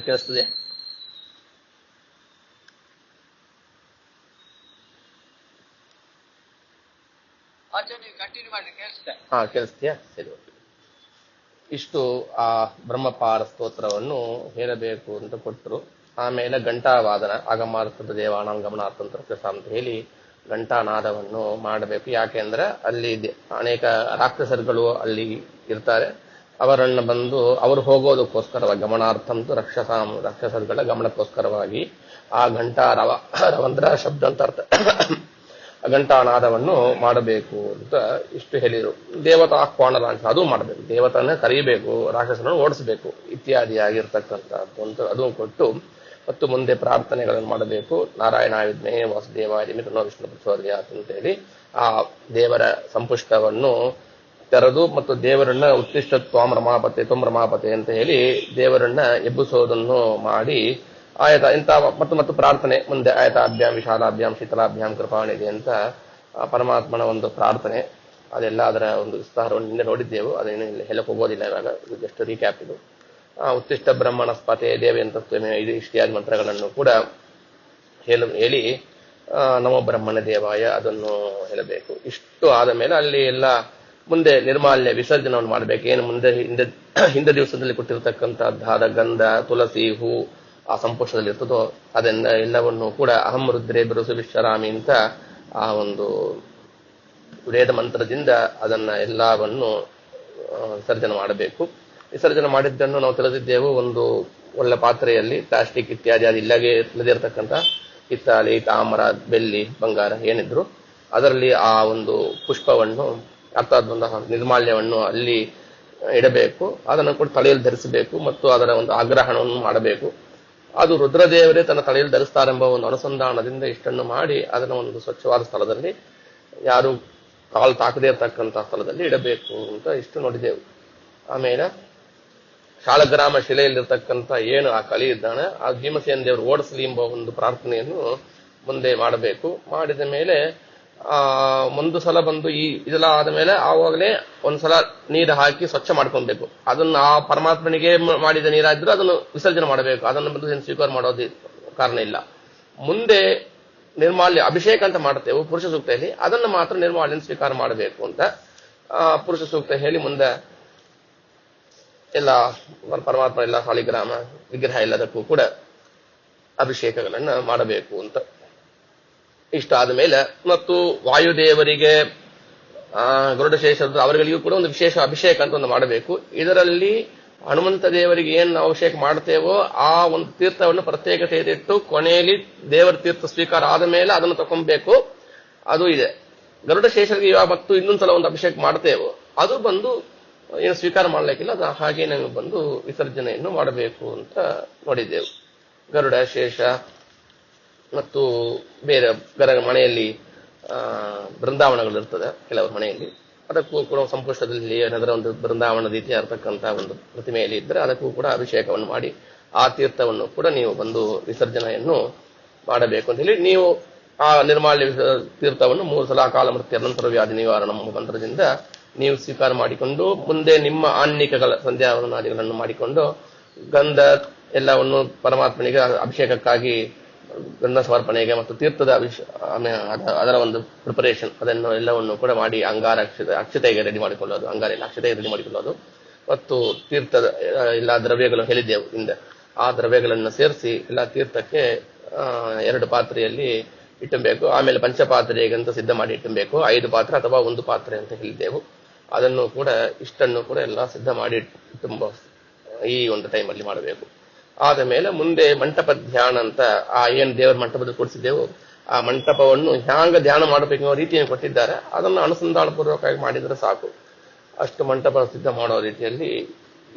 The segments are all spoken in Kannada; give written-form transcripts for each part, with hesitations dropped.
ಕೇಳಿಸ್ತದೆ? ಕೇಳಿಸ್ತೀಯಾ? ಸರಿ. ಇಷ್ಟು ಆ ಬ್ರಹ್ಮಪಾರ ಸ್ತೋತ್ರವನ್ನು ಹೇಳಬೇಕು ಅಂತ ಕೊಟ್ಟರು. ಆಮೇಲೆ ಘಂಟಾವಾದನ ಆಗಮಾರ್ಥದ ದೇವಾನಾಂ ಗಮನಾರ್ಥಂತ್ರ ಅಂತ ಹೇಳಿ ಘಂಟಾನಾದವನ್ನು ಮಾಡಬೇಕು. ಯಾಕೆಂದ್ರೆ ಅಲ್ಲಿ ಅನೇಕ ರಾಕ್ಷಸರುಗಳು ಅಲ್ಲಿ ಇರ್ತಾರೆ. ಅವರನ್ನು ಬಂದು ಅವರು ಹೋಗೋದಕ್ಕೋಸ್ಕರವಾಗಿ ಗಮನಾರ್ಥಂತೂ ರಾಕ್ಷಸರುಗಳ ಗಮನಕ್ಕೋಸ್ಕರವಾಗಿ ಆ ಘಂಟಾ ರವಂದ್ರ ಶಬ್ದ ಅಂತ ಅರ್ಥ ಘಂಟಾನಾದವನ್ನು ಮಾಡಬೇಕು ಅಂತ ಇಷ್ಟು ಹೇಳಿದರು. ದೇವತಾ ಆಹ್ವಾನ ಅದು ಮಾಡಬೇಕು, ದೇವತನ್ನ ಕರೀಬೇಕು, ರಾಕ್ಷಸರನ್ನು ಓಡಿಸಬೇಕು ಇತ್ಯಾದಿಯಾಗಿರ್ತಕ್ಕಂಥದ್ದು ಅಂತ ಅದು ಕೊಟ್ಟು ಮತ್ತು ಮುಂದೆ ಪ್ರಾರ್ಥನೆಗಳನ್ನು ಮಾಡಬೇಕು. ನಾರಾಯಣ ವಿದ್ಮಹೇ ವಾಸುದೇವಾಯ ಧೀಮಹಿ ವಿಷ್ಣು ಪ್ರಚೋದಯಾತ್ ಅಂತ ಹೇಳಿ ಆ ದೇವರ ಸಂಪುಷ್ಟವನ್ನು ತೆರೆದು ಮತ್ತು ದೇವರನ್ನ ಉತ್ತಿಷ್ಠ ತ್ವಾಂ ರಮಾಪತೆ ತ್ವಂ ರಮಾಪತೆ ಅಂತ ಹೇಳಿ ದೇವರನ್ನ ಎಬ್ಬಿಸೋದನ್ನು ಮಾಡಿ ಆಯತ ಇಂಥ ಮತ್ತು ಪ್ರಾರ್ಥನೆ ಮುಂದೆ ಆಯತಾಭ್ಯಾಂ ವಿಶಾಲಾಭ್ಯಾಂ ಶೀತಲಾಭ್ಯಾಂ ಕೃಪಾಣಿದೆ ಅಂತ ಪರಮಾತ್ಮನ ಒಂದು ಪ್ರಾರ್ಥನೆ. ಅದೆಲ್ಲ ಅದರ ಒಂದು ವಿಸ್ತಾರವನ್ನು ನಿನ್ನೆ ನೋಡಿದ್ದೆವು, ಅದೇನು ಹೇಳಕ್ಕೆ ಹೋಗೋದಿಲ್ಲ ಇವಾಗ, ಜಸ್ಟ್ ರೀಕ್ಯಾಪ್ ಇದು. ಉತ್ತಿಷ್ಠ ಬ್ರಹ್ಮಣ ಸ್ಪತೆ ದೇವಯಂತತ್ವಮೇ ಇದು ಇಷ್ಟಿಯಾದ ಮಂತ್ರಗಳನ್ನು ಕೂಡ ಹೇಳಿ ನಮೋ ಬ್ರಹ್ಮಣ ದೇವಾಯ ಅದನ್ನು ಹೇಳಬೇಕು. ಇಷ್ಟು ಆದ ಮೇಲೆ ಅಲ್ಲಿ ಎಲ್ಲ ಮುಂದೆ ನಿರ್ಮಾಲ್ಯ ವಿಸರ್ಜನವನ್ನು ಮಾಡಬೇಕು. ಏನು ಮುಂದೆ ಹಿಂದೆ ದಿವಸದಲ್ಲಿ ಕೊಟ್ಟಿರತಕ್ಕಂಥದ್ದಾದ ಗಂಧ, ತುಳಸಿ, ಹೂ ಆ ಸಂಪುಷ್ಟದಲ್ಲಿ ಇರ್ತದೋ ಅದನ್ನ ಎಲ್ಲವನ್ನು ಕೂಡ ಅಹಂ ರುದ್ರೇ ಬಿರುಸು ವಿಶ್ವರಾಮಿ ಅಂತ ಆ ಒಂದು ವೇದ ಮಂತ್ರದಿಂದ ಅದನ್ನ ಎಲ್ಲವನ್ನು ವಿಸರ್ಜನೆ ಮಾಡಬೇಕು. ವಿಸರ್ಜನೆ ಮಾಡಿದ್ದನ್ನು ನಾವು ತಿಳಿದಿದ್ದೆವು. ಒಂದು ಒಳ್ಳೆ ಪಾತ್ರೆಯಲ್ಲಿ ಪ್ಲಾಸ್ಟಿಕ್ ಇತ್ಯಾದಿ ಅದು ಇಲ್ಲದೇ ಇರತಕ್ಕಂಥ ಹಿತ್ತಾಳಿ, ತಾಮ್ರ, ಬೆಳ್ಳಿ, ಬಂಗಾರ ಏನಿದ್ರು ಅದರಲ್ಲಿ ಆ ಒಂದು ಪುಷ್ಪವನ್ನು ಅರ್ಥಾತ್ ಒಂದು ನಿರ್ಮಾಲ್ಯವನ್ನು ಅಲ್ಲಿ ಇಡಬೇಕು. ಅದನ್ನು ಕೂಡ ತಲೆಯಲ್ಲಿ ಧರಿಸಬೇಕು ಮತ್ತು ಅದರ ಒಂದು ಆಗ್ರಹಣವನ್ನು ಮಾಡಬೇಕು. ಅದು ರುದ್ರದೇವರೇ ತನ್ನ ತಲೆಯಲ್ಲಿ ಧರಿಸ್ತಾರೆಂಬ ಒಂದು ಅನುಸಂಧಾನದಿಂದ ಇಷ್ಟನ್ನು ಮಾಡಿ ಅದನ್ನು ಒಂದು ಸ್ವಚ್ಛವಾದ ಸ್ಥಳದಲ್ಲಿ ಯಾರು ಕಾಲು ತಾಕದೇ ಇರತಕ್ಕಂಥ ಸ್ಥಳದಲ್ಲಿ ಇಡಬೇಕು ಅಂತ ಇಷ್ಟು ನೋಡಿದೆವು. ಆಮೇಲೆ ಶಾಲಗ್ರಾಮ ಶಿಲೆಯಲ್ಲಿರ್ತಕ್ಕಂಥ ಏನು ಆ ಕಲಿ ಇದ್ದಾನೆ ಆ ಭೀಮಸೇನ ದೇವರು ಓಡಿಸಲಿ ಎಂಬ ಒಂದು ಪ್ರಾರ್ಥನೆಯನ್ನು ಮುಂದೆ ಮಾಡಬೇಕು. ಮಾಡಿದ ಮೇಲೆ ಒಂದು ಸಲ ಬಂದು ಇದೆಲ್ಲ ಆದ ಮೇಲೆ ಆವಾಗಲೇ ಒಂದ್ಸಲ ನೀರು ಹಾಕಿ ಸ್ವಚ್ಛ ಮಾಡ್ಕೊಳ್ಬೇಕು. ಅದನ್ನು ಆ ಪರಮಾತ್ಮನಿಗೆ ಮಾಡಿದ ನೀರಾದ್ರೂ ಅದನ್ನು ವಿಸರ್ಜನೆ ಮಾಡಬೇಕು. ಅದನ್ನು ಬಂದು ಸ್ವೀಕಾರ ಮಾಡೋದು ಕಾರಣ ಇಲ್ಲ. ಮುಂದೆ ನಿರ್ಮಾಲ್ಯ ಅಭಿಷೇಕ ಅಂತ ಮಾಡ್ತೇವೆ ಪುರುಷ ಸೂಕ್ತೆಯಲ್ಲಿ, ಅದನ್ನು ಮಾತ್ರ ನಿರ್ಮಾಲ್ಯ ಸ್ವೀಕಾರ ಮಾಡಬೇಕು ಅಂತ ಪುರುಷ ಸೂಕ್ತ ಹೇಳಿ ಮುಂದೆ ಎಲ್ಲ ಪರಮಾತ್ಮ ಎಲ್ಲ ಸಾಲಿಗ್ರಾಮ ವಿಗ್ರಹ ಎಲ್ಲದಕ್ಕೂ ಕೂಡ ಅಭಿಷೇಕಗಳನ್ನ ಮಾಡಬೇಕು ಅಂತ ಇಷ್ಟ ಆದ ಮೇಲೆ ಮತ್ತು ವಾಯುದೇವರಿಗೆ ಗರುಡಶೇಷರು ಅವರಿಗೂ ಕೂಡ ಒಂದು ವಿಶೇಷ ಅಭಿಷೇಕ ಅಂತ ಒಂದು ಮಾಡಬೇಕು. ಇದರಲ್ಲಿ ಹನುಮಂತ ದೇವರಿಗೆ ಏನು ನಾವು ಅಭಿಷೇಕ ಮಾಡ್ತೇವೋ ಆ ಒಂದು ತೀರ್ಥವನ್ನು ಪ್ರತ್ಯೇಕತೆ ಇಟ್ಟು ಕೊನೆಯಲ್ಲಿ ದೇವರ ತೀರ್ಥ ಸ್ವೀಕಾರ ಆದ ಮೇಲೆ ಅದನ್ನು ತಗೊಬೇಕು. ಅದು ಇದೆ. ಗರುಡಶೇಷರಿಗೆ ಇವಾಗ ಮತ್ತು ಇನ್ನೊಂದ್ಸಲ ಒಂದು ಅಭಿಷೇಕ ಮಾಡ್ತೇವೋ ಅದು ಬಂದು ಏನು ಸ್ವೀಕಾರ ಮಾಡ್ಲಿಕ್ಕಿಲ್ಲ, ಅದು ಹಾಗೆ ನಾವು ಬಂದು ವಿಸರ್ಜನೆಯನ್ನು ಮಾಡಬೇಕು ಅಂತ ನೋಡಿದ್ದೆವು. ಗರುಡ, ಶೇಷ ಮತ್ತು ಬೇರೆ ಮನೆಯಲ್ಲಿ ಬೃಂದಾವನಗಳಿರ್ತದೆ ಕೆಲವರ ಮನೆಯಲ್ಲಿ, ಅದಕ್ಕೂ ಕೂಡ ಸಂಪುಷ್ಟದಲ್ಲಿ ಏನಾದರೂ ಒಂದು ಬೃಂದಾವನ ರೀತಿ ಇರತಕ್ಕಂಥ ಒಂದು ಪ್ರತಿಮೆಯಲ್ಲಿ ಇದ್ದರೆ ಅದಕ್ಕೂ ಕೂಡ ಅಭಿಷೇಕವನ್ನು ಮಾಡಿ ಆ ತೀರ್ಥವನ್ನು ಕೂಡ ನೀವು ಬಂದು ವಿಸರ್ಜನೆಯನ್ನು ಮಾಡಬೇಕು ಅಂತ ಹೇಳಿ ನೀವು ಆ ನಿರ್ಮಾಲ್ಯ ತೀರ್ಥವನ್ನು 3 ಸಲ ಅಕಾಲ ಮೃತ್ಯು ಅನಂತರ ವ್ಯಾಧಿ ನಿವಾರಣ ಮಂತ್ರದಿಂದ ನೀವು ಸ್ವೀಕಾರ ಮಾಡಿಕೊಂಡು ಮುಂದೆ ನಿಮ್ಮ ಆನ್ನಿಕಗಳ ಸಂಧ್ಯಾವನಾದಿಗಳನ್ನು ಮಾಡಿಕೊಂಡು ಗಂಧ ಎಲ್ಲವನ್ನು ಪರಮಾತ್ಮನಿಗೆ ಅಭಿಷೇಕಕ್ಕಾಗಿ ಗಂಧ ಸಮರ್ಪಣೆಗೆ ಮತ್ತು ತೀರ್ಥದ ಅದರ ಒಂದು ಪ್ರಿಪರೇಷನ್ ಅದನ್ನು ಎಲ್ಲವನ್ನು ಕೂಡ ಮಾಡಿ ಅಂಗಾರ ಅಕ್ಷತೆಗೆ ರೆಡಿ ಮಾಡಿಕೊಳ್ಳೋದು, ಅಂಗಾರ ಇಲ್ಲ ಅಕ್ಷತೆಗೆ ರೆಡಿ ಮಾಡಿಕೊಳ್ಳೋದು ಮತ್ತು ತೀರ್ಥದ ಎಲ್ಲ ದ್ರವ್ಯಗಳು ಹೇಳಿದ್ದೆವು ಹಿಂದೆ. ಆ ದ್ರವ್ಯಗಳನ್ನು ಸೇರಿಸಿ ಎಲ್ಲ ತೀರ್ಥಕ್ಕೆ 2 ಪಾತ್ರೆಯಲ್ಲಿ ಇಟ್ಟಬೇಕು. ಆಮೇಲೆ ಪಂಚಪಾತ್ರೆಗಂತ ಸಿದ್ಧ ಮಾಡಿ ಇಟ್ಟಬೇಕು. 5 ಪಾತ್ರೆ ಅಥವಾ 1 ಪಾತ್ರೆ ಅಂತ ಹೇಳಿದ್ದೆವು. ಅದನ್ನು ಕೂಡ ಇಷ್ಟನ್ನು ಕೂಡ ಎಲ್ಲ ಸಿದ್ಧ ಮಾಡಿ ತುಂಬ ಈ ಒಂದು ಟೈಮಲ್ಲಿ ಮಾಡಬೇಕು. ಆದ ಮೇಲೆ ಮುಂದೆ ಮಂಟಪ ಧ್ಯಾನ ಅಂತ ಆ ಏನು ದೇವರ ಮಂಟಪದಲ್ಲಿ ಕೊಡಿಸಿದ್ದೆವು ಆ ಮಂಟಪವನ್ನು ಹ್ಯಾಂಗ ಧ್ಯಾನ ಮಾಡಬೇಕು ರೀತಿಯನ್ನು ಕೊಟ್ಟಿದ್ದಾರೆ. ಅದನ್ನು ಅನುಸಂಧಾನ ಪೂರ್ವಕವಾಗಿ ಮಾಡಿದರೆ ಸಾಕು. ಅಷ್ಟು ಮಂಟಪ ಸಿದ್ಧ ಮಾಡೋ ರೀತಿಯಲ್ಲಿ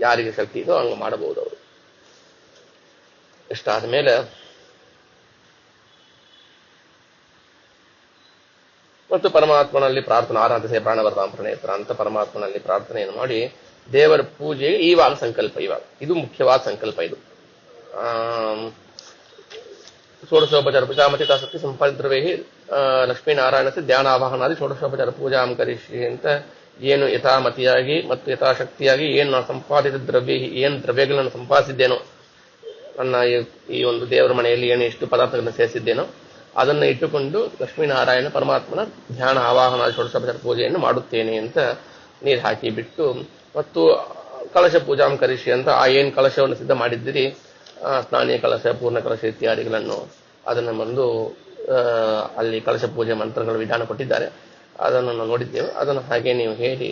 ಯಾರಿಗೆ ಶಕ್ತಿ ಇದೋ ಹಂಗೆ ಮಾಡಬಹುದು ಅವರು. ಇಷ್ಟಾದ ಮೇಲೆ ಮತ್ತು ಪರಮಾತ್ಮನಲ್ಲಿ ಪ್ರಾರ್ಥನೆ ಆರಾಧಿಸೆ ಪ್ರಾಣವರ್ತಾಂ ಪ್ರಣೇತ್ರ ಅಂತ ಪರಮಾತ್ಮನಲ್ಲಿ ಪ್ರಾರ್ಥನೆಯನ್ನು ಮಾಡಿ ದೇವರ ಪೂಜೆಗೆ ಇವಾಗ ಸಂಕಲ್ಪ, ಇವಾಗ ಇದು ಮುಖ್ಯವಾದ ಸಂಕಲ್ಪ. ಇದು ಷೋಡಶೋಪಚಾರ ಪೂಜಾ ಮತಿತಾ ಶಕ್ತಿ ಸಂಪಾದಿದ್ರವೇ ಲಕ್ಷ್ಮೀನಾರಾಯಣತೆ ಧ್ಯಾನ ಆವಾಹನಾದಿ ಷೋಡಶೋಪಚಾರ ಪೂಜಾ ಕರಿಷಿ ಅಂತ ಏನು ಯಥಾಮತಿಯಾಗಿ ಮತ್ತು ಯಥಾಶಕ್ತಿಯಾಗಿ ಏನು ನಾನು ಸಂಪಾದಿತ ದ್ರವ್ಯ ಏನು ದ್ರವ್ಯಗಳನ್ನು ಸಂಪಾದಿಸಿದ್ದೇನೋ ನನ್ನ ಈ ಒಂದು ದೇವರ ಮನೆಯಲ್ಲಿ ಏನು ಎಷ್ಟು ಪದಾರ್ಥಗಳನ್ನು ಸೇರಿಸಿದ್ದೇನೋ ಅದನ್ನು ಇಟ್ಟುಕೊಂಡು ಲಕ್ಷ್ಮೀನಾರಾಯಣ ಪರಮಾತ್ಮನ ಧ್ಯಾನ ಆವಾಹನ ಷೋಡಶೋಪಚಾರ ಪೂಜೆಯನ್ನು ಮಾಡುತ್ತೇನೆ ಅಂತ ನೀರು ಹಾಕಿ ಬಿಟ್ಟು, ಮತ್ತು ಕಲಶ ಪೂಜಾಂ ಕರಿಷಿ ಅಂತ ಆ ಏನು ಕಲಶವನ್ನು ಸಿದ್ಧ ಮಾಡಿದ್ದೀರಿ, ಸ್ನಾನೀಯ ಕಲಶ, ಪೂರ್ಣ ಕಲಶ ಇತ್ಯಾದಿಗಳನ್ನು ಅದನ್ನು ಬಂದು ಅಲ್ಲಿ ಕಲಶ ಪೂಜೆ ಮಂತ್ರಗಳ ವಿಧಾನ ಕೊಟ್ಟಿದ್ದಾರೆ, ಅದನ್ನು ನಾವು ನೋಡಿದ್ದೆವು. ಅದನ್ನು ಹಾಗೆ ನೀವು ಹೇಳಿ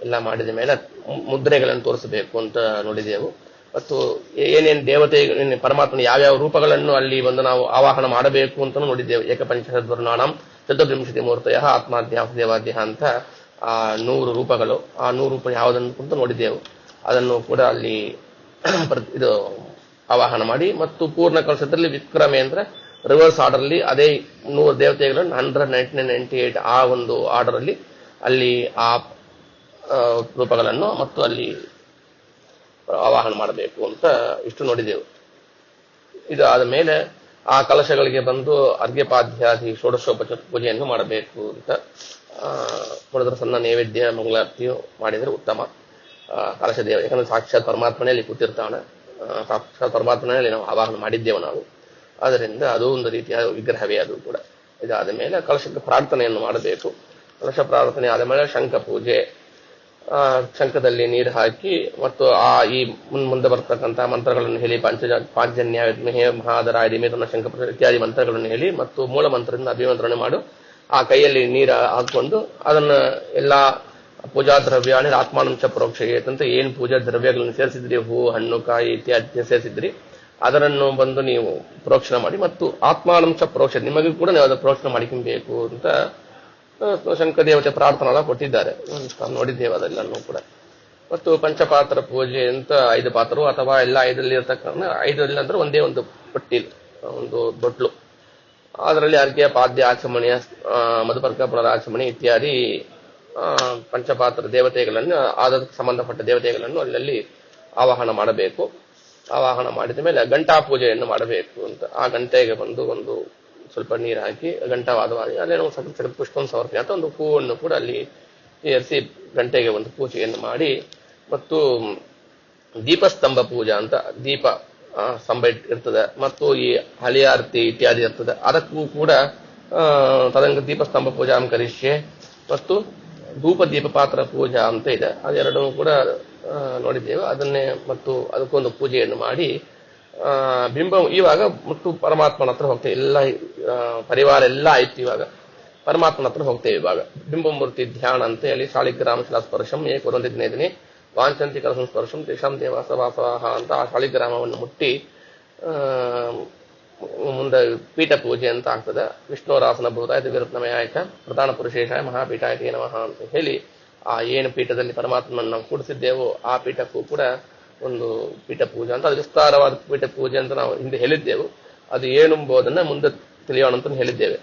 ಎಲ್ಲ ಮಾಡಿದ ಮೇಲೆ ಮುದ್ರೆಗಳನ್ನು ತೋರಿಸಬೇಕು ಅಂತ ನೋಡಿದೆವು. ಮತ್ತು ಏನೇನು ದೇವತೆ ಪರಮಾತ್ಮನ ಯಾವ್ಯಾವ ರೂಪಗಳನ್ನು ಅಲ್ಲಿ ಬಂದು ನಾವು ಆವಾಹನ ಮಾಡಬೇಕು ಅಂತ ನೋಡಿದ್ದೇವೆ. ಏಕಪಂಚವರ್ಣಾಣಂ ಚತುರ್ವಿಂಶತಿ ಮೂರ್ತಯ ಆತ್ಮಾಧ್ಯ ದೇವಾಧ್ಯ ಅಂತ ಆ 100 ರೂಪಗಳು, ಆ 100 ರೂಪ ಯಾವುದನ್ನು ಅಂತ ನೋಡಿದ್ದೆವು. ಅದನ್ನು ಕೂಡ ಅಲ್ಲಿ ಇದು ಆವಾಹನ ಮಾಡಿ, ಮತ್ತು ಪೂರ್ಣ ಕಲಶದಲ್ಲಿ ವಿಕ್ರಮೆ ಅಂದ್ರೆ ರಿವರ್ಸ್ ಆರ್ಡರ್ ಅಲ್ಲಿ ಅದೇ 100 ದೇವತೆಗಳನ್ನು 198 ಆ ಒಂದು ಆರ್ಡರ್ ಅಲ್ಲಿ ಆ ರೂಪಗಳನ್ನು ಮತ್ತು ಅಲ್ಲಿ ಆವಾಹನ ಮಾಡಬೇಕು ಅಂತ ಇಷ್ಟು ನೋಡಿದೆವು. ಇದಾದ ಮೇಲೆ ಆ ಕಲಶಗಳಿಗೆ ಬಂದು ಅರ್ಘ್ಯಪಾದ್ಯಾದಿ ಷೋಡಶೋಪಚಾರ ಪೂಜೆಯನ್ನು ಮಾಡಬೇಕು ಅಂತ ನೋಡಿದ್ರೆ ಸಣ್ಣ ನೈವೇದ್ಯ ಮಂಗಳಾರತಿಯು ಮಾಡಿದರೆ ಉತ್ತಮ. ಕಲಶ ದೇವ, ಯಾಕಂದ್ರೆ ಸಾಕ್ಷಾತ್ ಪರಮಾತ್ಮನೇ ಅಲ್ಲಿ ಕೂತಿರ್ತಾನೆ, ಸಾಕ್ಷಾತ್ ಪರಮಾತ್ಮನಲ್ಲಿ ನಾವು ಆವಾಹನ ಮಾಡಿದ್ದೇವೆ ನಾವು, ಅದರಿಂದ ಅದು ಒಂದು ರೀತಿಯ ವಿಗ್ರಹವೇ ಅದು ಕೂಡ. ಇದಾದ ಮೇಲೆ ಕಲಶಕ್ಕೆ ಪ್ರಾರ್ಥನೆಯನ್ನು ಮಾಡಬೇಕು. ಕಲಶ ಪ್ರಾರ್ಥನೆ ಆದ ಮೇಲೆ ಶಂಖ ಪೂಜೆ, ಶಂಖದಲ್ಲಿ ನೀರು ಹಾಕಿ ಮತ್ತು ಈ ಮುಂದೆ ಬರ್ತಕ್ಕಂಥ ಮಂತ್ರಗಳನ್ನು ಹೇಳಿ, ಪಾಂಚಜನ್ಯ ವಿದ್ಮಹೇ ಮಹಾಧರಾಯ ಧೀಮಹಿ ಶಂಖ ಇತ್ಯಾದಿ ಮಂತ್ರಗಳನ್ನು ಹೇಳಿ ಮತ್ತು ಮೂಲ ಮಂತ್ರದಿಂದ ಅಭಿಮಂತ್ರಣ ಮಾಡು. ಆ ಕೈಯಲ್ಲಿ ನೀರು ಹಾಕೊಂಡು ಅದನ್ನ ಎಲ್ಲಾ ಪೂಜಾ ದ್ರವ್ಯ ಆತ್ಮಾನಂಶ ಪ್ರೋಕ್ಷೆ ಅಂತ ಏನು ಪೂಜಾ ದ್ರವ್ಯಗಳನ್ನು ಸೇರಿಸಿದ್ರಿ, ಹೂ ಹಣ್ಣು ಕಾಯಿ ಇತ್ಯಾದಿ ಸೇರಿಸಿದ್ರಿ, ಅದನ್ನು ಬಂದು ನೀವು ಪ್ರೋಕ್ಷಣೆ ಮಾಡಿ. ಮತ್ತು ಆತ್ಮಾನಂಶ ಪ್ರೋಕ್ಷ ನಿಮಗೆ ಕೂಡ ನೀವು ಅದನ್ನು ಪ್ರೋಕ್ಷಣೆ ಮಾಡಿಕೊಬೇಕು ಅಂತ ಶಂಕರದೇವತೆ ಪ್ರಾರ್ಥನಾ ಕೊಟ್ಟಿದ್ದಾರೆ, ನೋಡಿದ್ದೇವೆ ಅದೆಲ್ಲನೂ ಕೂಡ. ಮತ್ತು ಪಂಚಪಾತ್ರ ಪೂಜೆ ಅಂತ 5 ಪಾತ್ರರು ಅಥವಾ ಎಲ್ಲ 5ರಲ್ಲಿ ಇರ್ತಕ್ಕಂಥ 5ರಲ್ಲಿ ಅಂದ್ರೆ ಒಂದೇ ಒಂದು ಪಟ್ಟಿಲ್ ಒಂದು ಬೊಟ್ಲು, ಅದರಲ್ಲಿ ಅರ್ಘ್ಯ ಪಾದ್ಯ ಆಚಮಣೀಯ ಮಧುಪರ್ಕ ಪುನರಾಚಮಣಿ ಇತ್ಯಾದಿ ಪಂಚಪಾತ್ರ ದೇವತೆಗಳನ್ನು ಅದಕ್ಕೆ ಸಂಬಂಧಪಟ್ಟ ದೇವತೆಗಳನ್ನು ಅಲ್ಲಲ್ಲಿ ಆವಾಹನ ಮಾಡಬೇಕು. ಆವಾಹನ ಮಾಡಿದ ಮೇಲೆ ಗಂಟಾ ಪೂಜೆಯನ್ನು ಮಾಡಬೇಕು ಅಂತ ಆ ಗಂಟೆಗೆ ಬಂದು ಒಂದು ಸ್ವಲ್ಪ ನೀರು ಹಾಕಿ ಗಂಟಾವಾದವಾಗಿ ಅಲ್ಲೇನೋ ಸಕಲ ಪುಷ್ಪವನ್ನು ಸಮರ್ಪಣೆ ಅಂತ ಒಂದು ಹೂವನ್ನು ಕೂಡ ಅಲ್ಲಿ ಏರಿಸಿ ಗಂಟೆಗೆ ಒಂದು ಪೂಜೆಯನ್ನು ಮಾಡಿ, ಮತ್ತು ದೀಪಸ್ತಂಭ ಪೂಜಾ ಅಂತ ದೀಪ ಸ್ತಂಭ ಇರ್ತದೆ, ಮತ್ತು ಈ ಹಳಿಯಾರತಿ ಇತ್ಯಾದಿ ಇರ್ತದೆ, ಅದಕ್ಕೂ ಕೂಡ ತದಂಗ ದೀಪಸ್ತಂಭ ಪೂಜಾ ಕರಿಷ್ಯೆ ಮತ್ತು ಧೂಪ ದೀಪ ಪಾತ್ರ ಪೂಜಾ ಅಂತ ಇದೆ, ಅದೆರಡೂ ಕೂಡ ನೋಡಿದ್ದೇವೆ. ಅದನ್ನೇ ಮತ್ತು ಅದಕ್ಕೊಂದು ಪೂಜೆಯನ್ನು ಮಾಡಿ ಬಿಂಬ ಇವಾಗ ಮತ್ತು ಪರಮಾತ್ಮನ ಹತ್ರ ಹೋಗ್ತೇವೆ. ಎಲ್ಲ ಪರಿವಾರ ಎಲ್ಲ ಆಯ್ತು, ಇವಾಗ ಪರಮಾತ್ಮನ ಹತ್ರ ಹೋಗ್ತೇವೆ. ಇವಾಗ ಬಿಂಬಮೂರ್ತಿ ಧ್ಯಾನ ಅಂತ ಹೇಳಿ ಶಾಲಿಗ್ರಾಮ ಶಿಲಾಸ್ಪರ್ಶಂ ಏಕವರಂತಿ ದಿನೇ ವಾಂಚಂತಿ ಕಲ ಸಂಸ್ಪರ್ಶಂ ತೇಷಾಂ ದೇವಾಸ ವಾಸವಾಹ ಅಂತ ಆ ಶಾಲಿಗ್ರಾಮವನ್ನು ಮುಟ್ಟಿ ಮುಂದೆ ಪೀಠ ಪೂಜೆ ಅಂತ ಆಗ್ತದೆ. ವಿಷ್ಣುರಾಸನ ಭೂತಾಯ ದಿವ್ಯರತ್ನಮಯಾಯ ಪ್ರಧಾನ ಪುರುಷೇಶಾಯ ಮಹಾಪೀಠಾಯ ನಮಃ ಅಂತ ಹೇಳಿ ಆ ಏನು ಪೀಠದಲ್ಲಿ ಪರಮಾತ್ಮನ ನಾವು ಕೂಡಿಸಿದ್ದೇವೋ ಆ ಪೀಠಕ್ಕೂ ಕೂಡ ಒಂದು ಪೀಠ ಪೂಜೆ ಅಂತ, ಅದು ವಿಸ್ತಾರವಾದ ಪೀಠ ಪೂಜೆ ಅಂತ ನಾವು ಹಿಂದೆ ಹೇಳಿದ್ದೆವು. ಅದು ಏನೆಂಬುದನ್ನ ಮುಂದೆ ತಿಳಿಯೋಣ ಅಂತ ಹೇಳಿದ್ದೇವೆ.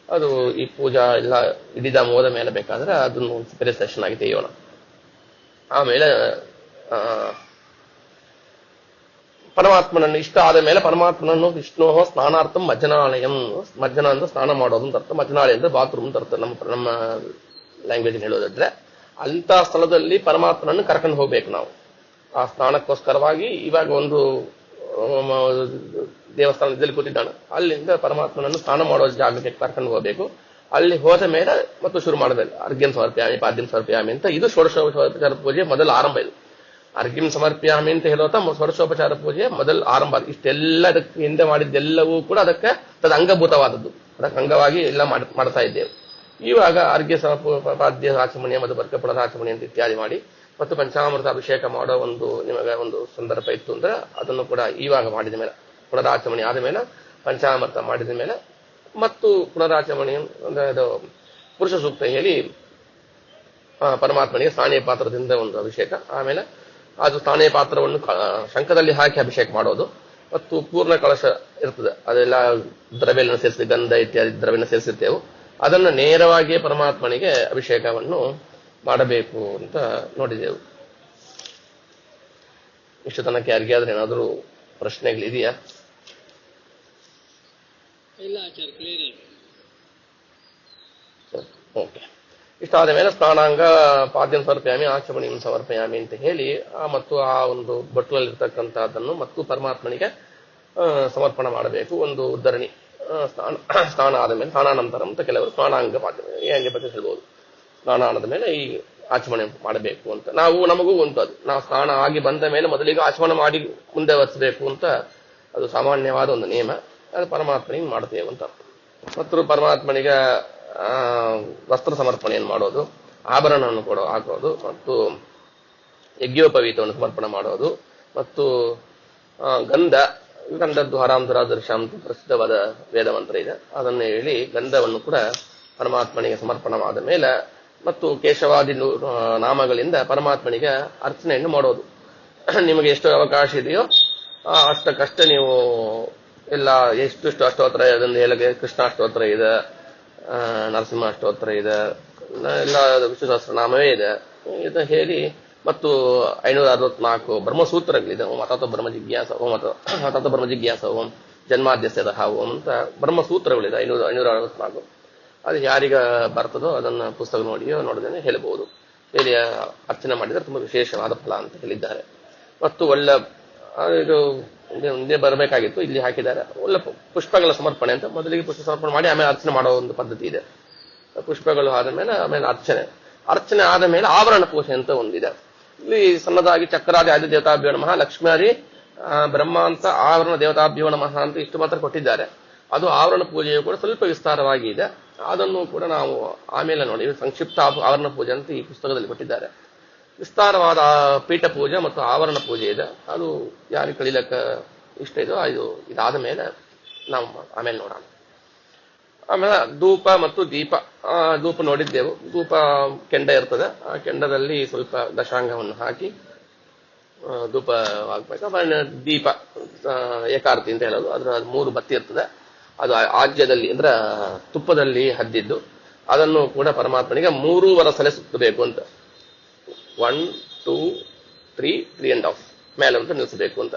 ಅದು ಈ ಪೂಜಾ ಎಲ್ಲ ಇಡಿದ ಹೋದ ಮೇಲೆ ಬೇಕಾದ್ರೆ ಅದನ್ನು ಬೇರೆ ಸೆಷನ್ ಆಗಿ ತೆಗೆಯೋಣ. ಆಮೇಲೆ ಪರಮಾತ್ಮನನ್ನು ಇಷ್ಟ ಆದ ಮೇಲೆ ಪರಮಾತ್ಮನನ್ನು ವಿಷ್ಣು ಸ್ನಾನಾರ್ಥಂ ಮಜ್ಜನಾಲಯಂ, ಮಜ್ಜನ ಅಂದ್ರೆ ಸ್ನಾನ ಮಾಡೋದು ಅಂತ ಅರ್ಥ, ಮಜ್ಜನಾಲಯ ಅಂದ್ರೆ ಬಾತ್ರೂಮ್ ಅಂತ ಅರ್ಥ ನಮ್ಮ ಲ್ಯಾಂಗ್ವೇಜ್ ಹೇಳೋದಾದ್ರೆ. ಅಂತ ಸ್ಥಳದಲ್ಲಿ ಪರಮಾತ್ಮನನ್ನು ಕರ್ಕೊಂಡು ಹೋಗ್ಬೇಕು ನಾವು. ಆ ಸ್ನಾನಕ್ಕೋಸ್ಕರವಾಗಿ ಇವಾಗ ಒಂದು ದೇವಸ್ಥಾನದಲ್ಲಿ ಕೂತಿದ್ದಾನೆ, ಅಲ್ಲಿಂದ ಪರಮಾತ್ಮನನ್ನು ಸ್ನಾನ ಮಾಡೋ ಜಾಗಕ್ಕೆ ಕರ್ಕೊಂಡು ಹೋಗಬೇಕು. ಅಲ್ಲಿ ಹೋದ ಮೇಲೆ ಮತ್ತು ಶುರು ಮಾಡಬೇಕು. ಅರ್ಘ್ಯಂ ಸಮರ್ಪ್ಯಾಮಿ ಪಾದ್ಯಂ ಸಮರ್ಪ್ಯಾಮಿ ಅಂತ ಇದು ಷೋಡಶೋಪಚಾರ ಪೂಜೆ ಮೊದಲ ಆರಂಭ. ಇದು ಅರ್ಘ್ಯಂ ಸಮರ್ಪ್ಯಾಮಿ ಅಂತ ಹೇಳೋತ ಷೋಡಶೋಪಚಾರ ಪೂಜೆ ಮೊದಲ ಆರಂಭ. ಇಷ್ಟೆಲ್ಲ ಅದಕ್ಕೆ ಹಿಂದೆ ಮಾಡಿದ್ದೆಲ್ಲವೂ ಕೂಡ ಅದಕ್ಕೆ ತದ ಅಂಗಭೂತವಾದದ್ದು, ಅದಕ್ಕೆ ಅಂಗವಾಗಿ ಎಲ್ಲ ಮಾಡ್ತಾ ಇದ್ದೇವೆ. ಇವಾಗ ಅರ್ಘ್ಯ ಪಾದ್ಯ ಆಚಮಣೀಯ ಮಧುಪರ್ಕ ಪುನರಾಚಮಣಿ ಅಂತ ಇತ್ಯಾದಿ ಮಾಡಿ ಮತ್ತು ಪಂಚಾಮೃತ ಅಭಿಷೇಕ ಮಾಡೋ ಒಂದು ನಿಮಗೆ ಒಂದು ಸಂದರ್ಭ ಇತ್ತು ಅಂದ್ರೆ ಅದನ್ನು ಕೂಡ ಇವಾಗ ಮಾಡಿದ ಮೇಲೆ, ಪುನರಾಚಮಣಿ ಆದ ಮೇಲೆ ಪಂಚಾಮೃತ ಮಾಡಿದ ಮೇಲೆ ಮತ್ತು ಪುನರಾಚಮಣಿ ಅಂದ್ರೆ ಅದು ಪುರುಷ ಸೂಕ್ತ ಹೇಳಿ ಪರಮಾತ್ಮನಿಗೆ ಸ್ನಾನೀಯ ಪಾತ್ರದಿಂದ ಒಂದು ಅಭಿಷೇಕ, ಆಮೇಲೆ ಅದು ಸ್ನಾನೀಯ ಪಾತ್ರವನ್ನು ಶಂಖದಲ್ಲಿ ಹಾಕಿ ಅಭಿಷೇಕ ಮಾಡೋದು, ಮತ್ತು ಪೂರ್ಣ ಕಳಶ ಇರ್ತದೆ ಅದೆಲ್ಲ ದ್ರವ್ಯನ ಸೇರಿಸಿ ಗಂಧ ಇತ್ಯಾದಿ ದ್ರವ್ಯನ ಸೇರಿಸಿರ್ತೇವೆ, ಅದನ್ನು ನೇರವಾಗಿಯೇ ಪರಮಾತ್ಮನಿಗೆ ಅಭಿಷೇಕವನ್ನು ಮಾಡಬೇಕು ಅಂತ ನೋಡಿದೆವು. ಇಷ್ಟು ತನಕ ಯಾರಿಗೆ ಆದ್ರೆ ಏನಾದರೂ ಪ್ರಶ್ನೆಗಳಿದೆಯಾ? ಓಕೆ. ಇಷ್ಟಾದ ಮೇಲೆ ಸ್ನಾನಾಂಗ ಪಾದ್ಯಂ ಸಮರ್ಪಯಾಮಿ ಆಚಮಣಿಂ ಸಮರ್ಪಯಾಮಿ ಅಂತ ಹೇಳಿ ಮತ್ತು ಆ ಒಂದು ಬಟ್ಲಲ್ಲಿರ್ತಕ್ಕಂಥದ್ದನ್ನು ಮತ್ತು ಪರಮಾತ್ಮನಿಗೆ ಸಮರ್ಪಣೆ ಮಾಡಬೇಕು. ಒಂದು ಉದ್ಧರಣಿ ಸ್ನಾನ ಆದ ಮೇಲೆ, ಸ್ನಾನಾನಂತರ ಅಂತ ಕೆಲವರು ಸ್ನಾನಾಂಗ ಹಂಗೆ ಬಗ್ಗೆ ಹೇಳ್ಬೋದು. ಸ್ನಾನ ಆದ ಮೇಲೆ ಈ ಆಚಮನೆ ಮಾಡಬೇಕು ಅಂತ ನಮಗೂ ಉಂಟು. ಅದು ನಾವು ಸ್ನಾನ ಆಗಿ ಬಂದ ಮೇಲೆ ಮೊದಲಿಗೆ ಆಚಮನ ಮಾಡಿ ಮುಂದೆ ವರ್ತಿಸಬೇಕು ಅಂತ ಅದು ಸಾಮಾನ್ಯವಾದ ಒಂದು ನಿಯಮ. ಅದು ಪರಮಾತ್ಮನಿಗೆ ಮಾಡ್ತೇವೆ ಅಂತ. ಮತ್ತು ಪರಮಾತ್ಮನಿಗೆ ವಸ್ತ್ರ ಸಮರ್ಪಣೆಯನ್ನು ಮಾಡೋದು, ಆಭರಣವನ್ನು ಹಾಕೋದು, ಮತ್ತು ಯಜ್ಞೋಪವೀತವನ್ನು ಸಮರ್ಪಣೆ ಮಾಡೋದು, ಮತ್ತು ಗಂಧದ್ದು ಹರಾಂಧರಾದರ್ಶ ಅಂತ ಪ್ರಸಿದ್ಧವಾದ ವೇದ ಮಂತ್ರ ಇದೆ. ಅದನ್ನು ಹೇಳಿ ಗಂಧವನ್ನು ಕೂಡ ಪರಮಾತ್ಮನಿಗೆ ಸಮರ್ಪಣವಾದ ಮೇಲೆ ಮತ್ತು ಕೇಶವಾದಿ ನಾಮಗಳಿಂದ ಪರಮಾತ್ಮನಿಗೆ ಅರ್ಚನೆಯನ್ನು ಮಾಡೋದು. ನಿಮಗೆ ಎಷ್ಟು ಅವಕಾಶ ಇದೆಯೋ ಅಷ್ಟಕ್ಕಷ್ಟೇ ನೀವು ಎಲ್ಲ ಎಷ್ಟು ಅಷ್ಟೋತ್ತರ ಅದನ್ನು ಹೇಳಕ್ಕೆ ಕೃಷ್ಣಾಷ್ಟೋತ್ತರ ಇದೆ, ನರಸಿಂಹ ಅಷ್ಟೋತ್ತರ ಇದೆ, ಎಲ್ಲ ವಿಷ್ಣು ಸಹಸ್ರನಾಮವೇ ಇದೆ. ಇದು ಹೇಳಿ ಮತ್ತು 564 ಬ್ರಹ್ಮಸೂತ್ರಗಳಿದೆ. ಓಂ ಅಥಾತೋ ಬ್ರಹ್ಮ ಜಿಜ್ಞಾಸ, ಅಥಾತೋ ಬ್ರಹ್ಮ ಜಿಜ್ಞಾಸ, ಓಂ ಜನ್ಮಾದ್ಯಸ್ಯದ ಓಂ ಅಂತ ಬ್ರಹ್ಮಸೂತ್ರಗಳಿದೆ 564. ಅದು ಯಾರಿಗ ಬರ್ತದೋ ಅದನ್ನ ಪುಸ್ತಕ ನೋಡದೇನೆ ಹೇಳಬಹುದು. ಹೇಳಿ ಅರ್ಚನೆ ಮಾಡಿದರೆ ತುಂಬಾ ವಿಶೇಷವಾದ ಫಲ ಅಂತ ಹೇಳಿದ್ದಾರೆ. ಮತ್ತು ಒಳ್ಳೆ ಇದು ಮುಂದೆ ಬರಬೇಕಾಗಿತ್ತು, ಇಲ್ಲಿ ಹಾಕಿದ್ದಾರೆ. ಒಳ್ಳೆ ಪುಷ್ಪಗಳ ಸಮರ್ಪಣೆ ಅಂತ ಮೊದಲಿಗೆ ಪುಷ್ಪ ಸಮರ್ಪಣೆ ಮಾಡಿ ಆಮೇಲೆ ಅರ್ಚನೆ ಮಾಡೋ ಒಂದು ಪದ್ಧತಿ ಇದೆ. ಪುಷ್ಪಗಳು ಆದ ಮೇಲೆ ಆಮೇಲೆ ಅರ್ಚನೆ ಆದ ಮೇಲೆ ಆವರಣ ಪೂಜೆ ಅಂತ ಒಂದಿದೆ. ಇಲ್ಲಿ ಸಣ್ಣದಾಗಿ ಚಕ್ರಾದಿ ಆದಿ ದೇವತಾಭ್ಯೋ ನಮಃ, ಲಕ್ಷ್ಮ್ಯಾದಿ ಬ್ರಹ್ಮ ಅಂತ ಆವರಣ ದೇವತಾಭ್ಯೋ ನಮಃ ಅಂತ ಇಷ್ಟು ಮಾತ್ರ ಕೊಟ್ಟಿದ್ದಾರೆ. ಅದು ಆವರಣ ಪೂಜೆಯು ಕೂಡ ಸ್ವಲ್ಪ ವಿಸ್ತಾರವಾಗಿ ಇದೆ. ಅದನ್ನು ಕೂಡ ನಾವು ಆಮೇಲೆ ನೋಡಿ. ಸಂಕ್ಷಿಪ್ತ ಆವರಣ ಪೂಜೆ ಅಂತ ಈ ಪುಸ್ತಕದಲ್ಲಿ ಕೊಟ್ಟಿದ್ದಾರೆ. ವಿಸ್ತಾರವಾದ ಪೀಠ ಪೂಜೆ ಮತ್ತು ಆವರಣ ಪೂಜೆ ಇದೆ. ಅದು ಯಾರಿಗೆ ಕಲಿಲಕ್ಕ ಇಷ್ಟ ಇದೋ ಇದಾದ ಮೇಲೆ ನಾವು ಆಮೇಲೆ ನೋಡೋಣ. ಆಮೇಲೆ ಧೂಪ ಮತ್ತು ದೀಪ. ಧೂಪ ನೋಡಿದ್ದೆವು. ಧೂಪ ಕೆಂಡ ಇರ್ತದೆ. ಆ ಕೆಂಡದಲ್ಲಿ ಸ್ವಲ್ಪ ದಶಾಂಗವನ್ನು ಹಾಕಿ ಧೂಪವಾಗಬೇಕು. ಆಮೇಲೆ ದೀಪ ಏಕಾರ್ತಿ ಅಂತ ಹೇಳೋದು. ಅದರ 3 ಬತ್ತಿ ಇರ್ತದೆ. ಅದು ಆಜ್ಯದಲ್ಲಿ ಅಂದ್ರೆ ತುಪ್ಪದಲ್ಲಿ ಹದ್ದಿದ್ದು. ಅದನ್ನು ಕೂಡ ಪರಮಾತ್ಮನಿಗೆ 3 ವರಸಲೆ ಸುತ್ತಬೇಕು ಅಂತ. 1 2 3 3.5 ಮೇಲೆ ಅಂತ ನಿಲ್ಲಿಸಬೇಕು ಅಂತ.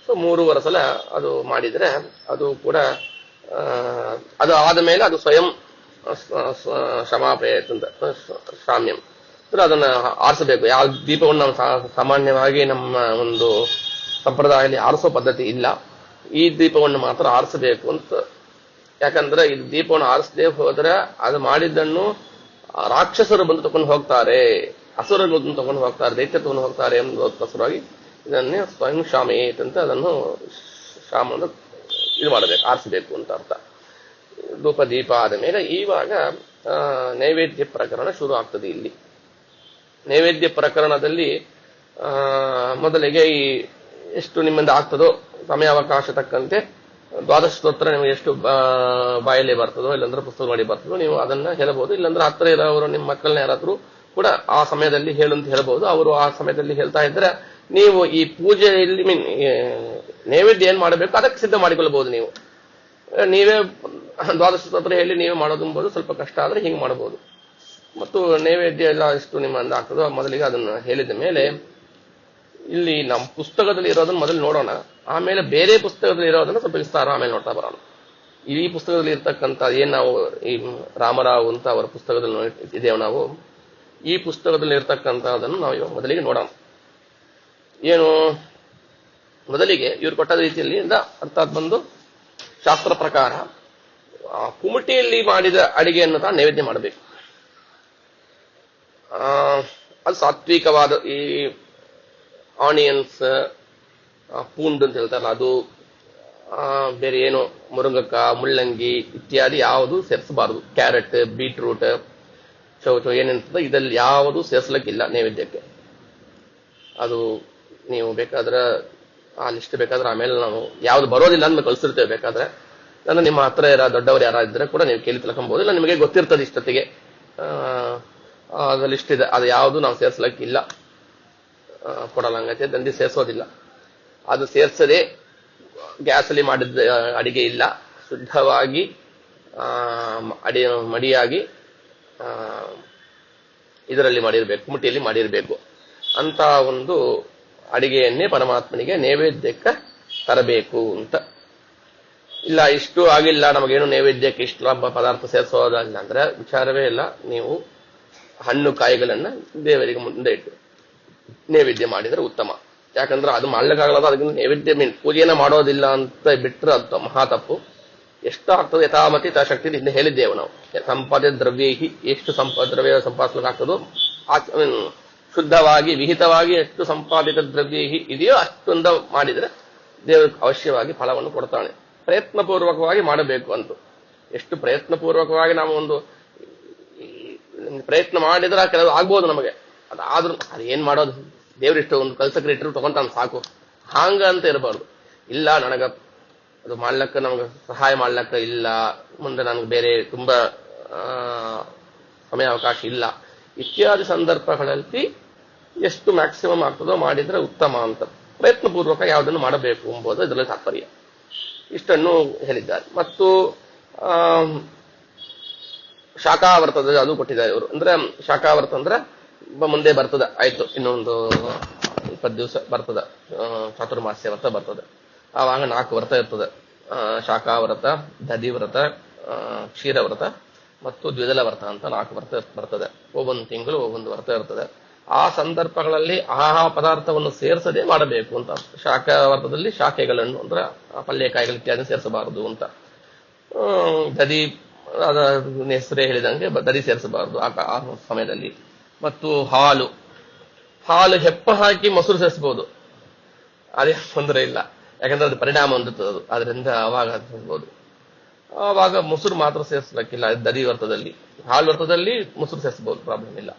ಸೊ 3 ವರಸಲ ಅದು ಮಾಡಿದ್ರೆ ಅದು ಕೂಡ ಅದು ಆದ ಮೇಲೆ ಅದು ಸ್ವಯಂ ಶಮಾಪಯತ್ ಅಂತ ಶಾಮ್ಯಂ ಅದನ್ನ ಆರಿಸಬೇಕು. ಯಾವ ದೀಪವನ್ನು ನಾವು ಸಾಮಾನ್ಯವಾಗಿ ನಮ್ಮ ಒಂದು ಸಂಪ್ರದಾಯದಲ್ಲಿ ಆರಿಸೋ ಪದ್ಧತಿ ಇಲ್ಲ. ಈ ದೀಪವನ್ನು ಮಾತ್ರ ಆರಿಸಬೇಕು ಅಂತ. ಯಾಕಂದ್ರೆ ಇದು ದೀಪವನ್ನು ಆರಿಸದೆ ಹೋದ್ರೆ ಅದು ಮಾಡಿದ್ದನ್ನು ರಾಕ್ಷಸರು ಬಂದು ತಗೊಂಡು ಹೋಗ್ತಾರೆ, ಅಸುರರು ಬಂದು ತಗೊಂಡು ಹೋಗ್ತಾರೆ, ದೈತ್ಯ ತಗೊಂಡು ಹೋಗ್ತಾರೆ ಎಂಬುದಕ್ಕೋಸ್ಕರವಾಗಿ ಇದನ್ನೇ ಸ್ವಯಂ ಶಾಮೇತ್ ಅಂತ ಅದನ್ನು ಶಾಮವನ್ನು ಇದು ಮಾಡಬೇಕು, ಆರಿಸಬೇಕು ಅಂತ ಅರ್ಥ. ಧೂಪ ದೀಪ ಆದ ಮೇಲೆ ಇವಾಗ ನೈವೇದ್ಯ ಪ್ರಕರಣ ಶುರು ಆಗ್ತದೆ. ಇಲ್ಲಿ ನೈವೇದ್ಯ ಪ್ರಕರಣದಲ್ಲಿ ಮೊದಲಿಗೆ ಎಷ್ಟು ನಿಮ್ಮಿಂದ ಆಗ್ತದೋ ಸಮಯಾವಕಾಶ ತಕ್ಕಂತೆ ದ್ವಾದಶ ಸ್ತೋತ್ರ ನಿಮಗೆ ಎಷ್ಟು ಬಾಯಲ್ಲಿ ಬರ್ತದೋ, ಇಲ್ಲಾಂದ್ರೆ ಪುಸ್ತಕ ಮಾಡಿ ಬರ್ತದೋ ನೀವು ಅದನ್ನ ಹೇಳಬಹುದು. ಇಲ್ಲಾಂದ್ರೆ ಹತ್ತಿರ ಇರೋರು ನಿಮ್ಮ ಮಕ್ಕಳನ್ನ ಯಾರಾದ್ರೂ ಕೂಡ ಆ ಸಮಯದಲ್ಲಿ ಹೇಳಂತ ಹೇಳಬಹುದು. ಅವರು ಆ ಸಮಯದಲ್ಲಿ ಹೇಳ್ತಾ ಇದ್ರೆ ನೀವು ಈ ಪೂಜೆಯಲ್ಲಿ ನೈವೇದ್ಯ ಏನ್ ಮಾಡಬೇಕು ಅದಕ್ಕೆ ಸಿದ್ಧ ಮಾಡಿಕೊಳ್ಳಬಹುದು. ನೀವೇ ದ್ವಾದಶ ಸ್ತೋತ್ರ ಹೇಳಿ ನೀವೇ ಮಾಡೋದು ಎಂಬುದು ಸ್ವಲ್ಪ ಕಷ್ಟ ಆದ್ರೆ ಹಿಂಗೆ ಮಾಡಬಹುದು. ಮತ್ತು ನೈವೇದ್ಯ ಎಲ್ಲ ಎಷ್ಟು ನಿಮ್ಮಿಂದ ಆಗ್ತದೋ ಮೊದಲಿಗೆ ಅದನ್ನು ಹೇಳಿದ ಮೇಲೆ ಇಲ್ಲಿ ನಮ್ಮ ಪುಸ್ತಕದಲ್ಲಿ ಇರೋದನ್ನ ಮೊದಲು ನೋಡೋಣ. ಆಮೇಲೆ ಬೇರೆ ಪುಸ್ತಕದಲ್ಲಿ ಇರೋದನ್ನ ಸ್ವಲ್ಪ ವಿಸ್ತಾರ ಆಮೇಲೆ ನೋಡ್ತಾ ಬರೋಣ. ಈ ಪುಸ್ತಕದಲ್ಲಿ ಇರ್ತಕ್ಕಂಥ ಏನ್ ನಾವು ಈ ರಾಮರಾವ್ ಅಂತ ಅವರ ಪುಸ್ತಕದಲ್ಲಿ ಇದ್ದೇವೆ ನಾವು, ಈ ಪುಸ್ತಕದಲ್ಲಿ ಇರ್ತಕ್ಕಂಥದನ್ನು ನಾವು ಇವಾಗ ಮೊದಲಿಗೆ ನೋಡೋಣ. ಏನು ಮೊದಲಿಗೆ ಇವ್ರು ಕೊಟ್ಟ ರೀತಿಯಲ್ಲಿ ಅರ್ಥಾತ್ ಬಂದು ಶಾಸ್ತ್ರ ಪ್ರಕಾರ ಕುಮಟಿಯಲ್ಲಿ ಮಾಡಿದ ಅಡಿಗೆಯನ್ನು ತಾ ನೈವೇದ್ಯ ಮಾಡಬೇಕು. ಅದು ಸಾತ್ವಿಕವಾದ ಈ ಆನಿಯನ್ಸ್, ಪೂಂಡ್ ಅಂತ ಹೇಳ್ತಾರಲ್ಲ ಅದು, ಬೇರೆ ಏನು ಮುರುಂಗಕ್ಕ, ಮುಳ್ಳಂಗಿ ಇತ್ಯಾದಿ ಯಾವುದು ಸೇರಿಸಬಾರದು. ಕ್ಯಾರೆಟ್, ಬೀಟ್ರೂಟ್, ಚೌಚೌ ಏನಿರ್ತದೆ ಇದರಲ್ಲಿ ಯಾವುದು ಸೇರಿಸಲಿಕ್ಕಿಲ್ಲ ನೈವೇದ್ಯಕ್ಕೆ. ಅದು ನೀವು ಬೇಕಾದ್ರೆ ಆ ಲಿಸ್ಟ್ ಬೇಕಾದ್ರೆ ಆಮೇಲೆ ನಾವು ಯಾವ್ದು ಬರೋದಿಲ್ಲ ಅಂತ ಕಳಿಸಿರ್ತೇವೆ. ಬೇಕಾದ್ರೆ ನಾನು ನಿಮ್ಮ ಹತ್ರ ದೊಡ್ಡವರು ಯಾರಾದ್ರೆ ಕೂಡ ನೀವು ಕೇಳಿ ತಿಳ್ಕೊಬಹುದು. ಇಲ್ಲ ನಿಮಗೆ ಗೊತ್ತಿರ್ತದೆ ಇಷ್ಟೊತ್ತಿಗೆ ಅದು ಲಿಸ್ಟ್ ಇದೆ. ಅದು ಯಾವುದು ನಾವು ಸೇರಿಸಲಿಕ್ಕಿಲ್ಲ, ಕೊಡಲಂಗತೆ ದಂಧಿ ಸೇರಿಸೋದಿಲ್ಲ. ಅದು ಸೇರಿಸದೆ ಗ್ಯಾಸಲ್ಲಿ ಮಾಡಿದ ಅಡಿಗೆ ಇಲ್ಲ, ಶುದ್ಧವಾಗಿ ಮಡಿಯಾಗಿ ಇದರಲ್ಲಿ ಮಾಡಿರ್ಬೇಕು, ಕುಮಟಿಯಲ್ಲಿ ಮಾಡಿರ್ಬೇಕು ಅಂತ ಒಂದು ಅಡಿಗೆಯನ್ನೇ ಪರಮಾತ್ಮನಿಗೆ ನೈವೇದ್ಯಕ್ಕೆ ತರಬೇಕು ಅಂತ. ಇಲ್ಲ ಇಷ್ಟು ಆಗಿಲ್ಲ ನಮಗೇನು ನೈವೇದ್ಯಕ್ಕೆ ಇಷ್ಟು ಪದಾರ್ಥ ಸೇರಿಸೋದಲ್ಲ ಅಂದ್ರೆ ವಿಚಾರವೇ ಇಲ್ಲ. ನೀವು ಹಣ್ಣು ಕಾಯಿಗಳನ್ನ ದೇವರಿಗೆ ಮುಂದೆ ಇಟ್ಟು ನೈವೇದ್ಯ ಮಾಡಿದರೆ ಉತ್ತಮ. ಯಾಕಂದ್ರೆ ಅದು ಮಾಡ್ಲಿಕ್ಕಾಗಲ್ಲ, ಅದಕ್ಕಿಂತ ನೈವೇದ್ಯ ಪೂಜೆನ ಮಾಡೋದಿಲ್ಲ ಅಂತ ಬಿಟ್ರೆ ಅದು ಮಹಾ ತಪ್ಪು. ಎಷ್ಟು ಆಗ್ತದೆ ಯಥಾಮತಿ ಶಕ್ತಿ ಹಿಂದೆ ಹೇಳಿದ್ದೇವೆ ನಾವು. ಸಂಪಾದಿತ ದ್ರವ್ಯೇಹಿ, ಎಷ್ಟು ದ್ರವ್ಯ ಸಂಪಾದಿಸ್ಲಿಕ್ಕೆ ಆಗ್ತದೋ ಶುದ್ಧವಾಗಿ ವಿಹಿತವಾಗಿ ಎಷ್ಟು ಸಂಪಾದಿತ ದ್ರವ್ಯೇಹಿ ಇದೆಯೋ ಅಷ್ಟೊಂದ ಮಾಡಿದ್ರೆ ದೇವರು ಅವಶ್ಯವಾಗಿ ಫಲವನ್ನು ಕೊಡ್ತಾನೆ. ಪ್ರಯತ್ನಪೂರ್ವಕವಾಗಿ ಮಾಡಬೇಕು ಅಂತ. ಎಷ್ಟು ಪ್ರಯತ್ನಪೂರ್ವಕವಾಗಿ ನಾವು ಒಂದು ಪ್ರಯತ್ನ ಮಾಡಿದ್ರೆ ಕೆಲವು ಆಗ್ಬೋದು ನಮಗೆ, ಅದಾದ್ರೂ ಅದೇನ್ ಮಾಡೋದು, ದೇವರಿಷ್ಟು ಒಂದು ಕಲ್ಸಕ್ರೆ ಇಟ್ಟರು ತಗೊಂತಾನೆ ಸಾಕು ಹಾಂಗ ಅಂತ ಇರಬಾರ್ದು. ಇಲ್ಲ ನನಗ ಅದು ಮಾಡ್ಲಕ್ಕ ನಮ್ಗೆ ಸಹಾಯ ಮಾಡ್ಲಕ್ಕ ಇಲ್ಲ, ಮುಂದೆ ನನಗೆ ಬೇರೆ ತುಂಬಾ ಸಮಯ ಅವಕಾಶ ಇಲ್ಲ ಇತ್ಯಾದಿ ಸಂದರ್ಭಗಳಲ್ಲಿ ಎಷ್ಟು ಮ್ಯಾಕ್ಸಿಮಮ್ ಆಗ್ತದೋ ಮಾಡಿದ್ರೆ ಉತ್ತಮ ಅಂತ. ಪ್ರಯತ್ನಪೂರ್ವಕ ಯಾವುದನ್ನು ಮಾಡಬೇಕು ಎಂಬುದು ಇದರಲ್ಲಿ ತಾತ್ಪರ್ಯ. ಇಷ್ಟನ್ನು ಹೇಳಿದ್ದಾರೆ. ಮತ್ತು ಶಾಖಾವರ್ತದ ಅದು ಕೊಟ್ಟಿದ್ದಾರೆ ಇವರು. ಅಂದ್ರೆ ಶಾಖಾವರ್ತ ಅಂದ್ರೆ ಮುಂದೆ ಬರ್ತದೆ, ಆಯ್ತು ಇನ್ನೊಂದು 20 ದಿವಸ ಬರ್ತದ, ಚಾತುರ್ಮಾಸ್ಯ ವ್ರತ ಬರ್ತದೆ. ಆವಾಗ 4 ವ್ರತ ಇರ್ತದೆ. ಶಾಖಾವ್ರತ, ದಧಿವ್ರತ, ಕ್ಷೀರವ್ರತ ಮತ್ತು ದ್ವಿದಲ ವ್ರತ ಅಂತ 4 ವ್ರತ ಬರ್ತದೆ. ಒಬ್ಬೊಂದು ತಿಂಗಳು ಒಬ್ಬೊಂದು ವ್ರತ ಇರ್ತದೆ. ಆ ಸಂದರ್ಭಗಳಲ್ಲಿ ಆಹಾ ಪದಾರ್ಥವನ್ನು ಸೇರಿಸದೆ ಮಾಡಬೇಕು ಅಂತ. ಶಾಖಾವರ್ತದಲ್ಲಿ ಶಾಖೆಗಳನ್ನು ಅಂದ್ರೆ ಪಲ್ಯಕಾಯಿಗಳು ಇತ್ಯಾದಿ ಸೇರಿಸಬಾರದು ಅಂತ. ದಧಿ ಅದ ಹೆಸರೇ ಹೇಳಿದಂಗೆ ದಧಿ ಸೇರಿಸಬಾರದು ಆ ಸಮಯದಲ್ಲಿ. ಮತ್ತು ಹಾಲು ಹೆಪ್ಪ ಹಾಕಿ ಮೊಸರು ಸೇರಿಸಬಹುದು, ಅದೇ ತೊಂದರೆ ಇಲ್ಲ, ಯಾಕಂದ್ರೆ ಅದು ಪರಿಣಾಮ ಹೊಂದುತ್ತದೆ ಅದು, ಅದರಿಂದ ಅವಾಗ ಸೇರಿಸಬಹುದು. ಆವಾಗ ಮೊಸರು ಮಾತ್ರ ಸೇರಿಸಬೇಕಿಲ್ಲ ದಧಿ ವ್ರತದಲ್ಲಿ. ಹಾಲು ವ್ರತದಲ್ಲಿ ಮೊಸರು ಸೇರಿಸಬಹುದು, ಪ್ರಾಬ್ಲಮ್ ಇಲ್ಲ.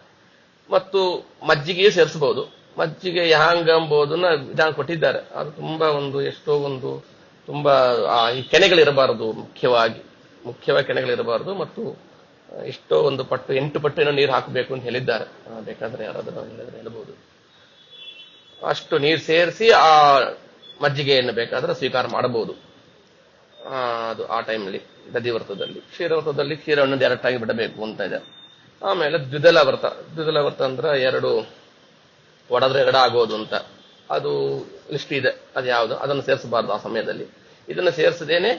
ಮತ್ತು ಮಜ್ಜಿಗೆ ಸೇರಿಸಬಹುದು. ಮಜ್ಜಿಗೆ ಹ್ಯಾಂಗ ಎಂಬುದನ್ನ ವಿಧಾನ ಕೊಟ್ಟಿದ್ದಾರೆ. ಅದು ತುಂಬಾ ತುಂಬಾ ಈ ಕೆನೆಗಳಿರಬಾರದು, ಮುಖ್ಯವಾಗಿ ಕೆನೆಗಳಿರಬಾರದು. ಮತ್ತು ಎಷ್ಟೋ ಒಂದು ಪಟ್ಟು 8 ಪಟ್ಟು ಏನೋ ನೀರು ಹಾಕಬೇಕು ಅಂತ ಹೇಳಿದ್ದಾರೆ. ಬೇಕಾದ್ರೆ ಯಾರಾದ್ರೂ ಹೇಳಬಹುದು. ಅಷ್ಟು ನೀರು ಸೇರಿಸಿ ಆ ಮಜ್ಜಿಗೆಯನ್ನು ಬೇಕಾದ್ರೆ ಸ್ವೀಕಾರ ಮಾಡಬಹುದು ಅದು ಆ ಟೈಮ್ಲಿ ದಧಿವ್ರತದಲ್ಲಿ. ಕ್ಷೀರವ್ರತದಲ್ಲಿ ಕ್ಷೀರವನ್ನು ಡೈರೆಕ್ಟ್ ಆಗಿ ಬಿಡಬೇಕು ಅಂತ ಇದೆ. ಆಮೇಲೆ ದ್ವಿದಲ ವ್ರತ ಅಂದ್ರೆ 2 ಒಡೆದ್ರೆ 2 ಆಗೋದು ಅಂತ ಅದು ಲಿಸ್ಟ್ ಇದೆ. ಅದು ಯಾವುದು, ಅದನ್ನು ಸೇರಿಸಬಾರ್ದು ಆ ಸಮಯದಲ್ಲಿ. ಇದನ್ನು ಸೇರಿಸದೇನೆ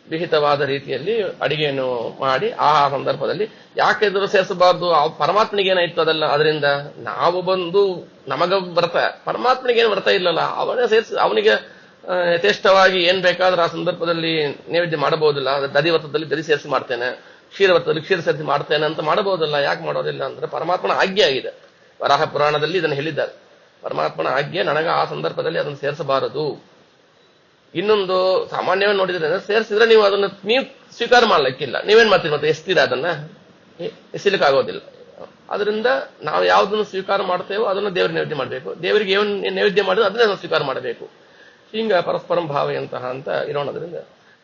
ವಿಹಿತವಾದ ರೀತಿಯಲ್ಲಿ ಅಡಿಗೆಯನ್ನು ಮಾಡಿ ಆ ಸಂದರ್ಭದಲ್ಲಿ ಯಾಕೆ ಇದ್ರು ಸೇರಿಸಬಾರ್ದು, ಪರಮಾತ್ಮನಿಗೆ ಏನಾಯ್ತು ಅದೆಲ್ಲ. ಅದರಿಂದ ನಾವು ಬಂದು ನಮಗ ವ್ರತ, ಪರಮಾತ್ಮನಿಗೇನು ವ್ರತ ಇಲ್ಲಲ್ಲ, ಅವನಿಗೆ ಯಥೇಷ್ಟವಾಗಿ ಏನ್ ಬೇಕಾದ್ರೆ ಆ ಸಂದರ್ಭದಲ್ಲಿ ನೈವೇದ್ಯ ಮಾಡಬಹುದಿಲ್ಲ. ದಧಿ ವ್ರತದಲ್ಲಿ ದಧಿ ಸೇರಿಸಿ ಮಾಡ್ತೇನೆ, ಕ್ಷೀರವ್ರತದಲ್ಲಿ ಕ್ಷೀರ ಸೇರಿಸಿ ಮಾಡ್ತೇನೆ ಅಂತ ಮಾಡಬಹುದಲ್ಲ. ಯಾಕೆ ಮಾಡೋದಿಲ್ಲ ಅಂದ್ರೆ ಪರಮಾತ್ಮನ ಆಜ್ಞೆ ಆಗಿದೆ. ವರಾಹ ಪುರಾಣದಲ್ಲಿ ಇದನ್ನು ಹೇಳಿದ್ದಾರೆ. ಪರಮಾತ್ಮನ ಆಜ್ಞೆ, ನನಗ ಆ ಸಂದರ್ಭದಲ್ಲಿ ಅದನ್ನು ಸೇರಿಸಬಾರದು. ಇನ್ನೊಂದು ಸಾಮಾನ್ಯವಾಗಿ ನೋಡಿದ್ರೆ ಸೇರಿಸಿದ್ರೆ ನೀವು ಅದನ್ನು ಸ್ವೀಕಾರ ಮಾಡ್ಲಿಕ್ಕಿಲ್ಲ. ನೀವೇನ್ ಮಾಡ್ತೀರಿ ಮತ್ತೆ ಎಸ್ತೀರ, ಅದನ್ನ ಎಸಿಲಿಕ್ಕಾಗೋದಿಲ್ಲ. ಅದರಿಂದ ನಾವು ಯಾವುದನ್ನು ಸ್ವೀಕಾರ ಮಾಡ್ತೇವೋ ಅದನ್ನು ದೇವರಿಗೆ ನೈವೇದ್ಯ ಮಾಡಬೇಕು. ದೇವರಿಗೆ ಏನು ನೈವೇದ್ಯ ಮಾಡಿದ್ರೆ ಅದನ್ನೇ ನಾವು ಸ್ವೀಕಾರ ಮಾಡಬೇಕು. ಹಿಂಗ ಪರಸ್ಪರಂ ಭಾವೆಯಂತಹ ಅಂತ ಇರೋಣದ್ರಿಂದ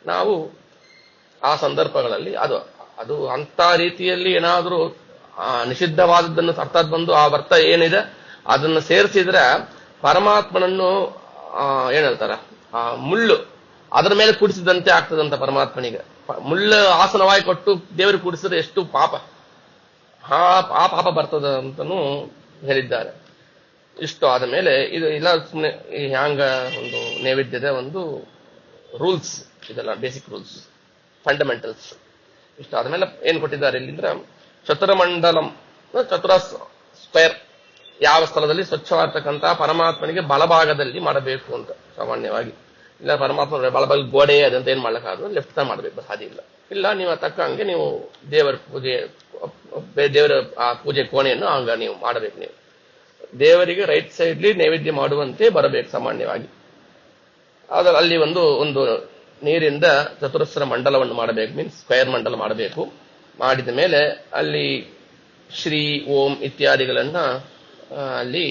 ನಾವು ಆ ಸಂದರ್ಭಗಳಲ್ಲಿ ಅದು ಅಂತ ರೀತಿಯಲ್ಲಿ ಏನಾದ್ರೂ ನಿಷಿದ್ಧವಾದದ್ದನ್ನು ಅರ್ಥಾತ್ ಬಂದು ಆ ವ್ರತ ಏನಿದೆ ಅದನ್ನು ಸೇರಿಸಿದ್ರೆ ಪರಮಾತ್ಮನನ್ನು ಏನ್ ಹೇಳ್ತಾರ, ಆ ಮುಳ್ಳು ಅದರ ಮೇಲೆ ಕೂಡಿಸಿದಂತೆ ಆಗ್ತದಂತ. ಪರಮಾತ್ಮನಿಗೆ ಮುಳ್ಳು ಆಸನವಾಗಿ ಕೊಟ್ಟು ದೇವರಿಗೆ ಕೂಡಿಸಿದ್ರೆ ಎಷ್ಟು ಪಾಪ, ಆ ಪಾಪ ಬರ್ತದ ಅಂತನೂ ಹೇಳಿದ್ದಾರೆ. ಇಷ್ಟು ಆದ ಮೇಲೆ ಇದು ಇಲ್ಲ ಸುಮ್ಮನೆ ಹ್ಯಾಂಗ ಒಂದು ನೈವೇದ್ಯದ ಒಂದು ರೂಲ್ಸ್ ಇದೆಲ್ಲ, ಬೇಸಿಕ್ ರೂಲ್ಸ್, ಫಂಡಮೆಂಟಲ್ಸ್. ಇಷ್ಟು ಆದ್ಮೇಲೆ ಏನ್ ಕೊಟ್ಟಿದ್ದಾರೆ ಇಲ್ಲಿಂದ್ರ ಚತುರಮಂಡಲಂ, ಚತುರ ಸ್ಕ್ವೇರ್ ಯಾವ ಸ್ಥಳದಲ್ಲಿ ಸ್ವಚ್ಛವಾಗಿರ್ತಕ್ಕಂಥ ಪರಮಾತ್ಮನಿಗೆ ಬಲಭಾಗದಲ್ಲಿ ಮಾಡಬೇಕು ಅಂತ ಸಾಮಾನ್ಯವಾಗಿ. ಇಲ್ಲ ಪರಮಾತ್ಮ ಬಲಭಾಗ ಗೋಡೆ ಅದಂತ ಏನ್ ಮಾಡ್ಲಿಕ್ಕಾದ್ರು ಲೆಫ್ಟ್ ತ ಮಾಡ್ಬೇಕು, ಸಾಧ್ಯ ಇಲ್ಲ. ಇಲ್ಲ ನೀವು ತಕ್ಕಂಗೆ ನೀವು ದೇವರ ಆ ಪೂಜೆ ಕೋಣೆಯನ್ನು ಹಂಗ ನೀವು ಮಾಡಬೇಕು. ನೀವು ದೇವರಿಗೆ ರೈಟ್ ಸೈಡ್ಲಿ ನೈವೇದ್ಯ ಮಾಡುವಂತೆ ಬರಬೇಕು ಸಾಮಾನ್ಯವಾಗಿ. ಅಲ್ಲಿ ಒಂದು ನೀರಿಂದ ಚತುರಸ್ರ ಮಂಡಲವನ್ನು ಮಾಡಬೇಕು, ಮೀನ್ಸ್ ಸ್ಕ್ವೇರ್ ಮಂಡಲ ಮಾಡಬೇಕು. ಮಾಡಿದ ಮೇಲೆ ಅಲ್ಲಿ ಶ್ರೀ ಓಂ ಇತ್ಯಾದಿಗಳನ್ನ ಅಲ್ಲಿ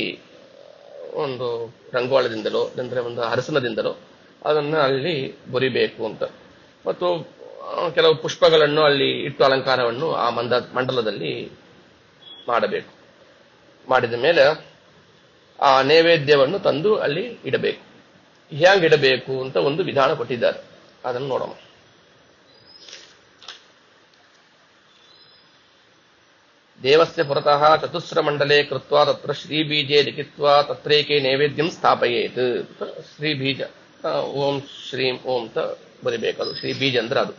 ಒಂದು ರಂಗೋಳದಿಂದಲೋ ಅಂದ್ರೆ ಒಂದು ಹರಸನದಿಂದಲೋ ಅದನ್ನ ಅಲ್ಲಿ ಬರಿಬೇಕು ಅಂತ. ಮತ್ತು ಕೆಲವು ಪುಷ್ಪಗಳನ್ನು ಅಲ್ಲಿ ಇಟ್ಟು ಅಲಂಕಾರವನ್ನು ಆ ಮಂಡಲದಲ್ಲಿ ಮಾಡಬೇಕು. ಮಾಡಿದ ಮೇಲೆ ಆ ನೈವೇದ್ಯವನ್ನು ತಂದು ಅಲ್ಲಿ ಇಡಬೇಕು. ಹ್ಯಾಂಗ್ ಇಡಬೇಕು ಅಂತ ಒಂದು ವಿಧಾನ ಕೊಟ್ಟಿದ್ದಾರೆ, ಅದನ್ನು ನೋಡೋಣ. ದೇವಸ್ಯ ಪುರತಃ ಚತುಸ್ರ ಮಂಡಲೆ ಕೃತ್ವಾ ತತ್ರ ಶ್ರೀಬೀಜೆ ಲಿಖಿತ್ವಾ ತತ್ರೈಕೆ ನೈವೇದ್ಯಂ ಸ್ಥಾಪಯೇತ್. ಶ್ರೀಬೀಜ ಓಂ ಶ್ರೀಂ ಓಂ ಅಂತ ಬರಿಬೇಕದು. ಶ್ರೀಬೀಜ ಅಂದ್ರೆ ಅದು.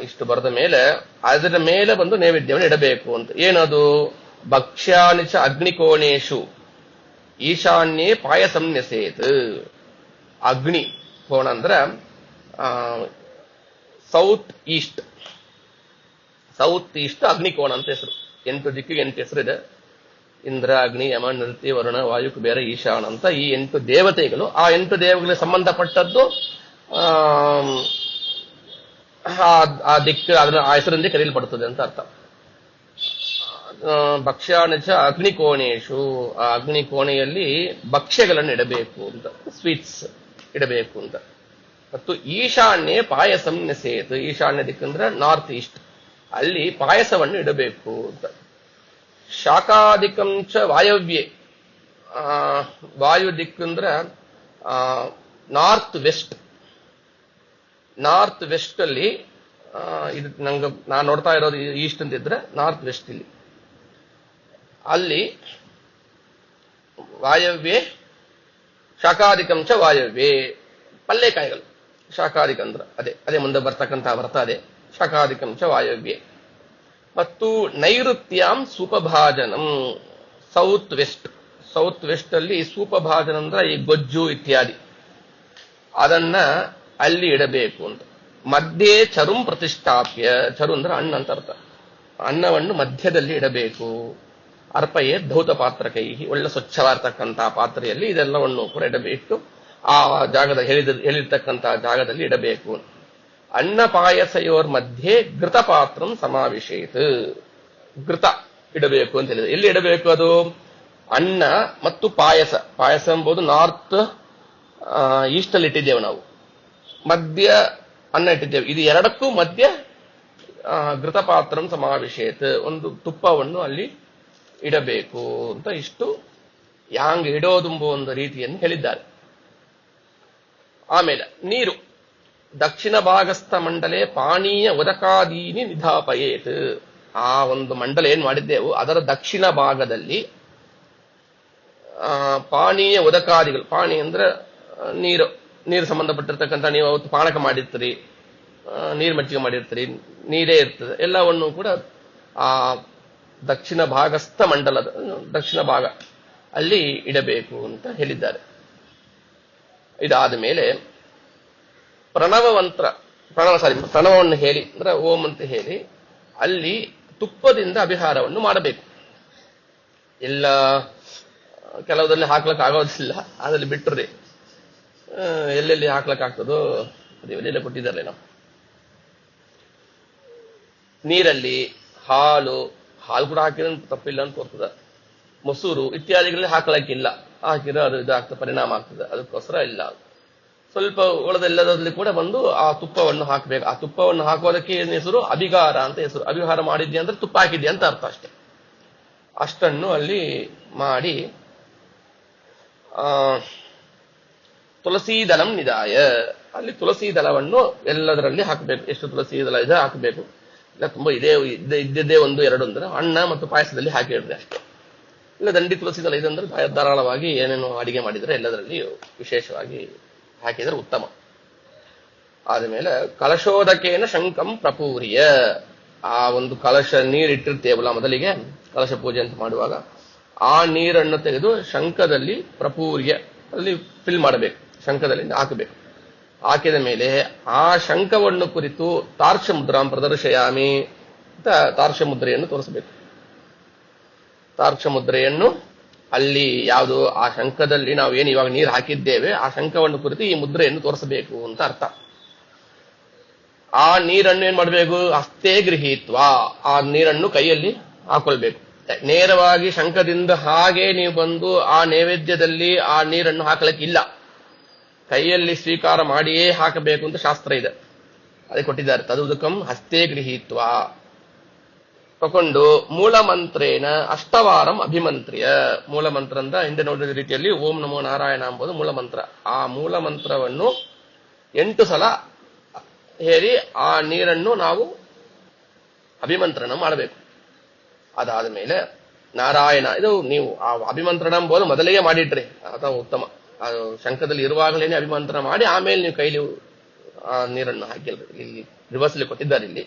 ಇಷ್ಟು ಬರೆದ ಮೇಲೆ ಅದರ ಮೇಲೆ ಬಂದು ನೈವೇದ್ಯವನ್ನು ಇಡಬೇಕು ಅಂತ. ಏನದು? ಭಕ್ಷ್ಯಾನಿ ಚ ಅಗ್ನಿಕೋಣೇಶು ಈಶಾನ್ಯೇ ಪಾಯಸಂ ನೆಸೇತ್. ಅಗ್ನಿ ಕೋಣ ಅಂದ್ರ ಸೌತ್ ಈಸ್ಟ್ ಅಗ್ನಿಕೋಣ ಅಂತ ಹೆಸರು. 8 ದಿಕ್ಕಿಗೆ 8 ಹೆಸರಿದೆ. ಇಂದ್ರ, ಅಗ್ನಿ, ಯಮ, ನೃತಿ, ವರುಣ, ವಾಯು, ಕುಬೇರ, ಈಶಾನ ಅಂತ ಈ 8 ದೇವತೆಗಳು. ಆ 8 ದೇವಗಳಿಗೆ ಸಂಬಂಧಪಟ್ಟದ್ದು ಆ ದಿಕ್ಕು ಅದರ ಆ ಹೆಸರಿಂದ ಕರೆಯಲ್ಪಡುತ್ತದೆ ಅಂತ ಅರ್ಥ. ಭಕ್ಷ್ಯಾನಚ ಅಗ್ನಿಕೋಣೇಶು, ಆ ಅಗ್ನಿಕೋಣೆಯಲ್ಲಿ ಭಕ್ಷ್ಯಗಳನ್ನು ಇಡಬೇಕು ಅಂತ, ಸ್ವೀಟ್ಸ್ ಇಡಬೇಕು ಅಂತ. ಮತ್ತು ಈಶಾನ್ಯ ಪಾಯಸಂ ನೆಸೇತ್, ಈಶಾನ್ಯ ದಿಕ್ಕಂದ್ರೆ ನಾರ್ತ್ ಈಸ್ಟ್, ಅಲ್ಲಿ ಪಾಯಸವನ್ನು ಇಡಬೇಕು ಅಂತ. ಶಾಖಾದಿಕಂಚ ವಾಯವ್ಯೆ, ವಾಯು ದಿಕ್ಕಂದ್ರ ನಾರ್ತ್ ವೆಸ್ಟ್ ಅಲ್ಲಿ, ಇದು ನಂಗೆ ನಾನು ನೋಡ್ತಾ ಇರೋದು ಈಸ್ಟ್ ಅಂತಿದ್ರೆ ನಾರ್ತ್ ವೆಸ್ಟ್ ಇಲ್ಲಿ, ಅಲ್ಲಿ ವಾಯವ್ಯೆ ಶಾಖಾದಿಕಂಚ ವಾಯವ್ಯೆ, ಪಲ್ಲೆಕಾಯಿಗಳು ಶಾಖಾದಿಕ ಅಂದ್ರ ಅದೇ ಮುಂದೆ ಬರ್ತಕ್ಕಂತಹ ವ್ರತ ಅದೇ ಶಾಖಾದಿಕಂಚ ವಾಯವ್ಯೆ. ಮತ್ತು ನೈಋತ್ಯಾಂ ಸೂಪಭಾಜನಂ, ಸೌತ್ ವೆಸ್ಟ್ ಅಲ್ಲಿ ಸೂಪಭಾಜನ ಅಂದ್ರೆ ಈ ಗೊಜ್ಜು ಇತ್ಯಾದಿ ಅದನ್ನ ಅಲ್ಲಿ ಇಡಬೇಕು ಅಂತ. ಮಧ್ಯೆ ಚರುಂ ಪ್ರತಿಷ್ಠಾಪ್ಯ, ಚರು ಅಂದ್ರೆ ಅನ್ನ ಅಂತ ಅರ್ಥ, ಅನ್ನವನ್ನು ಮಧ್ಯದಲ್ಲಿ ಇಡಬೇಕು. ಅರ್ಪಯೇ ಧೌತ ಪಾತ್ರಕೈ, ಒಳ್ಳೆ ಸ್ವಚ್ಛವಾಗಿರ್ತಕ್ಕಂತಹ ಪಾತ್ರೆಯಲ್ಲಿ ಇದೆಲ್ಲವನ್ನು ಕೂಡ ಇಡಬೇಕು. ಆ ಜಾಗದ ಹೇಳಿರ್ತಕ್ಕಂತಹ ಜಾಗದಲ್ಲಿ ಇಡಬೇಕು. ಅನ್ನ ಪಾಯಸಯೋರ್ ಮಧ್ಯೆ ಘೃತ ಪಾತ್ರಂ ಸಮಾವಿಷೇತ್, ಘೃತ ಇಡಬೇಕು ಅಂತ ಹೇಳಿದ್ರೆ ಎಲ್ಲಿ ಇಡಬೇಕು? ಅದು ಅನ್ನ ಮತ್ತು ಪಾಯಸ ಎಂಬುದು ನಾರ್ತ್ ಈಸ್ಟ್ ಅಲ್ಲಿ ಇಟ್ಟಿದ್ದೇವೆ ನಾವು, ಮಧ್ಯ ಅನ್ನ ಇಟ್ಟಿದ್ದೇವೆ. ಇದು ಎರಡಕ್ಕೂ ಮಧ್ಯ ಘೃತ ಪಾತ್ರಂ ಸಮಾವಿಷೇತ್, ಒಂದು ತುಪ್ಪವನ್ನು ಅಲ್ಲಿ ಇಡಬೇಕು ಅಂತ. ಇಷ್ಟು ಯಾಂಗ್ ಇಡೋದೆಂಬ ಒಂದು ರೀತಿಯನ್ನು ಹೇಳಿದ್ದಾರೆ. ಆಮೇಲೆ ನೀರು, ದಕ್ಷಿಣ ಭಾಗಸ್ಥ ಮಂಡಲೆ ಪಾನೀಯ ಉದಕಾದೀನಿ ನಿಧಾಪಯೇತ್, ಆ ಒಂದು ಮಂಡಲ ಏನ್ ಮಾಡಿದ್ದೆವು ಅದರ ದಕ್ಷಿಣ ಭಾಗದಲ್ಲಿ ಪಾನೀಯ ಉದಕಾದಿಗಳು, ಪಾನಿ ಅಂದ್ರೆ ನೀರು ಸಂಬಂಧಪಟ್ಟಿರ್ತಕ್ಕಂಥ, ನೀವು ಅವತ್ತು ಪಾನಕ ಮಾಡಿರ್ತೀರಿ, ನೀರು ಮಜ್ಜಿಗೆ ಮಾಡಿರ್ತೀರಿ, ನೀರೇ ಇರ್ತದೆ, ಎಲ್ಲವನ್ನು ಕೂಡ ಆ ದಕ್ಷಿಣ ಭಾಗಸ್ಥ ಮಂಡಲದ ದಕ್ಷಿಣ ಭಾಗ ಅಲ್ಲಿ ಇಡಬೇಕು ಅಂತ ಹೇಳಿದ್ದಾರೆ. ಇದಾದ ಮೇಲೆ ಪ್ರಣವವನ್ನು ಹೇಳಿ ಅಂದ್ರೆ ಓಂ ಅಂತ ಹೇಳಿ ಅಲ್ಲಿ ತುಪ್ಪದಿಂದ ಅಭಿಹಾರವನ್ನು ಮಾಡಬೇಕು. ಎಲ್ಲ ಕೆಲವದಲ್ಲಿ ಹಾಕ್ಲಕ್ ಆಗೋದಿಲ್ಲ, ಅದ್ರಲ್ಲಿ ಬಿಟ್ಟರೆ ಎಲ್ಲೆಲ್ಲಿ ಹಾಕ್ಲಕ್ ಆಗ್ತದೋ ಅದೆಲ್ಲ ಕೊಟ್ಟಿದ್ದಾರೆ. ನಾವು ನೀರಲ್ಲಿ ಹಾಲು ಕೂಡ ಹಾಕಿದ್ರೆ ತಪ್ಪಿಲ್ಲ ಅಂತ ತೋರ್ತದ, ಮೊಸರು ಇತ್ಯಾದಿಗಳಲ್ಲಿ ಹಾಕ್ಲಕ್ಕಿಲ್ಲ, ಹಾಕಿದ್ರೆ ಅದು ಇದಾಗ್ತದೆ, ಪರಿಣಾಮ ಆಗ್ತದೆ. ಅದಕ್ಕೋಸ್ಕರ ಇಲ್ಲ, ಸ್ವಲ್ಪ ಉಳದೆಲ್ಲದಲ್ಲಿ ಕೂಡ ಬಂದು ಆ ತುಪ್ಪವನ್ನು ಹಾಕಬೇಕು. ಆ ತುಪ್ಪವನ್ನು ಹಾಕೋದಕ್ಕೆ ಏನ್ ಹೆಸರು? ಅಭಿಗಾರ ಅಂತ ಹೆಸರು. ಅಭಿಹಾರ ಮಾಡಿದ್ಯಾ ಅಂದ್ರೆ ತುಪ್ಪ ಹಾಕಿದ್ಯಾ ಅಂತ ಅರ್ಥ ಅಷ್ಟೇ. ಅಷ್ಟನ್ನು ಅಲ್ಲಿ ಮಾಡಿ ತುಳಸಿ ದಳಂ ನಿಧಾಯ, ಅಲ್ಲಿ ತುಳಸಿ ದಳವನ್ನು ಎಲ್ಲದರಲ್ಲಿ ಹಾಕಬೇಕು. ಎಷ್ಟು ತುಳಸಿ ದಳ ಇದೆ ಹಾಕಬೇಕು. ಇಲ್ಲ ತುಂಬಾ ಇದ್ದಿದ್ದೇ 1-2 ಅಂದ್ರೆ ಅನ್ನ ಮತ್ತು ಪಾಯಸದಲ್ಲಿ ಹಾಕಿಡ್ರಿ ಅಷ್ಟೇ. ಇಲ್ಲ ದಂಡಿ ತುಳಸಿ ದಳ ಇದೆ ಅಂದ್ರೆ ಧಾರಾಳವಾಗಿ ಏನೇನು ಅಡಿಗೆ ಮಾಡಿದ್ರೆ ಎಲ್ಲದರಲ್ಲಿ ವಿಶೇಷವಾಗಿ ಹಾಕಿದರೆ ಉತ್ತಮ. ಆದ್ಮೇಲೆ ಕಲಶೋದಕೇನ ಶಂಕಂ ಪ್ರಪೂರ್ಯ, ಆ ಒಂದು ಕಲಶ ನೀರಿಟ್ಟಿರ್ತೇವಲ್ಲ ಮೊದಲಿಗೆ ಕಲಶ ಪೂಜೆ ಅಂತ ಮಾಡುವಾಗ, ಆ ನೀರನ್ನು ತೆಗೆದು ಶಂಖದಲ್ಲಿ ಪ್ರಪೂರ್ಯ ಅಲ್ಲಿ ಫಿಲ್ ಮಾಡಬೇಕು, ಶಂಖದಲ್ಲಿ ಹಾಕಬೇಕು. ಹಾಕಿದ ಮೇಲೆ ಆ ಶಂಖವನ್ನು ಕುರಿತು ತಾರ್ಕ್ಷ ಮುದ್ರಾಂ ಪ್ರದರ್ಶಯಾಮಿ ಅಂತ ತಾರ್ಕ್ಷ ಮುದ್ರೆಯನ್ನು ತೋರಿಸಬೇಕು. ತಾರ್ಕ್ಷ ಮುದ್ರೆಯನ್ನು ಅಲ್ಲಿ ಯಾವುದು ಆ ಶಂಖದಲ್ಲಿ ನಾವು ಏನು ಇವಾಗ ನೀರು ಹಾಕಿದ್ದೇವೆ ಆ ಶಂಖವನ್ನು ಕುರಿತು ಈ ಮುದ್ರೆಯನ್ನು ತೋರಿಸಬೇಕು ಅಂತ ಅರ್ಥ. ಆ ನೀರನ್ನು ಏನ್ ಮಾಡಬೇಕು? ಹಸ್ತೇ ಗೃಹೀತ್ವ, ಆ ನೀರನ್ನು ಕೈಯಲ್ಲಿ ಹಾಕೊಳ್ಬೇಕು. ನೇರವಾಗಿ ಶಂಖದಿಂದ ಹಾಗೆ ನೀವು ಬಂದು ಆ ನೈವೇದ್ಯದಲ್ಲಿ ಆ ನೀರನ್ನು ಹಾಕಲಿಕ್ಕಿಲ್ಲ, ಕೈಯಲ್ಲಿ ಸ್ವೀಕಾರ ಮಾಡಿಯೇ ಹಾಕಬೇಕು ಅಂತ ಶಾಸ್ತ್ರ ಇದೆ, ಅದಕ್ಕೆ ಕೊಟ್ಟಿದ್ದಾರೆ. ತದುದಕಂ ಹಸ್ತೇ ಗೃಹೀತ್ವ ತಕೊಂಡು ಮೂಲ ಮಂತ್ರೇನ ಅಷ್ಟವಾರಂ ಅಭಿಮಂತ್ರ್ಯ, ಮೂಲ ಮಂತ್ರ ಅಂತ ಹಿಂದೆ ನೋಡಿದ ರೀತಿಯಲ್ಲಿ ಓಂ ನಮೋ ನಾರಾಯಣ ಎಂಬುದು ಮೂಲ ಮಂತ್ರ. ಆ ಮೂಲ ಮಂತ್ರವನ್ನು 8 ಸಲ ಹೇರಿ ಆ ನೀರನ್ನು ನಾವು ಅಭಿಮಂತ್ರಣ ಮಾಡಬೇಕು. ಅದಾದ ಮೇಲೆ ನಾರಾಯಣ, ಇದು ನೀವು ಆ ಅಭಿಮಂತ್ರಣ ಎಂಬುದು ಮೊದಲಿಗೆ ಮಾಡಿಟ್ರಿ ಅಥವಾ ಉತ್ತಮ. ಅದು ಶಂಖದಲ್ಲಿ ಇರುವಾಗಲೇನೆ ಅಭಿಮಂತ್ರಣ ಮಾಡಿ ಆಮೇಲೆ ನೀವು ಕೈಲಿ ಆ ನೀರನ್ನು ಹಾಕಿಲ್ರಿ. ಇಲ್ಲಿ ರಿವರ್ಸ್ಲಿ ಕೊಟ್ಟಿದ್ದಾರೆ, ಇಲ್ಲಿ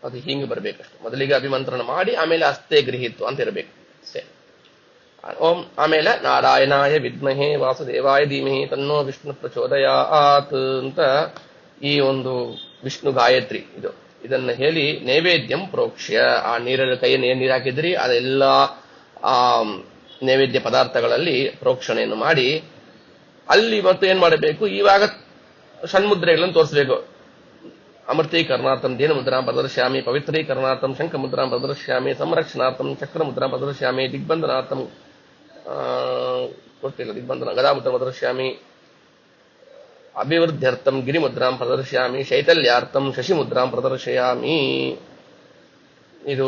ಅದು ಹಿಂಗೆ ಬರಬೇಕಷ್ಟು. ಮೊದಲಿಗೆ ಅಭಿಮಂತ್ರಣ ಮಾಡಿ ಆಮೇಲೆ ಹಸ್ತೇ ಗೃಹೀತ್ವ ಅಂತ ಇರಬೇಕು ಅಷ್ಟೇ. ಓಂ ಆಮೇಲೆ ನಾರಾಯಣಾಯ ವಿದ್ಮಹೇ ವಾಸುದೇವಾಯ ಧೀಮಹಿ ತನ್ನೋ ವಿಷ್ಣು ಪ್ರಚೋದಯಾತ್ ಅಂತ ಈ ಒಂದು ವಿಷ್ಣು ಗಾಯತ್ರಿ ಇದನ್ನ ಹೇಳಿ ನೈವೇದ್ಯಂ ಪ್ರೋಕ್ಷ್ಯ ಆ ನೀರಲ್ಲಿ ಕೈಯನ್ನು ಏನ್ ನೀರು ಹಾಕಿದ್ರಿ ಅದೆಲ್ಲ ಆ ನೈವೇದ್ಯ ಪದಾರ್ಥಗಳಲ್ಲಿ ಪ್ರೋಕ್ಷಣೆಯನ್ನು ಮಾಡಿ ಅಲ್ಲಿ ಮತ್ತು ಏನ್ ಮಾಡಬೇಕು, ಇವಾಗ ಷಣ್ಮುದ್ರೆಗಳನ್ನು ತೋರಿಸಬೇಕು. ಅಮೃತೀಕರಣಾರ್ಥಂ ದೇನ ಮುದ್ರಾಂ ಪ್ರದರ್ಶ್ಯಾಮಿ, ಪವಿತ್ರೀಕರಣಾರ್ಥಂ ಶಂಖ ಮುದ್ರಾಂ ಪ್ರದರ್ಶ್ಯಾಮಿ, ಸಂರಕ್ಷಣಾರ್ಥಂ ಚಕ್ರ ಮುದ್ರಾಂ ಪ್ರದರ್ಶ್ಯಾಮಿ, ದಿಗ್ಬಂಧನಾರ್ಥಂ ಗೊತ್ತಿಲ್ಲ ದಿಗ್ಬಂಧನ ಗದಾಮುದ್ರಾಂ ಪ್ರದರ್ಶ್ಯಾಮಿ, ಅಭಿವೃದ್ಧ್ಯರ್ಥಂ ಗಿರಿಮುದ್ರಾಂ ಪ್ರದರ್ಶ್ಯಾಮಿ, ಶೈತಲ್ಯಾರ್ಥಂ ಶಶಿಮುದ್ರಾಂ ಪ್ರದರ್ಶಯಾಮಿ. ಇದು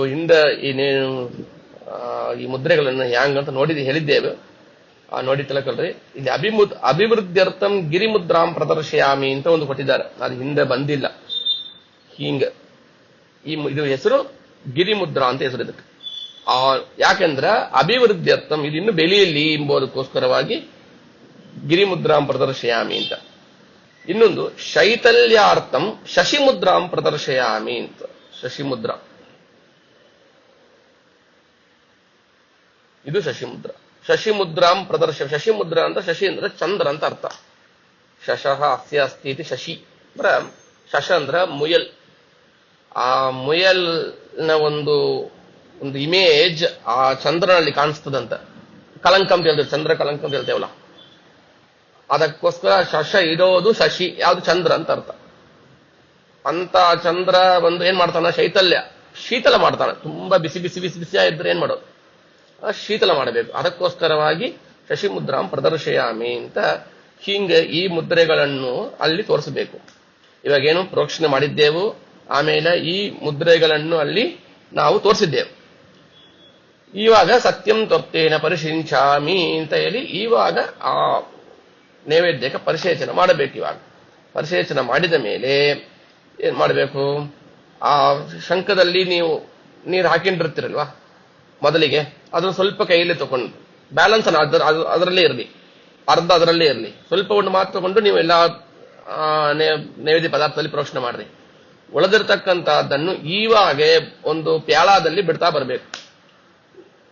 ಈ ಮುದ್ರೆಗಳನ್ನು ಹ್ಯಾಂಗಂತ ಹೇಳಿದ್ದೇವೆ, ನೋಡಿ ತಿಳ್ಕೊಳ್ರಿ. ಇಲ್ಲಿ ಅಭಿವೃದ್ಧ್ಯರ್ಥಂ ಗಿರಿಮುದ್ರಾಂ ಪ್ರದರ್ಶಯಾಮಿ ಅಂತ ಒಂದು ಕೊಟ್ಟಿದ್ದಾರೆ, ಅದು ಹಿಂದೆ ಬಂದಿಲ್ಲ. ಇದು ಹೆಸರು ಗಿರಿಮುದ್ರಾ ಅಂತ ಹೆಸರು ಇದಕ್ಕೆ. ಯಾಕೆಂದ್ರ ಅಭಿವೃದ್ಧ್ಯರ್ಥಂ ಇದು ಇನ್ನು ಬೆಳೆಯಲಿ ಎಂಬುದಕ್ಕೋಸ್ಕರವಾಗಿ ಗಿರಿಮುದ್ರಾಂ ಪ್ರದರ್ಶಯಾಮಿ ಅಂತ. ಇನ್ನೊಂದು ಶೈತಲ್ಯಾರ್ಥಂ ಶಶಿಮುದ್ರಾಂ ಪ್ರದರ್ಶಯಾಮಿ ಅಂತ. ಶಶಿಮುದ್ರಾ ಇದು ಶಶಿಮುದ್ರ. ಶಶಿಮುದ್ರಾಂ ಶಶಿಮುದ್ರ ಅಂತ ಶಶಿ ಅಂದ್ರೆ ಚಂದ್ರ ಅಂತ ಅರ್ಥ. ಶಶಃ ಅಸ್ಯ ಅಸ್ತಿ ಇತಿ ಶಶಿ ಅಂದ್ರೆ ಶಶ ಅಂದ್ರ ಮುಯಲ್. ಆ ಮುಯಲ್ನ ಒಂದು ಇಮೇಜ್ ಆ ಚಂದ್ರನಲ್ಲಿ ಕಾಣಿಸ್ತದಂತ. ಕಲಂಕ ಅಂತ ಹೇಳ್ತೇವೆ, ಚಂದ್ರ ಕಲಂಕ ಅಂತ ಹೇಳ್ತೇವಲ್ಲ, ಅದಕ್ಕೋಸ್ಕರ ಶಶ ಇರೋದು ಶಶಿ, ಯಾವ್ದು ಚಂದ್ರ ಅಂತ ಅರ್ಥ. ಅಂತ ಚಂದ್ರ ಏನ್ ಮಾಡ್ತಾನ, ಶೀತಲ ಮಾಡ್ತಾನೆ. ತುಂಬಾ ಬಿಸಿ ಬಿಸಿ ಬಿಸಿ ಬಿಸಿ ಇದ್ರೆ ಏನ್ ಮಾಡೋದು, ಶೀತಲ ಮಾಡಬೇಕು. ಅದಕ್ಕೋಸ್ಕರವಾಗಿ ಶಶಿಮುದ್ರಾಂ ಪ್ರದರ್ಶಯಾಮಿ ಅಂತ ಈ ಮುದ್ರೆಗಳನ್ನು ಅಲ್ಲಿ ತೋರಿಸಬೇಕು. ಇವಾಗೇನು ಪ್ರೋಕ್ಷಣೆ ಮಾಡಿದ್ದೆವು, ಆಮೇಲೆ ಈ ಮುದ್ರೆಗಳನ್ನು ಅಲ್ಲಿ ನಾವು ತೋರಿಸಿದ್ದೆವು. ಇವಾಗ ಸತ್ಯಂ ತ್ವತ್ತೇನ ಪರಿಶಿಂಚಾಮಿ ಅಂತ ಹೇಳಿ ಇವಾಗ ಆ ನೈವೇದ್ಯಕ್ಕೆ ಪರಿಶೇಚನ ಮಾಡಬೇಕು. ಇವಾಗ ಪರಿಶೇಚನ ಮಾಡಿದ ಮೇಲೆ ಏನ್ ಮಾಡಬೇಕು, ಆ ಶಂಖದಲ್ಲಿ ನೀವು ನೀರು ಹಾಕಿಟ್ಟಿರ್ತೀರಲ್ವಾ ಮೊದಲಿಗೆ, ಅದನ್ನು ಸ್ವಲ್ಪ ಕೈಯಲ್ಲಿ ತಗೊಂಡು ಬ್ಯಾಲೆನ್ಸ್ ಅದರಲ್ಲೇ ಇರಲಿ, ಅರ್ಧ ಅದರಲ್ಲೇ ಇರಲಿ, ಸ್ವಲ್ಪ ಒಂದು ಮಾತು ತಗೊಂಡು ನೀವು ಎಲ್ಲ ನೈವೇದ್ಯ ಪದಾರ್ಥದಲ್ಲಿ ಪ್ರೋಕ್ಷಣೆ ಮಾಡ್ರಿ. ಉಳಿದಿರ್ತಕ್ಕಂಥದ್ದನ್ನು ಇವಾಗ ಒಂದು ಪ್ಯಾಳಾದಲ್ಲಿ ಬಿಡ್ತಾ ಬರಬೇಕು.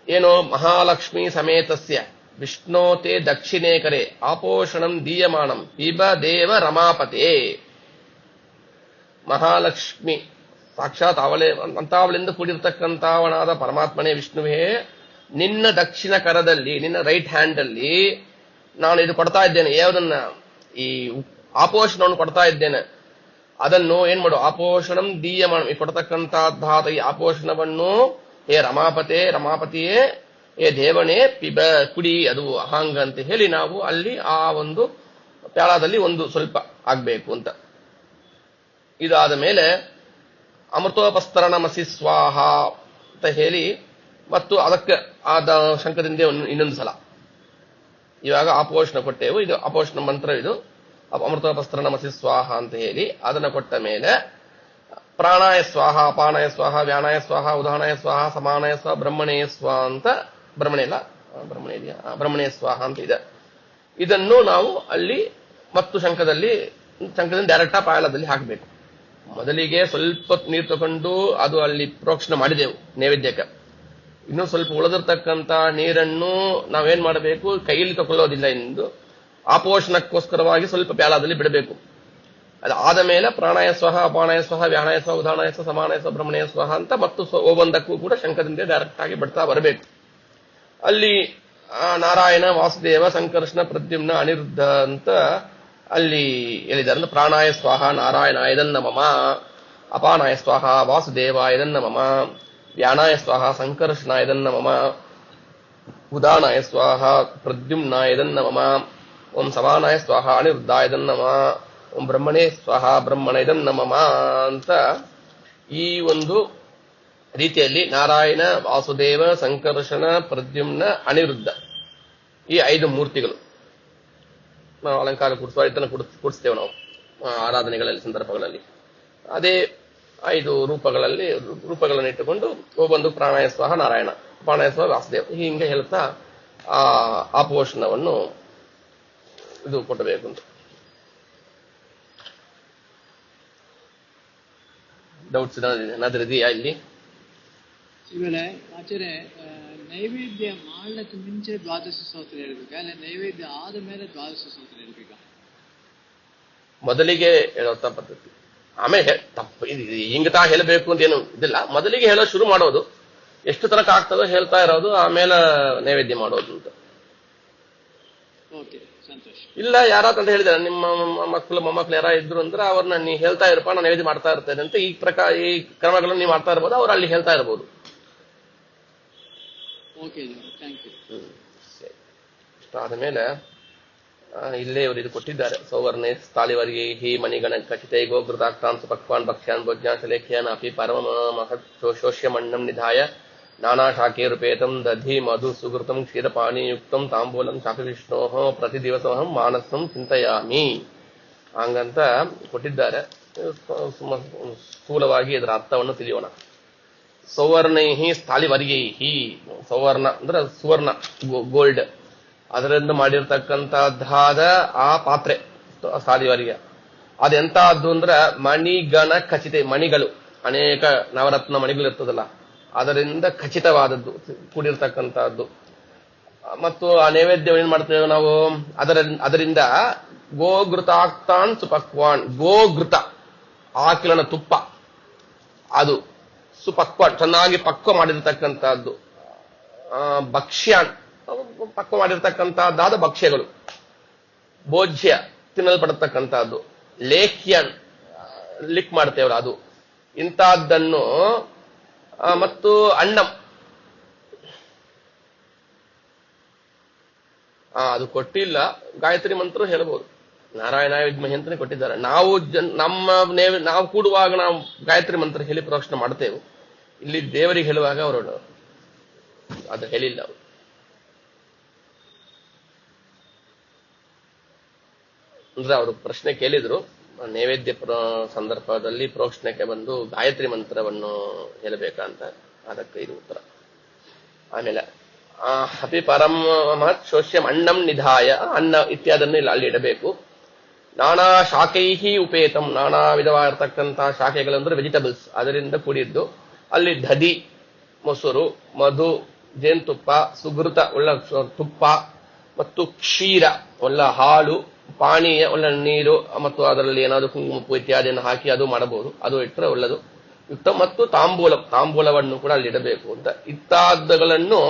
ಏನೋ ಮಹಾಲಕ್ಷ್ಮಿ ಸಮೇತಸ್ಯ ವಿಷ್ಣೋತೆ ದಕ್ಷಿಣೇ ಕರೆ ಆಪೋಷಣಂ ದೀಯಮಾನಂ ಪಿಬ ದೇವ ರಮಾಪತೆ. ಮಹಾಲಕ್ಷ್ಮಿ ಸಾಕ್ಷಾತ್ ಅವಳಿಂದ ಕೂಡಿರ್ತಕ್ಕಂಥವನಾದ ಪರಮಾತ್ಮನೇ ವಿಷ್ಣುವೇ, ನಿನ್ನ ದಕ್ಷಿಣ ಕರದಲ್ಲಿ, ನಿನ್ನ ರೈಟ್ ಹ್ಯಾಂಡ್ ಅಲ್ಲಿ ನಾನು ಇದು ಕೊಡ್ತಾ ಇದ್ದೇನೆ. ಯಾವುದನ್ನ, ಈ ಆಪೋಷಣವನ್ನು ಕೊಡ್ತಾ ಇದ್ದೇನೆ. ಅದನ್ನು ಏನ್ ಮಾಡು, ಆಪೋಷಣಂ ದೀಯಮಾನ, ಈ ಕೊಡ್ತಕ್ಕಂಥದ್ದಾದ ಈ ಆಪೋಷಣವನ್ನು ಹೇ ರಮಾಪತಿಯೇ, ಹೇ ದೇವನೇ ಪಿಬ ಕುಡಿ, ಅದು ಹಾಂಗ ಅಂತ ಹೇಳಿ ನಾವು ಅಲ್ಲಿ ಆ ಒಂದು ಪ್ಯಾಳಾದಲ್ಲಿ ಒಂದು ಸ್ವಲ್ಪ ಆಗ್ಬೇಕು ಅಂತ. ಇದಾದ ಮೇಲೆ ಅಮೃತೋಪಸ್ತರಣಮಸಿ ಸ್ವಾಹ ಅಂತ ಹೇಳಿ ಮತ್ತು ಅದಕ್ಕೆ ಆದ ಶಂಕದಿಂದ ಇನ್ನೊಂದು ಸಲ ಇವಾಗ ಆಪೋಷಣ ಕೊಟ್ಟೆವು. ಇದು ಅಪೋಷಣ ಮಂತ್ರ, ಇದು ಅಮೃತೋಪಸ್ತರಣಮಸಿ ಸ್ವಾಹ ಅಂತ ಹೇಳಿ ಅದನ್ನ ಕೊಟ್ಟ ಮೇಲೆ ಪ್ರಾಣಾಯ ಸ್ವಾಹ, ಅಪಾನಾಯ ಸ್ವಾಹ, ವ್ಯಾನಾಯ ಸ್ವಾಹ, ಉದಾನಾಯ ಸ್ವಾಹ, ಸಮಾನಾಯ ಸ್ವಾಹ, ಬ್ರಹ್ಮಣೇ ಸ್ವಾಹ ಅಂತ, ಬ್ರಹ್ಮಣೇ ಸ್ವಾಹ ಅಂತ ಇದೆ. ಇದನ್ನು ನಾವು ಅಲ್ಲಿ ಮತ್ತು ಶಂಖದಿಂದ ಡೈರೆಕ್ಟ್ ಪಾಯಳದಲ್ಲಿ ಹಾಕಬೇಕು. ಮೊದಲಿಗೆ ಸ್ವಲ್ಪ ನೀರು ತಗೊಂಡು ಅದು ಅಲ್ಲಿ ಪ್ರೋಕ್ಷಣೆ ಮಾಡಿದೆವು ನೈವೇದ್ಯಕ್ಕೆ. ಇನ್ನೂ ಸ್ವಲ್ಪ ಉಳಿದಿರ್ತಕ್ಕಂಥ ನೀರನ್ನು ನಾವೇನ್ ಮಾಡಬೇಕು, ಕೈಯಲ್ಲಿ ತಗೊಳ್ಳೋದಿಲ್ಲ, ಎಂದು ಆಪೋಷಣಕ್ಕೋಸ್ಕರವಾಗಿ ಸ್ವಲ್ಪ ಪ್ಯಾಳಾದಲ್ಲಿ ಬಿಡಬೇಕು. ಅದಾದ ಮೇಲೆ ಪ್ರಾಣಾಯ ಸ್ವಹ, ಅಪಾನಾಯ ಸ್ವಹ, ವ್ಯಾನಾಯ ಸ್ವಹ, ಉದಾನಾಯ ಸ್ವಹ, ಸಮಾನಾಯ ಸ್ವಹ, ಬ್ರಹ್ಮಣಯ ಸ್ವಹ ಅಂತ ಮತ್ತು ಒಂದಕ್ಕೂ ಕೂಡ ಶಂಖದಿಂದ ಡೈರೆಕ್ಟ್ ಆಗಿ ಬಿಡ್ತಾ ಬರಬೇಕು. ಅಲ್ಲಿ ನಾರಾಯಣ, ವಾಸುದೇವ, ಸಂಕರ್ಷಣ, ಪ್ರದ್ಯುಮ್ನ, ಅನಿರುದ್ಧ ಅಂತ ಅಲ್ಲಿ ಹೇಳಿದ್ದಾರೆ. ಪ್ರಾಣಾಯ ಸ್ವಾಹ ನಾರಾಯಣ ಇದನ್ನ ಮಮ, ಅಪಾನಾಯ ಸ್ವಾಹ ವಾಸುದೇವ ಇದನ್ನ ಮಮ, ವ್ಯಾನಾಯ ಸ್ವಾಹ ಸಂಕರ್ಷಣ ಇದನ್ನ ಮಮ, ಉದಾನಾಯ ಸ್ವಾಹ ಪ್ರದ್ಯುಮ್ನ ಇದನ್ನ ಮಮ, ಓಂ ಸಮಾನಾಯ ಸ್ವಾಹ ಅನಿರುದ್ಧ ಇದನ್ನ ಮಮ, ಓಂ ಬ್ರಹ್ಮಣೇ ಸ್ವಾಹ ಬ್ರಹ್ಮಣ ಇದನ್ನ ಮಮ ಅಂತ ಈ ಒಂದು ರೀತಿಯಲ್ಲಿ ನಾರಾಯಣ, ವಾಸುದೇವ, ಸಂಕರ್ಷಣ, ಪ್ರದ್ಯುಮ್ನ, ಅನಿರುದ್ಧ ಈ 5 ಮೂರ್ತಿಗಳು ನಾವು ಅಲಂಕಾರ ಕೂಡಿಸ್ತೇವೆ ನಾವು ಆರಾಧನೆಗಳಲ್ಲಿ ಸಂದರ್ಭಗಳಲ್ಲಿ. ಅದೇ 5 ರೂಪಗಳನ್ನು ಇಟ್ಟುಕೊಂಡು ಒಬ್ಬೊಂದು ಪ್ರಾಣಾಯ ಸ್ವಾಹ ನಾರಾಯಣ, ಪ್ರಾಣಾಯ ಸ್ವಾಹ ವಾಸುದೇವ ಹಿಂಗೆ ಹೇಳ್ತಾ ಆ ಆಪೋಷಣವನ್ನು ಇದು ಕೊಟ್ಟಬೇಕು ಅಂತ. ಡೌಟ್ಸ್ ಏನಾದ್ರೂ ಇದೆಯಾ ಇಲ್ಲಿ? ಆಮೇಲೆ ಆಚಾರ್ಯ ನೈವೇದ್ಯ ಮಾಡ್ಲಿಕ್ಕೆ ಮುಂಚೆ ದ್ವಾದಶ ಸ್ತೋತ್ರ ಹೇಳ್ಬೇಕಾ ಇಲ್ಲ ನೈವೇದ್ಯ ಆದ ಮೇಲೆ ದ್ವಾದಶ ಸ್ತೋತ್ರ ಹೇಳ್ಬೇಕಾ? ಮೊದಲಿಗೆ ಹೇಳೋಂತ ಪದ್ಧತಿ, ಆಮೇಲೆ ತಪ್ಪು ಹಿಂಗ ತಾ ಹೇಳಬೇಕು ಅಂತ ಏನು ಇದಿಲ್ಲ. ಮೊದಲಿಗೆ ಹೇಳೋ ಶುರು ಮಾಡೋದು, ಎಷ್ಟು ತನಕ ಆಗ್ತದೋ ಹೇಳ್ತಾ ಇರೋದು, ಆಮೇಲೆ ನೈವೇದ್ಯ ಮಾಡೋದು ಅಂತ. ಇಲ್ಲ ಯಾರಾತಂತ ಹೇಳಿದಾರೆ, ನಿಮ್ಮ ಮಕ್ಕಳು ಮೊಮ್ಮಕ್ಳು ಯಾರ ಇದ್ರು ಅಂದ್ರೆ ಅವ್ರನ್ನ ನೀ ಹೇಳ್ತಾ ಇರಪ್ಪ, ನಾನು ನೈವೇದ್ಯ ಮಾಡ್ತಾ ಇರ್ತೇನೆ ಅಂತ ಈ ಪ್ರಕಾರ ಈ ಕ್ರಮಗಳನ್ನು ನೀವು ಮಾಡ್ತಾ ಇರ್ಬೋದು, ಅವ್ರು ಅಲ್ಲಿ ಹೇಳ್ತಾ ಇರ್ಬೋದು. ಇಷ್ಟಾದ್ಮೇಲೆ ಇಲ್ಲೇ ಇವರು ಇದು ಕೊಟ್ಟಿದ್ದಾರೆ. ಸೌವರ್ಣೆ ಸ್ಥಾಳಿವರ್ಗೆ ಹಿ ಮಣಿಗಣ ಖಚಿತೈ ಗೋಗೃತಾಕ್ತಾಂಸ ಪಕ್ವಾನ್ ಭಕ್ಷ್ಯಾನ್ ಭೋಜ್ಯಾನ್ ಶಲೇಖ್ಯಾನ್ ಅಪಿ ಪರಮ ಮಹತ್ ಶೋಷ್ಯಮಣ್ಣಂ ನಿಧಾಯ ನಾನಾ ಶಾಖೇರುಪೇತಂ ದಧಿ ಮಧು ಸುಗೃತಂ ಕ್ಷೀರಪಾನೀಯುಕ್ತಂ ತಾಂಬೂಲಂ ಶಾಪಿ ವಿಷ್ಣೋ ಪ್ರತಿ ದಿವಸಮಹಂ ಮಾನಸಂ ಚಿಂತೆಯಾಮಿ ಹಂಗಂತ ಕೊಟ್ಟಿದ್ದಾರೆ. ಸ್ಥೂಲವಾಗಿ ಇದರ ಅರ್ಥವನ್ನು ತಿಳಿಯೋಣ. ಸೌವರ್ಣೈಹಿ ಸ್ಥಾಳಿವರ್ಗೈಹಿ, ಸೌವರ್ಣ ಅಂದ್ರೆ ಸುವರ್ಣ, ಗೋಲ್ಡ್, ಅದರಿಂದ ಮಾಡಿರ್ತಕ್ಕಂಥದ್ದಾದ ಆ ಪಾತ್ರೆ ಸ್ಥಾಳಿವರ್ಗ. ಅದೆಂತಹದ್ದು ಅಂದ್ರೆ ಮಣಿಗಣ ಖಚಿತ, ಮಣಿಗಳು ಅನೇಕ ನವರತ್ನ ಮಣಿಗಳು ಇರ್ತದಲ್ಲ, ಅದರಿಂದ ಖಚಿತವಾದದ್ದು ಕೂಡಿರ್ತಕ್ಕಂಥದ್ದು. ಮತ್ತು ಆ ನೈವೇದ್ಯ ಏನ್ ಮಾಡ್ತೇವೆ ನಾವು, ಅದರಿಂದ ಗೋಘೃತಾಕ್ತಾನ್ ಸುಪಕ್ವಾನ್, ಗೋಘೃತ ಆಕಳಿನ ತುಪ್ಪ, ಅದು ಸುಪಕ್ವ ಚೆನ್ನಾಗಿ ಪಕ್ವ ಮಾಡಿರ್ತಕ್ಕಂಥದ್ದು. ಭಕ್ಷ್ಯಾನ್ ಪಕ್ವ ಮಾಡಿರ್ತಕ್ಕಂಥದ್ದಾದ ಭಕ್ಷ್ಯಗಳು, ಭೋಜ್ಯ ತಿನ್ನಲ್ಪಡತಕ್ಕಂಥದ್ದು, ಲೇಖ್ಯನ್ ಲಿಕ್ ಮಾಡ್ತೇವಲ್ಲ ಅದು, ಇಂತಹದ್ದನ್ನು ಮತ್ತು ಅನ್ನಂ ಅದು ಕೊಟ್ಟಿಲ್ಲ. ಗಾಯತ್ರಿ ಮಂತ್ರ ಹೇಳ್ಬೋದು, ನಾರಾಯಣಾಯ ವಿದ್ಮಹಿ ಅಂತಾನೆ ಕೊಟ್ಟಿದ್ದಾರೆ. ನಾವು ಕೂಡುವಾಗ ನಾವು ಗಾಯತ್ರಿ ಮಂತ್ರ ಹೇಳಿ ಪ್ರದಕ್ಷಿಣೆ ಮಾಡ್ತೇವೆ. ಇಲ್ಲಿ ದೇವರಿಗೆ ಹೇಳುವಾಗ ಅವರು ಅದು ಹೇಳಿಲ್ಲ. ಅವರು ಅಂದ್ರೆ ಅವರು ಪ್ರಶ್ನೆ ಕೇಳಿದ್ರು, ನೈವೇದ್ಯ ಸಂದರ್ಭದಲ್ಲಿ ಪ್ರೋಕ್ಷಣೆಗೆ ಬಂದು ಗಾಯತ್ರಿ ಮಂತ್ರವನ್ನು ಹೇಳಬೇಕಂತ, ಅದಕ್ಕೆ ಇದು ಉತ್ತರ. ಆಮೇಲೆ ಅಪಿ ಪರಮ ಮಹತ್ ಶೋಷ್ಯಂ ಅನ್ನಂ ನಿಧಾಯ, ಅನ್ನ ಇತ್ಯಾದನ್ನು ಇಲ್ಲಿ ಅಲ್ಲಿ ಇಡಬೇಕು. ನಾನಾ ಶಾಖೈಹಿ ಉಪೇತಂ, ನಾನಾ ವಿಧವಾಗಿರ್ತಕ್ಕಂತಹ ಶಾಖೆಗಳಂದ್ರೆ ವೆಜಿಟಬಲ್ಸ್, ಅದರಿಂದ ಕೂಡಿದ್ದು. ಅಲ್ಲಿ ದಧಿ ಮೊಸರು, ಮಧು ಜೇನುತುಪ್ಪ, ಸುಗೃತ ಒಳ್ಳೆ ತುಪ್ಪ, ಮತ್ತು ಕ್ಷೀರ ಒಳ್ಳೆ ಹಾಲು, ಪಾನೀಯ ಒಳ್ಳೆ ನೀರು, ಮತ್ತು ಅದರಲ್ಲಿ ಏನಾದರೂ ಕುಂಕುಮಪ್ಪು ಇತ್ಯಾದಿಯನ್ನು ಹಾಕಿ ಅದು ಮಾಡಬಹುದು, ಅದು ಇಟ್ಟರೆ ಒಳ್ಳೆದು ಯುಕ್ತ. ಮತ್ತು ತಾಂಬೂಲವನ್ನು ಕೂಡ ಅಲ್ಲಿ ಇಡಬೇಕು ಅಂತ. ಇತ್ಯಾದಿಗಳನ್ನು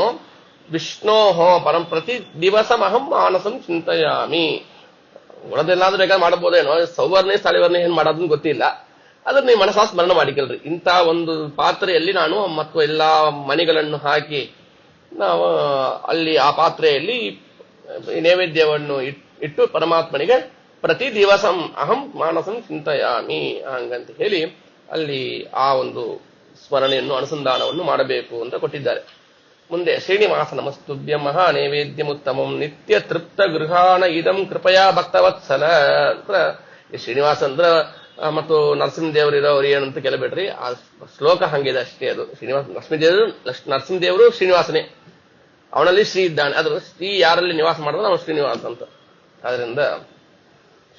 ವಿಷ್ಣೋಹೋ ಪರಂ ಪ್ರತಿ ದಿವಸಮಹಂ ಮಾನಸಂ ಚಿಂತೆಯಾಮಿ. ಒಳದೆಲ್ಲಾದ್ರೂ ಬೇಕಾದ್ರೆ ಮಾಡಬಹುದೇನೋ, ಸೌವರ್ಣೆ ಸ್ಥಾಳಿವರ್ಣೆ ಏನ್ ಮಾಡೋದನ್ನು ಗೊತ್ತಿಲ್ಲ, ಅದನ್ನ ನೀವು ಮನಸ್ಸಾ ಸ್ಮರಣ ಮಾಡಿಕಲ್ರಿ. ಇಂಥ ಒಂದು ಪಾತ್ರೆಯಲ್ಲಿ ನಾನು ಮತ್ತು ಎಲ್ಲಾ ಮಣಿಗಳನ್ನು ಹಾಕಿ ನಾವು ಅಲ್ಲಿ ಆ ಪಾತ್ರೆಯಲ್ಲಿ ನೈವೇದ್ಯವನ್ನು ಇಟ್ಟು ಪರಮಾತ್ಮನಿಗೆ ಪ್ರತಿ ದಿವಸ ಅಹಂ ಮಾನಸಂ ಚಿಂತೆಯಾಮಿ ಹಂಗಂತ ಹೇಳಿ ಅಲ್ಲಿ ಆ ಒಂದು ಸ್ಮರಣೆಯನ್ನು ಅನುಸಂಧಾನವನ್ನು ಮಾಡಬೇಕು ಅಂತ ಕೊಟ್ಟಿದ್ದಾರೆ. ಮುಂದೆ ಶ್ರೀನಿವಾಸ ನಮಸ್ತುಭ್ಯ ಮಹಾ ನೈವೇದ್ಯಮುತ್ತಮಂ ನಿತ್ಯ ತೃಪ್ತ ಗೃಹಾಣ ಇದಂ ಕೃಪಯಾ ಭಕ್ತವತ್ಸಲ ಅಂತ. ಶ್ರೀನಿವಾಸ ಅಂದ್ರ ಮತ್ತು ನರಸಿಂಹದೇವರು ಏನಂತ ಕೇಳಬೇಡ್ರಿ, ಆ ಶ್ಲೋಕ ಹಂಗಿದೆ ಅಷ್ಟೇ. ಅದು ಶ್ರೀನಿವಾಸ ನರಸಿಂಹದೇವರು ಶ್ರೀನಿವಾಸನೇ, ಅವನಲ್ಲಿ ಶ್ರೀ ಇದ್ದಾನೆ. ಅದ್ರ ಶ್ರೀ ಯಾರಲ್ಲಿ ನಿವಾಸ ಮಾಡಿದ್ರೆ ಅವನು ಶ್ರೀನಿವಾಸ ಅಂತ. ಅದರಿಂದ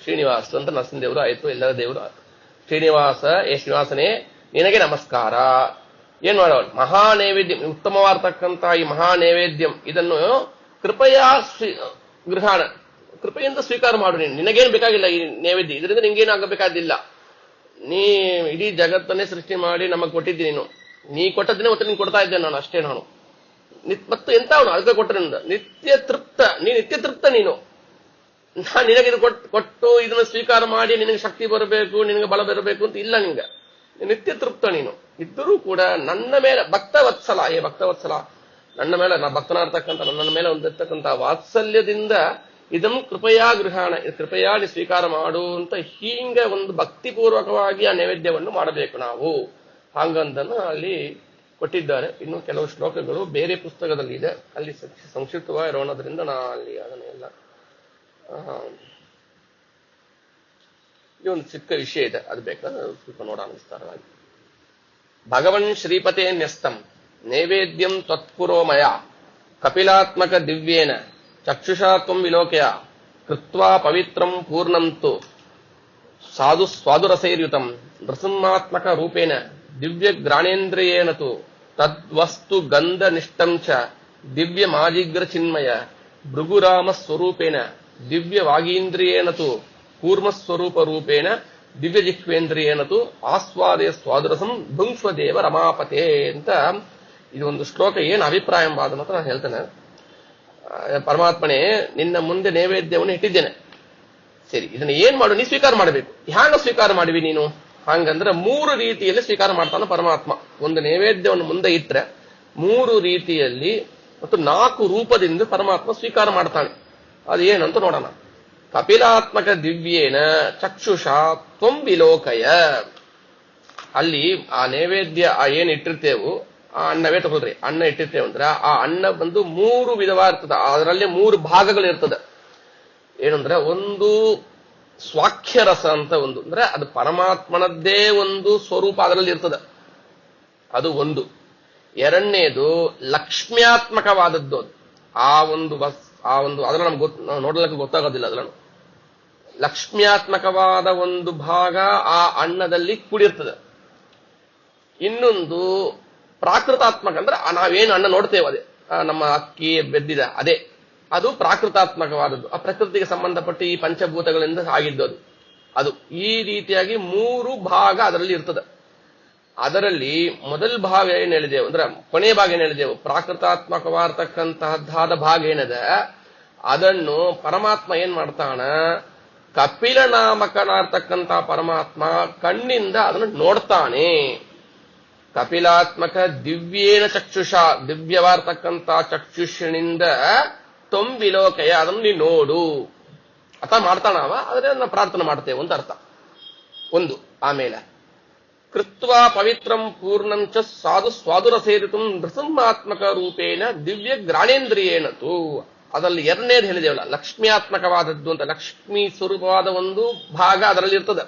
ಶ್ರೀನಿವಾಸ ಅಂತ ನರಸಿಂಹದೇವರು ಆಯ್ತು, ಎಲ್ಲರ ದೇವರು. ಶ್ರೀನಿವಾಸ, ಶ್ರೀನಿವಾಸನೇ ನಿನಗೆ ನಮಸ್ಕಾರ. ಏನ್ ಮಾಡೋಣ, ಮಹಾ ನೈವೇದ್ಯ, ಉತ್ತಮವಾಗಿರ್ತಕ್ಕಂಥ ಈ ಮಹಾ ನೈವೇದ್ಯಂ, ಇದನ್ನು ಕೃಪಯಾ ಗೃಹಾಣ, ಕೃಪೆಯಿಂದ ಸ್ವೀಕಾರ ಮಾಡು. ನಿನಗೇನು ಬೇಕಾಗಿಲ್ಲ ಈ ನೈವೇದ್ಯ, ಇದರಿಂದ ನಿಂಗೇನಾಗಬೇಕಾದಿಲ್ಲ. ನೀ ಇಡೀ ಜಗತ್ತನ್ನೇ ಸೃಷ್ಟಿ ಮಾಡಿ ನಮಗೆ ಕೊಟ್ಟಿದ್ದೀನಿ, ನೀ ಕೊಟ್ಟದ್ದನ್ನೇ ಮತ್ತೆ ನೀನು ಕೊಡ್ತಾ ಇದ್ದೇನೆ ನಾನು, ಅಷ್ಟೇ. ನಾನು ಮತ್ತು ಎಂತ ಅವನು ಅದಕ್ಕೆ ಕೊಟ್ಟರಿಂದ ನಿತ್ಯ ತೃಪ್ತ, ನಿತ್ಯ ತೃಪ್ತ ನೀನು. ನಾನು ನಿನಗೆ ಇದು ಕೊಟ್ಟು ಇದನ್ನು ಸ್ವೀಕಾರ ಮಾಡಿ ನಿನಗೆ ಶಕ್ತಿ ಬರಬೇಕು, ನಿನಗೆ ಬಲ ಬರಬೇಕು ಅಂತ ಇಲ್ಲ. ನಿಂಗೆ ನಿತ್ಯ ತೃಪ್ತ ನೀನು ಇದ್ದರೂ ಕೂಡ ನನ್ನ ಮೇಲೆ ಭಕ್ತವತ್ಸಲ, ಭಕ್ತವತ್ಸಲ, ನನ್ನ ಮೇಲೆ ಭಕ್ತನಾರ್ತಕ್ಕಂಥ ನನ್ನ ಮೇಲೆ ಹೊಂದಿರ್ತಕ್ಕಂಥ ವಾತ್ಸಲ್ಯದಿಂದ ಇದಂ ಕೃಪಯಾ ಗೃಹಾಣ, ಕೃಪಯಾ ಸ್ವೀಕಾರ ಮಾಡು ಅಂತ ಹೀಗೆ ಒಂದು ಭಕ್ತಿಪೂರ್ವಕವಾಗಿ ಆ ನೈವೇದ್ಯವನ್ನು ಮಾಡಬೇಕು ನಾವು. ಹಾಗಂತನ್ನು ಅಲ್ಲಿ ಕೊಟ್ಟಿದ್ದಾರೆ. ಇನ್ನು ಕೆಲವು ಶ್ಲೋಕಗಳು ಬೇರೆ ಪುಸ್ತಕದಲ್ಲಿ ಇದೆ, ಅಲ್ಲಿ ಸಂಕ್ಷಿಪ್ತವಾಗಿರೋದ್ರಿಂದ ನಾ ಅಲ್ಲಿ ಅದನ್ನೆಲ್ಲ ಈ ಒಂದು ಚಿಕ್ಕ ವಿಷಯ ಇದೆ, ಅದು ಬೇಕಾದ್ರೆ ಸ್ವಲ್ಪ ನೋಡೋಣ ವಿಸ್ತಾರವಾಗಿ. ಭಗವನ್ ಶ್ರೀಪತೆ ನ್ಯಸ್ತಂ ನೈವೇದ್ಯಂ ತ್ವತ್ಪುರೋಮಯ ಕಪಿಲಾತ್ಮಕ ದಿವ್ಯೇನ ಚಕ್ಷುಷಾ ತ್ವಂ ವಿಲೋಕಯ ಕೃತ್ವಾ ಪವಿತ್ರಂ ಪೂರ್ಣಂತು ಸಾಧು ಸ್ವಾದುರಸೈರ್ಯುತಂ ನೃಸಿಂಹಾತ್ಮಕ ರೂಪೇಣ ದಿವ್ಯ ಗ್ರಾಣೇಂದ್ರಿಯೇನ ತು ತದ್ವಸ್ತು ಗಂಧ ನಿಷ್ಠಂ ಚ ದಿವ್ಯ ಮಾಜಿಗ್ರ ಚಿನ್ಮಯ ಭೃಗುರಾಮ ಸ್ವರೂಪೇಣ ದಿವ್ಯ ವಾಗೀಂದ್ರಿಯೇನತು ಕೂರ್ಮ ಸ್ವರೂಪ ರೂಪೇಣ ದಿವ್ಯ ಜಿಹ್ವೇಂದ್ರಿಯೇನತು ಆಸ್ವಾದೇ ಸ್ವಾದುರಸಂ ಭುಂಕ್ಷ್ವದೇವ ರಮಾಪತೆ ಅಂತ ಇದು ಒಂದು ಶ್ಲೋಕ ಏನು ಅಭಿಪ್ರಾಯ ಎಂಬಾದ ಮಾತ್ರ ನಾನು ಹೇಳ್ತೇನೆ. ಪರಮಾತ್ಮನೇ, ನಿನ್ನ ಮುಂದೆ ನೈವೇದ್ಯವನ್ನು ಇಟ್ಟಿದ್ದೇನೆ, ಸರಿ, ಇದನ್ನ ಏನ್ ಮಾಡು, ನೀ ಸ್ವೀಕಾರ ಮಾಡಬೇಕು. ಹ್ಯಾಂಗ ಸ್ವೀಕಾರ ಮಾಡಿವಿ ನೀನು? ಹಾಗಂದ್ರೆ 3 ರೀತಿಯಲ್ಲಿ ಸ್ವೀಕಾರ ಮಾಡ್ತಾನೆ ಪರಮಾತ್ಮ. ಒಂದು ನೈವೇದ್ಯವನ್ನು ಮುಂದೆ ಇಟ್ಟರೆ 3 ರೀತಿಯಲ್ಲಿ ಮತ್ತು 4 ರೂಪದಿಂದ ಪರಮಾತ್ಮ ಸ್ವೀಕಾರ ಮಾಡ್ತಾನೆ. ಅದು ಏನಂತ ನೋಡೋಣ. ಕಪಿಲಾತ್ಮಕ ದಿವ್ಯೇನ ಚಕ್ಷುಷಾ ತ್ವಂ ವಿಲೋಕಯ. ಅಲ್ಲಿ ಆ ನೈವೇದ್ಯ ಏನ್ ಇಟ್ಟಿರ್ತೇವು, ಆ ಅನ್ನವೇ ತಗೊಳ್ರಿ, ಅನ್ನ ಇಟ್ಟಿರ್ತೇವೆ ಅಂದ್ರೆ ಆ ಅನ್ನ ಬಂದು 3 ವಿಧವಾಗಿ ಇರ್ತದೆ. ಅದರಲ್ಲಿ 3 ಭಾಗಗಳಿರ್ತದೆ. ಏನಂದ್ರೆ, ಒಂದು ಸ್ವಾಖ್ಯರಸ ಅಂತ ಒಂದು, ಅಂದ್ರೆ ಅದು ಪರಮಾತ್ಮನದ್ದೇ ಒಂದು ಸ್ವರೂಪ ಅದರಲ್ಲಿ ಇರ್ತದೆ, ಅದು ಒಂದು. ಎರಡನೇದು ಲಕ್ಷ್ಮ್ಯಾತ್ಮಕವಾದದ್ದು. ಅದು ಆ ಒಂದು ಅದನ್ನ ನಮ್ಗೆ ನೋಡಲಿಕ್ಕೆ ಗೊತ್ತಾಗೋದಿಲ್ಲ. ಅದನ್ನು ಲಕ್ಷ್ಮ್ಯಾತ್ಮಕವಾದ ಒಂದು ಭಾಗ ಆ ಅನ್ನದಲ್ಲಿ ಕೂಡಿರ್ತದೆ. ಇನ್ನೊಂದು ಪ್ರಾಕೃತಾತ್ಮಕ, ಅಂದ್ರೆ ನಾವೇನು ಅನ್ನ ನೋಡ್ತೇವೆ ಅದೇ, ನಮ್ಮ ಅಕ್ಕಿ ಬೆದ್ದಿದೆ ಅದೇ, ಅದು ಪ್ರಾಕೃತಾತ್ಮಕವಾದದ್ದು, ಆ ಪ್ರಕೃತಿಗೆ ಸಂಬಂಧಪಟ್ಟ ಈ ಪಂಚಭೂತಗಳಿಂದ ಆಗಿದ್ದು ಅದು. ಈ ರೀತಿಯಾಗಿ 3 ಭಾಗ ಅದರಲ್ಲಿ ಇರ್ತದೆ. ಅದರಲ್ಲಿ ಮೊದಲ ಭಾಗ ಏನ್ ಹೇಳಿದೆವು ಅಂದ್ರೆ, ಕೊನೆಯ ಭಾಗ ಏನ್ ಹೇಳಿದೆವು, ಪ್ರಾಕೃತಾತ್ಮಕವಾಗಿರ್ತಕ್ಕಂತಹದ್ದಾದ ಭಾಗ ಏನಿದೆ ಅದನ್ನು ಪರಮಾತ್ಮ ಏನ್ ಮಾಡ್ತಾನ, ಕಪಿಲ ನಾಮಕನಾರ್ತಕ್ಕಂತಹ ಪರಮಾತ್ಮ ಕಣ್ಣಿಂದ ಅದನ್ನು ನೋಡ್ತಾನೆ. ಕಪಿಲಾತ್ಮಕ ದಿವ್ಯೇನ ಚಕ್ಷುಷ, ದಿವ್ಯವಾರ್ತಕ್ಕಂಥ ಚಕ್ಷುಷನಿಂದ ತೊಂಬಿಲೋಕಯ, ಅದನ್ನು ನೀ ನೋಡು ಅಥ ಮಾಡ್ತಾನವ. ಆದರೆ ನಾವು ಪ್ರಾರ್ಥನೆ ಮಾಡ್ತೇವೆ ಅಂತ ಅರ್ಥ ಒಂದು. ಆಮೇಲೆ ಕೃತ್ವ ಪವಿತ್ರಂ ಪೂರ್ಣಂಚ ಸಾಧು ಸ್ವಾದುರ ಸೇರಿತು ನೃಸಿಂಹಾತ್ಮಕ ರೂಪೇಣ ದಿವ್ಯ ಗ್ರಾಣೇಂದ್ರಿಯೇನತು. ಅದರಲ್ಲಿ ಎರಡನೇದು ಹೇಳಿದೇವಲ್ಲ, ಲಕ್ಷ್ಮ್ಯಾತ್ಮಕವಾದದ್ದು ಅಂತ. ಲಕ್ಷ್ಮೀ ಸ್ವರೂಪವಾದ ಒಂದು ಭಾಗ ಅದರಲ್ಲಿ ಇರ್ತದೆ.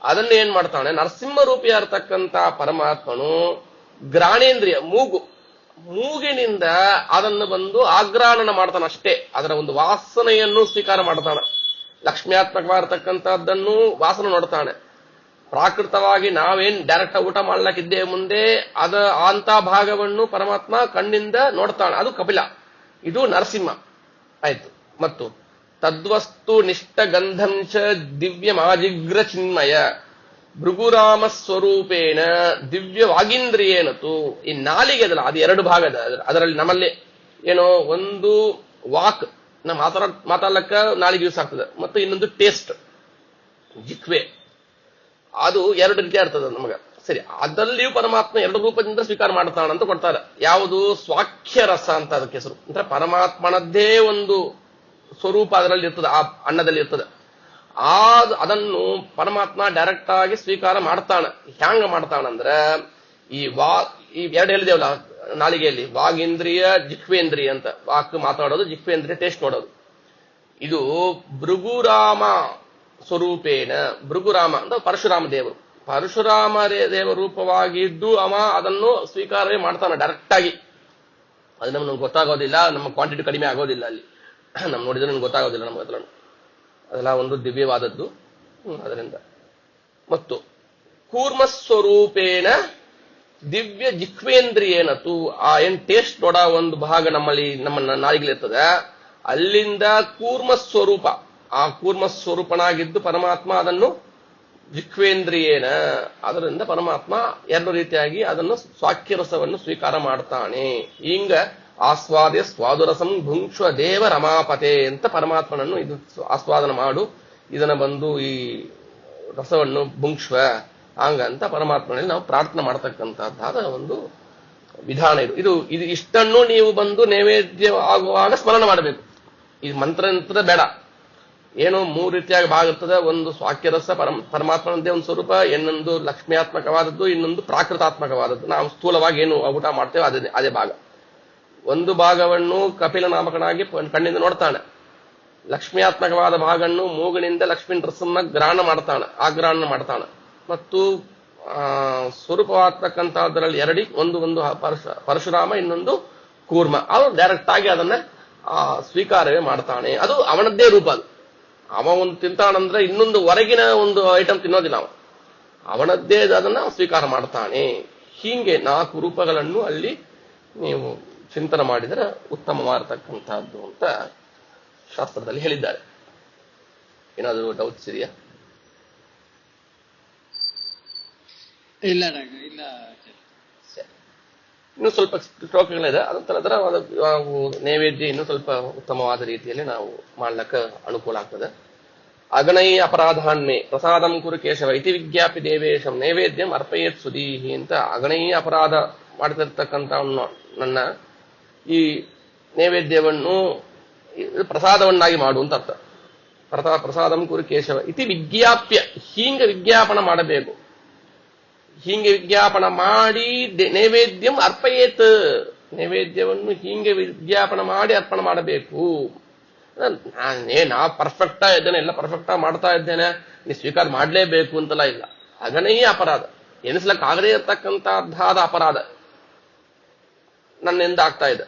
ಅದನ್ನ ಏನ್ ಮಾಡ್ತಾನೆ, ನರಸಿಂಹ ರೂಪಿಯಾರ್ತಕ್ಕಂಥ ಪರಮಾತ್ಮನು ಗ್ರಾಣೇಂದ್ರಿಯ ಮೂಗಿನಿಂದ ಅದನ್ನು ಬಂದು ಆಗ್ರಾಣನ ಮಾಡ್ತಾನೆ ಅಷ್ಟೇ. ಅದರ ಒಂದು ವಾಸನೆಯನ್ನು ಸ್ವೀಕಾರ ಮಾಡ್ತಾನೆ. ಲಕ್ಷ್ಮ್ಯಾತ್ಮಕವಾಗಿರ್ತಕ್ಕಂಥದ್ದನ್ನು ವಾಸನೆ ನೋಡ್ತಾನೆ. ಪ್ರಾಕೃತವಾಗಿ ನಾವೇನ್ ಡೈರೆಕ್ಟ್ ಊಟ ಮಾಡ್ಲಕ್ಕಿದ್ದೇವೆ ಮುಂದೆ, ಅಂತ ಭಾಗವನ್ನು ಪರಮಾತ್ಮ ಕಣ್ಣಿಂದ ನೋಡ್ತಾನೆ, ಅದು ಕಪಿಲ. ಇದು ನರಸಿಂಹ ಆಯ್ತು. ಮತ್ತು ತದ್ವಸ್ತು ನಿಷ್ಠ ಗಂಧಂಚ ದಿವ್ಯ ಮಾಜಿಗ್ರ ಚಿನ್ಮಯ ಭೃಗುರಾಮ ಸ್ವರೂಪೇಣ ದಿವ್ಯ ವಾಗೀಂದ್ರಿಯೇನತು. ಈ ನಾಲಿಗೆ ಅದಲ್ಲ, ಅದು 2 ಭಾಗದ. ಅದರಲ್ಲಿ ನಮ್ಮಲ್ಲಿ ಏನೋ ಒಂದು ವಾಕ್, ನಾವು ಮಾತಾಡ್ಲಕ್ಕ ನಾಲಿಗೆ ಯೂಸ್ ಆಗ್ತದೆ, ಮತ್ತು ಇನ್ನೊಂದು ಟೇಸ್ಟ್, ಜಿಹ್ವೆ. ಅದು 2 ರೀತಿ ಇರ್ತದೆ ನಮಗ. ಸರಿ, ಅದಲ್ಲಿಯೂ ಪರಮಾತ್ಮ 2 ರೂಪದಿಂದ ಸ್ವೀಕಾರ ಮಾಡ್ತಾನ ಅಂತ ಕೊಡ್ತಾರೆ. ಯಾವುದು? ಸ್ವಾಖ್ಯರಸ ಅಂತ ಅದಕ್ಕೆ ಹೆಸರು. ಅಂದ್ರೆ ಪರಮಾತ್ಮನದ್ದೇ ಒಂದು ಸ್ವರೂಪ ಅದರಲ್ಲಿ ಇರ್ತದೆ, ಆ ಅನ್ನದಲ್ಲಿ ಇರ್ತದೆ. ಅದನ್ನು ಪರಮಾತ್ಮ ಡೈರೆಕ್ಟ್ ಆಗಿ ಸ್ವೀಕಾರ ಮಾಡ್ತಾನ. ಹ್ಯಾಂಗ ಮಾಡ್ತಾನಂದ್ರ, ಈ 2 ಹೇಳಿದೇವಲ್ಲ ನಾಲಿಗೆಯಲ್ಲಿ, ವಾಗೇಂದ್ರಿಯ ಜಿಹ್ವೇಂದ್ರಿಯ ಅಂತ. ವಾಕ್ ಮಾತಾಡೋದು, ಜಿಹ್ವೇಂದ್ರಿಯ ಟೇಸ್ಟ್ ನೋಡೋದು. ಇದು ಭೃಗುರಾಮ ಸ್ವರೂಪೇಣ, ಭೃಗುರಾಮ ಅಂದ್ರೆ ಪರಶುರಾಮ ದೇವರು. ಪರಶುರಾಮ ದೇವ ರೂಪವಾಗಿದ್ದು ಅವ ಅದನ್ನು ಸ್ವೀಕಾರವೇ ಮಾಡ್ತಾನೆ ಡೈರೆಕ್ಟ್ ಆಗಿ. ಅದು ನಮ್ಗೆ ಗೊತ್ತಾಗೋದಿಲ್ಲ, ನಮ್ಮ ಕ್ವಾಂಟಿಟಿ ಕಡಿಮೆ ಆಗೋದಿಲ್ಲ ಅಲ್ಲಿ. ನಮ್ ನೋಡಿದ್ರೆ ನಮ್ಗೆ ಗೊತ್ತಾಗೋದಿಲ್ಲ ನಮ್ಗೆ ಅದೆಲ್ಲ ಒಂದು ದಿವ್ಯವಾದದ್ದು. ಅದರಿಂದ ಮತ್ತು ಕೂರ್ಮಸ್ವರೂಪೇಣ ದಿವ್ಯ ಜಿಹ್ವೇಂದ್ರಿಯೇನತು. ಆ ಏನ್ ಟೇಸ್ಟ್ ನೋಡ ಒಂದು ಭಾಗ ನಮ್ಮಲ್ಲಿ ನಮ್ಮ ನಾಲಿಗೆಲಿರ್ತದೆ, ಅಲ್ಲಿಂದ ಕೂರ್ಮ ಸ್ವರೂಪ, ಆ ಕೂರ್ಮ ಸ್ವರೂಪನಾಗಿದ್ದು ಪರಮಾತ್ಮ ಅದನ್ನು ಜಿಹ್ವೇಂದ್ರಿಯೇನ, ಅದರಿಂದ ಪರಮಾತ್ಮ 2 ರೀತಿಯಾಗಿ ಅದನ್ನು ಸ್ವಾಖ್ಯರಸವನ್ನು ಸ್ವೀಕಾರ ಮಾಡ್ತಾನೆ. ಹಿಂಗ ಆಸ್ವಾದ್ಯ ಸ್ವಾದುರಸಂ ಭುಂಕ್ಷ್ವ ದೇವ ರಮಾಪತೆ ಅಂತ ಪರಮಾತ್ಮನನ್ನು ಇದು ಆಸ್ವಾದನ ಮಾಡು, ಇದನ್ನ ಬಂದು ಈ ರಸವನ್ನು ಭುಂಕ್ಷ್ವ ಹಂಗ ಅಂತ ಪರಮಾತ್ಮನಲ್ಲಿ ನಾವು ಪ್ರಾರ್ಥನೆ ಮಾಡತಕ್ಕಂತಹದ್ದಾದ ಒಂದು ವಿಧಾನ ಇದು. ಇಷ್ಟನ್ನು ನೀವು ಬಂದು ನೈವೇದ್ಯ ಆಗುವಾಗ ಸ್ಮರಣ ಮಾಡಬೇಕು. ಈ ಮಂತ್ರ ಬೇಡ. ಏನೋ 3 ರೀತಿಯಾಗಿ ಭಾಗ ಇರ್ತದೆ. ಒಂದು ಸ್ವಾಖ್ಯರಸ, ಪರಮಾತ್ಮನದ್ದೇ ಒಂದು ಸ್ವರೂಪ, ಇನ್ನೊಂದು ಲಕ್ಷ್ಮ್ಯಾತ್ಮಕವಾದದ್ದು, ಇನ್ನೊಂದು ಪ್ರಾಕೃತಾತ್ಮಕವಾದದ್ದು. ನಾವು ಸ್ಥೂಲವಾಗಿ ಏನು ಊಟ ಮಾಡ್ತೇವೆ ಅದೇ ಭಾಗ. ಒಂದು ಭಾಗವನ್ನು ಕಪಿಲ ನಾಮಕನಾಗಿ ಕಣ್ಣಿಂದ ನೋಡ್ತಾನೆ. ಲಕ್ಷ್ಮ್ಯಾತ್ಮಕವಾದ ಭಾಗವನ್ನು ಮೂಗಿನಿಂದ ಲಕ್ಷ್ಮೀ ನೃಸಿಂಹ ಗ್ರಹಣ ಮಾಡ್ತಾನೆ, ಆಗ್ರಹಣ ಮಾಡ್ತಾನೆ. ಮತ್ತು ಸ್ವರೂಪವಾಗ್ತಕ್ಕಂಥದ್ರಲ್ಲಿ 2, ಒಂದು ಪರಶುರಾಮ, ಇನ್ನೊಂದು ಕೂರ್ಮ. ಅವನು ಡೈರೆಕ್ಟ್ ಆಗಿ ಅದನ್ನ ಸ್ವೀಕಾರವೇ ಮಾಡ್ತಾನೆ. ಅದು ಅವನದ್ದೇ ರೂಪ. ಅದು ಅವ ಒಂದು ತಿಂತಾನಂದ್ರೆ ಇನ್ನೊಂದು ಹೊರಗಿನ ಒಂದು ಐಟಮ್ ತಿನ್ನೋದಿಲ್ಲ. ಅವನದ್ದೇ ಅದನ್ನ ಸ್ವೀಕಾರ ಮಾಡ್ತಾನೆ. ಹೀಗೆ 4 ರೂಪಗಳನ್ನು ಅಲ್ಲಿ ನೀವು ಚಿಂತನೆ ಮಾಡಿದರೆ ಉತ್ತಮವಾಗಿರತಕ್ಕಂಥದ್ದು ಅಂತ ಶಾಸ್ತ್ರದಲ್ಲಿ ಹೇಳಿದ್ದಾರೆ. ಏನಾದರೂ ಡೌಟ್ಸ್ ಇದೆಯಾ? ಇಲ್ಲ ಇಲ್ಲ. ಇನ್ನೂ ಸ್ವಲ್ಪ ಶ್ಲೋಕಗಳಿದೆ, ಅದರ ನೈವೇದ್ಯ ಇನ್ನೂ ಸ್ವಲ್ಪ ಉತ್ತಮವಾದ ರೀತಿಯಲ್ಲಿ ನಾವು ಮಾಡ್ಲಿಕ್ಕೆ ಅನುಕೂಲ ಆಗ್ತದೆ. ಅಗಣೈ ಅಪರಾಧಾನ್ಮೇ ಪ್ರಸಾದಂ ಕುರು ಕೇಶವ ಇತಿ ವಿಜ್ಞಾಪಿ ದೇವೇಶಂ ನೈವೇದ್ಯಂ ಅರ್ಪಯೇತ್ ಸುದೀಹಿ ಅಂತ ಅಗಣೈ ಅಪರಾಧ ಮಾಡ್ತಿರ್ತಕ್ಕಂಥ ನನ್ನ ಈ ನೈವೇದ್ಯವನ್ನು ಪ್ರಸಾದವನ್ನಾಗಿ ಮಾಡು ಅಂತ ಅರ್ಥ. ಪ್ರಸಾದಂ ಕುರು ಕೇಶವ ಇತಿ ವಿಜ್ಞಾಪ್ಯ, ಹೀಗೆ ವಿಜ್ಞಾಪನ ಮಾಡಬೇಕು. ಹೀಗೆ ವಿಜ್ಞಾಪನ ಮಾಡಿ ನೈವೇದ್ಯಂ ಅರ್ಪಯೇತ್, ನೈವೇದ್ಯವನ್ನು ಹೀಗೆ ವಿಜ್ಞಾಪನ ಮಾಡಿ ಅರ್ಪಣೆ ಮಾಡಬೇಕು. ನಾ ಪರ್ಫೆಕ್ಟ್ ಇದ್ದೇನೆ, ಎಲ್ಲ ಪರ್ಫೆಕ್ಟ್ ಮಾಡ್ತಾ ಇದ್ದೇನೆ, ನೀ ಸ್ವೀಕಾರ ಮಾಡಲೇಬೇಕು ಅಂತಲ್ಲ ಇಲ್ಲ. ಅಗಣೀಯ ಅಪರಾಧ, ಎನಿಸ್ಲಕ್ಕಾಗದೇ ಇರತಕ್ಕಂತಹದ್ದಾದ ಅಪರಾಧ ನನ್ನಿಂದ ಆಗ್ತಾ ಇದೆ.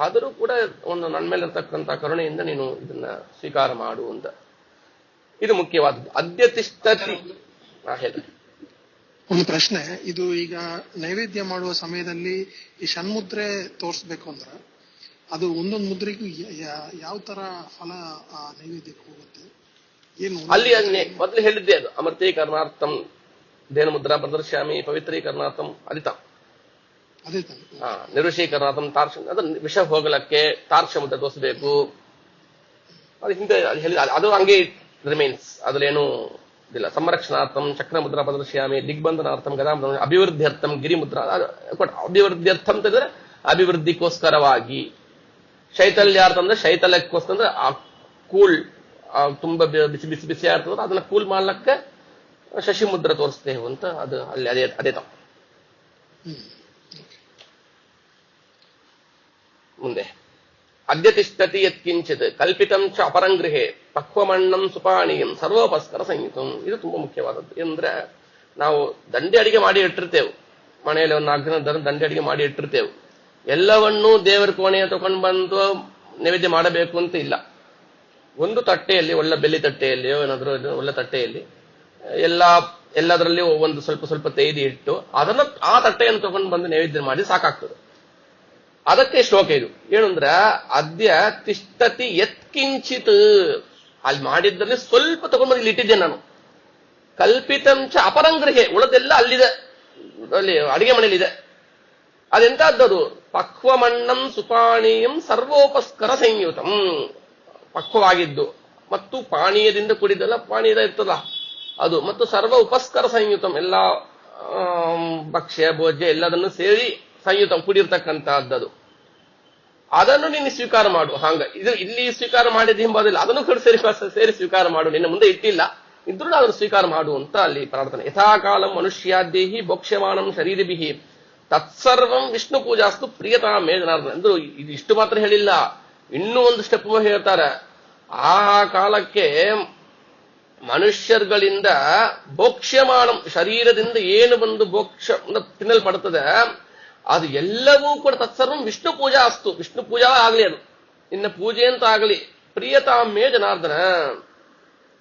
ಆದರೂ ಕೂಡ ಒಂದು ನನ್ನ ಮೇಲೆ ಇರ್ತಕ್ಕಂಥ ಕರುಣೆಯಿಂದ ನೀನು ಇದನ್ನ ಸ್ವೀಕಾರ ಮಾಡು ಅಂತ. ಇದು ಮುಖ್ಯವಾದದ್ದು. ಅದ್ಯತಿಷ್ಠತಿ. ಹೇಳಿ. ಒಂದು ಪ್ರಶ್ನೆ, ಇದು ಈಗ ನೈವೇದ್ಯ ಮಾಡುವ ಸಮಯದಲ್ಲಿ ಈ ಷಣ್ಮುದ್ರೆ ತೋರಿಸ್ಬೇಕು ಅಂದ್ರೆ ಅದು ಒಂದೊಂದು ಮುದ್ರೆಗೂ ಯಾವ ತರ ಫಲ ಆ ನೈವೇದ್ಯಕ್ಕೆ ಹೋಗುತ್ತೆ? ಏನು ಅಲ್ಲಿ ಮೊದಲು ಹೇಳಿದ್ದೆ, ಅದು ಅಮೃತೀಕರಣಾರ್ಥಂ ದೇನ ಮುದ್ರಾ ಪ್ರದರ್ಶ್ಯಾಮಿ, ಪವಿತ್ರೀಕರಣಾರ್ಥಂ ಅದಿತ, ನಿರ್ವಿಷೀಕರಣಾರ್ಥಂ ತಾರ್ಷ, ಅದು ವಿಷ ಹೋಗಲಕ್ಕೆ ತಾರ್ಷ ಮುದ್ರೆ ತೋರಿಸಬೇಕು. ಅದು ಹಿಂದೆ ಹೇಳಿದ, ಅದು ಹಂಗೆ ರಿಮೈನ್ಸ್, ಅದ್ರೇನು ಇಲ್ಲ. ಸಂರಕ್ಷಣಾರ್ಥಂ ಚಕ್ರ ಮುದ್ರಾ ಪ್ರದರ್ಶ್ಯಾಮಿ, ದಿಗ್ಬಂಧನಾರ್ಥಂ ಗದಾ ಅಭಿವೃದ್ಧಿಯರ್ಥಂ ಗಿರಿಮುದ್ರಾ, ಅಭಿವೃದ್ಧಿಯರ್ಥಂ ಅಂತಂದ್ರೆ ಅಭಿವೃದ್ಧಿಗೋಸ್ಕರವಾಗಿ. ಶೈತಲ್ಯಾರ್ಥ ಅಂದ್ರೆ ಶೈತಲ್ಯಕ್ಕೋಸ್ಕರ, ಅಂದ್ರೆ ಆ ಕೂಲ್ ತುಂಬಾ ಬಿಸಿ ಬಿಸಿ ಬಿಸಿ ಆಗ್ತದೆ, ಅದನ್ನ ಕೂಲ್ ಮಾಡ್ಲಕ್ಕೆ ಶಶಿ ಮುದ್ರ ತೋರಿಸ್ತೇವೆ ಅಂತ. ಅದು ಅಲ್ಲಿ ಅದೇ ತಾವು. ಮುಂದೆ ಅದ್ಯತಿಷ್ಠತಿ ಯತ್ಕಿಂಚಿತ್ ಕಲ್ಪಿತಂ ಚ ಅಪರಂಗೃಹೆ ಪಕ್ವಮಣ್ಣಂ ಸುಪಾಣಿಯಂ ಸರ್ವೋಪಸ್ಕರ ಸಂಯುತಂ. ಇದು ತುಂಬಾ ಮುಖ್ಯವಾದದ್ದು. ಅಂದ್ರೆ ನಾವು ದಂಡೆ ಅಡಿಗೆ ಮಾಡಿ ಇಟ್ಟಿರ್ತೇವೆ, ಮನೆಯಲ್ಲಿ ಒಂದು 4 ದಿನ ದಂಡೆ ಅಡಿಗೆ ಮಾಡಿ ಇಟ್ಟಿರ್ತೇವೆ. ಎಲ್ಲವನ್ನೂ ದೇವರ ಕೋಣೆಯ ತಗೊಂಡು ಬಂದು ನೈವೇದ್ಯ ಮಾಡಬೇಕು ಅಂತ ಇಲ್ಲ. ಒಂದು ತಟ್ಟೆಯಲ್ಲಿ, ಒಳ್ಳೆ ಬೆಳ್ಳಿ ತಟ್ಟೆಯಲ್ಲಿಯೋ ಏನಾದರೂ ಒಳ್ಳೆ ತಟ್ಟೆಯಲ್ಲಿ ಎಲ್ಲದರಲ್ಲಿ ಒಂದು ಸ್ವಲ್ಪ ಸ್ವಲ್ಪ ತೆಗೆದು ಇಟ್ಟು ಅದನ್ನ ಆ ತಟ್ಟೆಯನ್ನು ತಗೊಂಡು ಬಂದು ನೈವೇದ್ಯ ಮಾಡಿ ಸಾಕಾಗ್ತದೆ. ಅದಕ್ಕೆ ಶ್ಲೋಕ ಇದು. ಏನಂದ್ರ ಅದ್ಯ ತಿಷ್ಠತಿ ಯತ್ಕಿಂಚಿತ್, ಅಲ್ಲಿ ಮಾಡಿದ್ರಲ್ಲಿ ಸ್ವಲ್ಪ ತಗೊಂಡ್ಬಂದು ಇಲ್ಲಿ ಇಟ್ಟಿದ್ದೆ ನಾನು. ಕಲ್ಪಿತಂಚ ಅಪರಂಗೃಹೆ, ಉಳದೆಲ್ಲ ಅಲ್ಲಿದೆ, ಅಲ್ಲಿ ಅಡಿಗೆ ಮನೆಯಲ್ಲಿದೆ. ಅದೆಂತದ್ದು? ಪಕ್ವಮಣ್ಣಂ ಸುಪಾನೀಯಂ ಸರ್ವೋಪಸ್ಕರ ಸಂಯುತಂ, ಪಕ್ವವಾಗಿದ್ದು ಮತ್ತು ಪಾನೀಯದಿಂದ ಕೂಡಿದ್ದಲ್ಲ, ಪಾನೀಯದ ಇರ್ತದ ಅದು, ಮತ್ತು ಸರ್ವ ಉಪಸ್ಕರ ಸಂಯುತಂ, ಎಲ್ಲ ಭಕ್ಷ್ಯ ಭೋಜ್ಯ ಎಲ್ಲದನ್ನು ಸೇರಿ ಸಂಯುತಂ ಕೂಡಿರ್ತಕ್ಕಂಥದ್ದು. ಅದನ್ನು ನೀನು ಸ್ವೀಕಾರ ಮಾಡು. ಹಂಗ ಇದು ಇಲ್ಲಿ ಸ್ವೀಕಾರ ಮಾಡಿದ ಹಿಂಬಾದಿಲ್ಲ, ಅದನ್ನು ಸೇರಿ ಸ್ವೀಕಾರ ಮಾಡು. ನಿನ್ನ ಮುಂದೆ ಇಟ್ಟಿಲ್ಲ, ಇದ್ರೂ ಅದನ್ನು ಸ್ವೀಕಾರ ಮಾಡು ಅಂತ ಅಲ್ಲಿ ಪ್ರಾರ್ಥನೆ. ಯಥಾಕಾಲಂ ಮನುಷ್ಯಾದೇಹಿ ಭೋಕ್ಷ್ಯಮಾನಂ ಶರೀರಭಿಹಿ ತತ್ಸರ್ವಂ ವಿಷ್ಣು ಪೂಜಾಸ್ತು ಪ್ರಿಯತಾ ಮೇ ಜನಾರ್ದನ. ಅಂದ್ರು ಇದು ಇಷ್ಟು ಮಾತ್ರ ಹೇಳಿಲ್ಲ, ಇನ್ನೂ ಒಂದು ಸ್ಟೆಪ್ ಹೇಳ್ತಾರೆ. ಆ ಕಾಲಕ್ಕೆ ಮನುಷ್ಯರುಗಳಿಂದ ಭೋಕ್ಷ್ಯಮಾನಂ, ಶರೀರದಿಂದ ಏನು ಬಂದು ಭೋಕ್ಷ್ಯ ತಿನ್ನಲ್ಪಡುತ್ತದೆ ಅದು ಎಲ್ಲವೂ ಕೂಡ ತತ್ಸರ್ವಂ ವಿಷ್ಣು ಪೂಜಾ ಅಸ್ತು, ವಿಷ್ಣು ಪೂಜಾ ಆಗ್ಲಿ, ಅದು ನಿನ್ನ ಪೂಜೆ ಅಂತ ಆಗಲಿ. ಪ್ರಿಯತಾಮೇ ಜನಾರ್ದನ,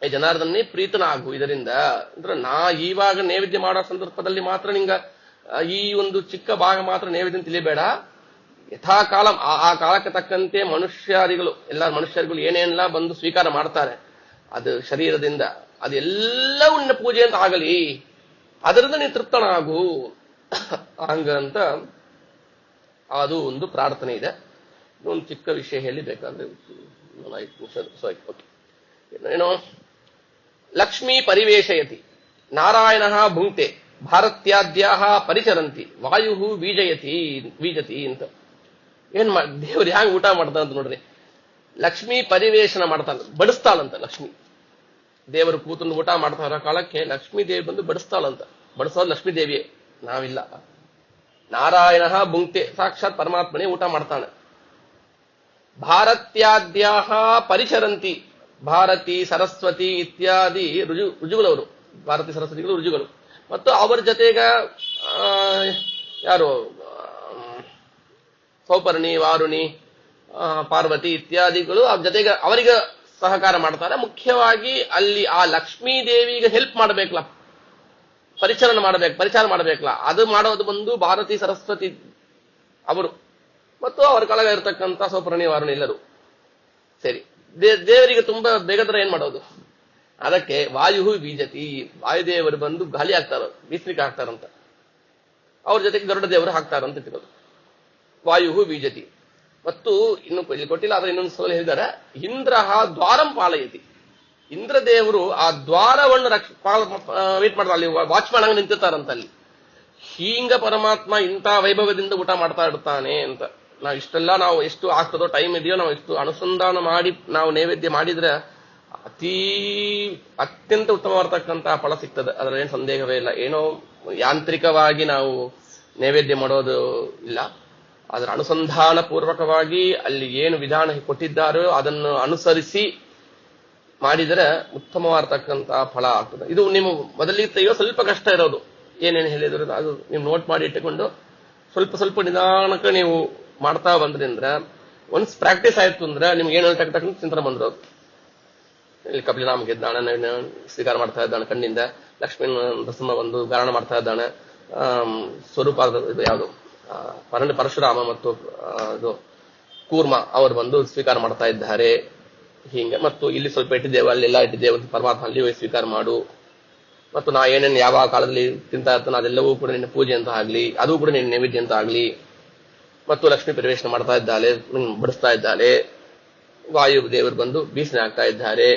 ಜನಾರ್ದನೇ ಪ್ರೀತನಾಗು ಇದರಿಂದ. ಅಂದ್ರೆ ನಾ ಈವಾಗ ನೈವೇದ್ಯ ಮಾಡೋ ಸಂದರ್ಭದಲ್ಲಿ ಮಾತ್ರ ನಿಂಗ ಈ ಒಂದು ಚಿಕ್ಕ ಭಾಗ ಮಾತ್ರ ನೈವೇದ್ಯ ತಿಳಿಬೇಡ. ಯಥಾಕಾಲ ಆ ಕಾಲಕ್ಕೆ ತಕ್ಕಂತೆ ಎಲ್ಲ ಮನುಷ್ಯರುಗಳು ಏನೇನೆಲ್ಲ ಬಂದು ಸ್ವೀಕಾರ ಮಾಡ್ತಾರೆ ಅದು ಶರೀರದಿಂದ, ಅದೆಲ್ಲವೂ ನಿನ್ನ ಪೂಜೆ ಅಂತ ಆಗಲಿ, ಅದರಿಂದ ನೀನು ತೃಪ್ತನಾಗು ಹಂಗಂತ ಅದು ಒಂದು ಪ್ರಾರ್ಥನೆ ಇದೆ. ಒಂದು ಚಿಕ್ಕ ವಿಷಯ ಹೇಳಿ ಬೇಕಾದ್ರೆ ಏನೋ ಲಕ್ಷ್ಮೀ ಪರಿವೇಶಯತಿ ನಾರಾಯಣ ಭುಂಕ್ತೆ ಭಾರತ್ಯಾದ್ಯಾ ಪರಿಚರಂತಿ ವಾಯು ಬೀಜತಿ ಅಂತ. ದೇವ್ರು ಹ್ಯಾಂಗ ಊಟ ಮಾಡ್ತಾನಂತ ನೋಡ್ರಿ. ಲಕ್ಷ್ಮೀ ಪರಿವೇಶನ ಮಾಡ್ತಾನ, ಬಡಿಸ್ತಾಳಂತ. ಲಕ್ಷ್ಮಿ ದೇವರು ಕೂತಂದು ಊಟ ಮಾಡ್ತಾ ಇರೋ ಕಾಲಕ್ಕೆ ಲಕ್ಷ್ಮೀ ದೇವಿ ಬಂದು ಬಡಿಸ್ತಾಳಂತ. ಬಡಿಸೋದು ಲಕ್ಷ್ಮೀ ದೇವಿಯೇ, ನಾವಿಲ್ಲ. ನಾರಾಯಣ ಭುಂಕ್ತೆ, ಸಾಕ್ಷಾತ್ ಪರಮಾತ್ಮನೇ ಊಟ ಮಾಡ್ತಾನೆ. ಭಾರತ್ಯಾದ್ಯಾ ಪರಿಚರಂತಿ, ಭಾರತಿ ಸರಸ್ವತಿ ಇತ್ಯಾದಿ ರುಜುಗಳವರು, ಭಾರತಿ ಸರಸ್ವತಿಗಳು ರುಜುಗಳು. ಮತ್ತು ಅವರ ಜೊತೆಗ ಯಾರು ಸೌಪರ್ಣಿ, ವಾರುಣಿ, ಪಾರ್ವತಿ ಇತ್ಯಾದಿಗಳು ಅವ್ರ ಜೊತೆಗೆ ಅವರಿಗೆ ಸಹಕಾರ ಮಾಡ್ತಾರೆ. ಮುಖ್ಯವಾಗಿ ಅಲ್ಲಿ ಆ ಲಕ್ಷ್ಮೀ ದೇವಿಗೆ ಹೆಲ್ಪ್ ಮಾಡಬೇಕಲ್ಲ, ಪರಿಚಾರ ಮಾಡಬೇಕಲ್ಲ, ಅದು ಮಾಡೋದು ಬಂದು ಭಾರತಿ ಸರಸ್ವತಿ ಅವರು. ಮತ್ತು ಅವರ ಕೆಳಗೆ ಇರತಕ್ಕಂಥ ಸ್ವಪ್ನ ನಿವಾರಣೆ ಎಲ್ಲರೂ ಸರಿ. ದೇವರಿಗೆ ತುಂಬಾ ಬೇಗದ್ರ ಏನ್ ಮಾಡೋದು? ಅದಕ್ಕೆ ವಾಯು ಬೀಜತಿ, ವಾಯುದೇವರು ಬಂದು ಗಾಳಿ ಹಾಕ್ತಾರ, ಬೀಸ್ಲಿಕ್ಕೆ ಹಾಕ್ತಾರಂತ. ಅವ್ರ ಜೊತೆಗೆ ಗರುಡ ದೇವರು ಹಾಕ್ತಾರಂತ ಇಟ್ಕೊಳ್ಳೋದು. ವಾಯು ಬೀಜತಿ. ಮತ್ತು ಇನ್ನು ಇಲ್ಲಿ ಕೊಟ್ಟಿಲ್ಲ, ಆದ್ರೆ ಇನ್ನೊಂದು ಸಲ ಹೇಳಿದ್ದಾರೆ, ಇಂದ್ರಹ ದ್ವಾರಂ ಪಾಲಯತಿ. ಇಂದ್ರ ದೇವರು ಆ ದ್ವಾರವನ್ನು ವೇಟ್ ಮಾಡ್ತಾರೆ, ಅಲ್ಲಿ ವಾಚ್ಮ್ಯಾನ್ ಆಗಿ ನಿಂತಿರ್ತಾರಂತ. ಅಲ್ಲಿ ಹೀಂಗ ಪರಮಾತ್ಮ ಇಂಥ ವೈಭವದಿಂದ ಊಟ ಮಾಡ್ತಾ ಇರ್ತಾನೆ ಅಂತ. ನಾವು ಇಷ್ಟೆಲ್ಲ ನಾವು ಎಷ್ಟು ಆಗ್ತದೋ ಟೈಮ್ ಇದೆಯೋ ನಾವು ಎಷ್ಟು ಅನುಸಂಧಾನ ಮಾಡಿ ನಾವು ನೈವೇದ್ಯ ಮಾಡಿದ್ರೆ ಅತ್ಯಂತ ಉತ್ತಮವಾಗಿರ್ತಕ್ಕಂತಹ ಫಲ ಸಿಗ್ತದೆ. ಅದರ ಏನು ಸಂದೇಹವೇ ಇಲ್ಲ. ಏನೋ ಯಾಂತ್ರಿಕವಾಗಿ ನಾವು ನೈವೇದ್ಯ ಮಾಡೋದು ಇಲ್ಲ. ಅದರ ಅನುಸಂಧಾನ ಪೂರ್ವಕವಾಗಿ ಅಲ್ಲಿ ಏನು ವಿಧಾನ ಕೊಟ್ಟಿದ್ದಾರೋ ಅದನ್ನು ಅನುಸರಿಸಿ ಮಾಡಿದರೆ ಉತ್ತಮವಾಗಿರ್ತಕ್ಕಂತಹ ಫಲ ಆಗ್ತದೆ. ಇದು ನೀವು ಮೊದಲಿಗೆ ತೆಗೆಯೋ ಸ್ವಲ್ಪ ಕಷ್ಟ ಇರೋದು. ಏನೇನು ಹೇಳಿದ್ರು ಅದು ನೀವು ನೋಟ್ ಮಾಡಿ ಇಟ್ಟುಕೊಂಡು ಸ್ವಲ್ಪ ಸ್ವಲ್ಪ ನಿಧಾನಕ್ಕೆ ನೀವು ಮಾಡ್ತಾ ಬಂದ್ರಿಂದ ಒನ್ಸ್ ಪ್ರಾಕ್ಟೀಸ್ ಆಯ್ತು ಅಂದ್ರೆ ನಿಮ್ಗೆ ಏನು ಟಕ್ ಟಕ್ ಚಿಂತನೆ ಬಂದಿರೋದು. ಇಲ್ಲಿ ಕಪಿಲನಾಮ ಗೆದ್ದಾನೆ, ಸ್ವೀಕಾರ ಮಾಡ್ತಾ ಇದ್ದಾನೆ ಕಣ್ಣಿಂದ. ಲಕ್ಷ್ಮೀ ನರಸಿಂಹ ಒಂದು ಗಾರಣ ಮಾಡ್ತಾ ಇದ್ದಾನೆ. ಸ್ವರೂಪ ಇದು ಯಾವುದು ಪರಶುರಾಮ ಮತ್ತು ಇದು ಕೂರ್ಮ ಅವರು ಬಂದು ಸ್ವೀಕಾರ ಮಾಡ್ತಾ ಇದ್ದಾರೆ. ಹೀಗೆ ಮತ್ತು ಇಲ್ಲಿ ಸ್ವಲ್ಪ ಇಟ್ಟಿದ್ದೇವೆ, ಅಲ್ಲೆಲ್ಲ ಇಟ್ಟಿದ್ದೇವೆ, ಪರಮಾತ್ಮ ಅಲ್ಲಿ ಸ್ವೀಕಾರ ಮಾಡು. ಮತ್ತು ನಾ ಏನೇನು ಯಾವ ಕಾಲದಲ್ಲಿ ತಿಂತಾ ಇರ್ತಾನೆ ಅದೆಲ್ಲವೂ ಕೂಡ ನಿನ್ನ ಪೂಜೆ ಅಂತ ಆಗ್ಲಿ, ಅದು ಕೂಡ ನಿನ್ನ ನೈವೇದ್ಯ ಅಂತ ಆಗ್ಲಿ. ಮತ್ತು ಲಕ್ಷ್ಮೀ ಪ್ರವೇಶನ ಮಾಡ್ತಾ ಇದ್ದಾಳೆ, ಬಡಿಸ್ತಾ ಇದ್ದಾಳೆ. ವಾಯು ದೇವರು ಬಂದು ಬೀಸನೆ ಆಗ್ತಾ ಇದ್ದಾರೆ.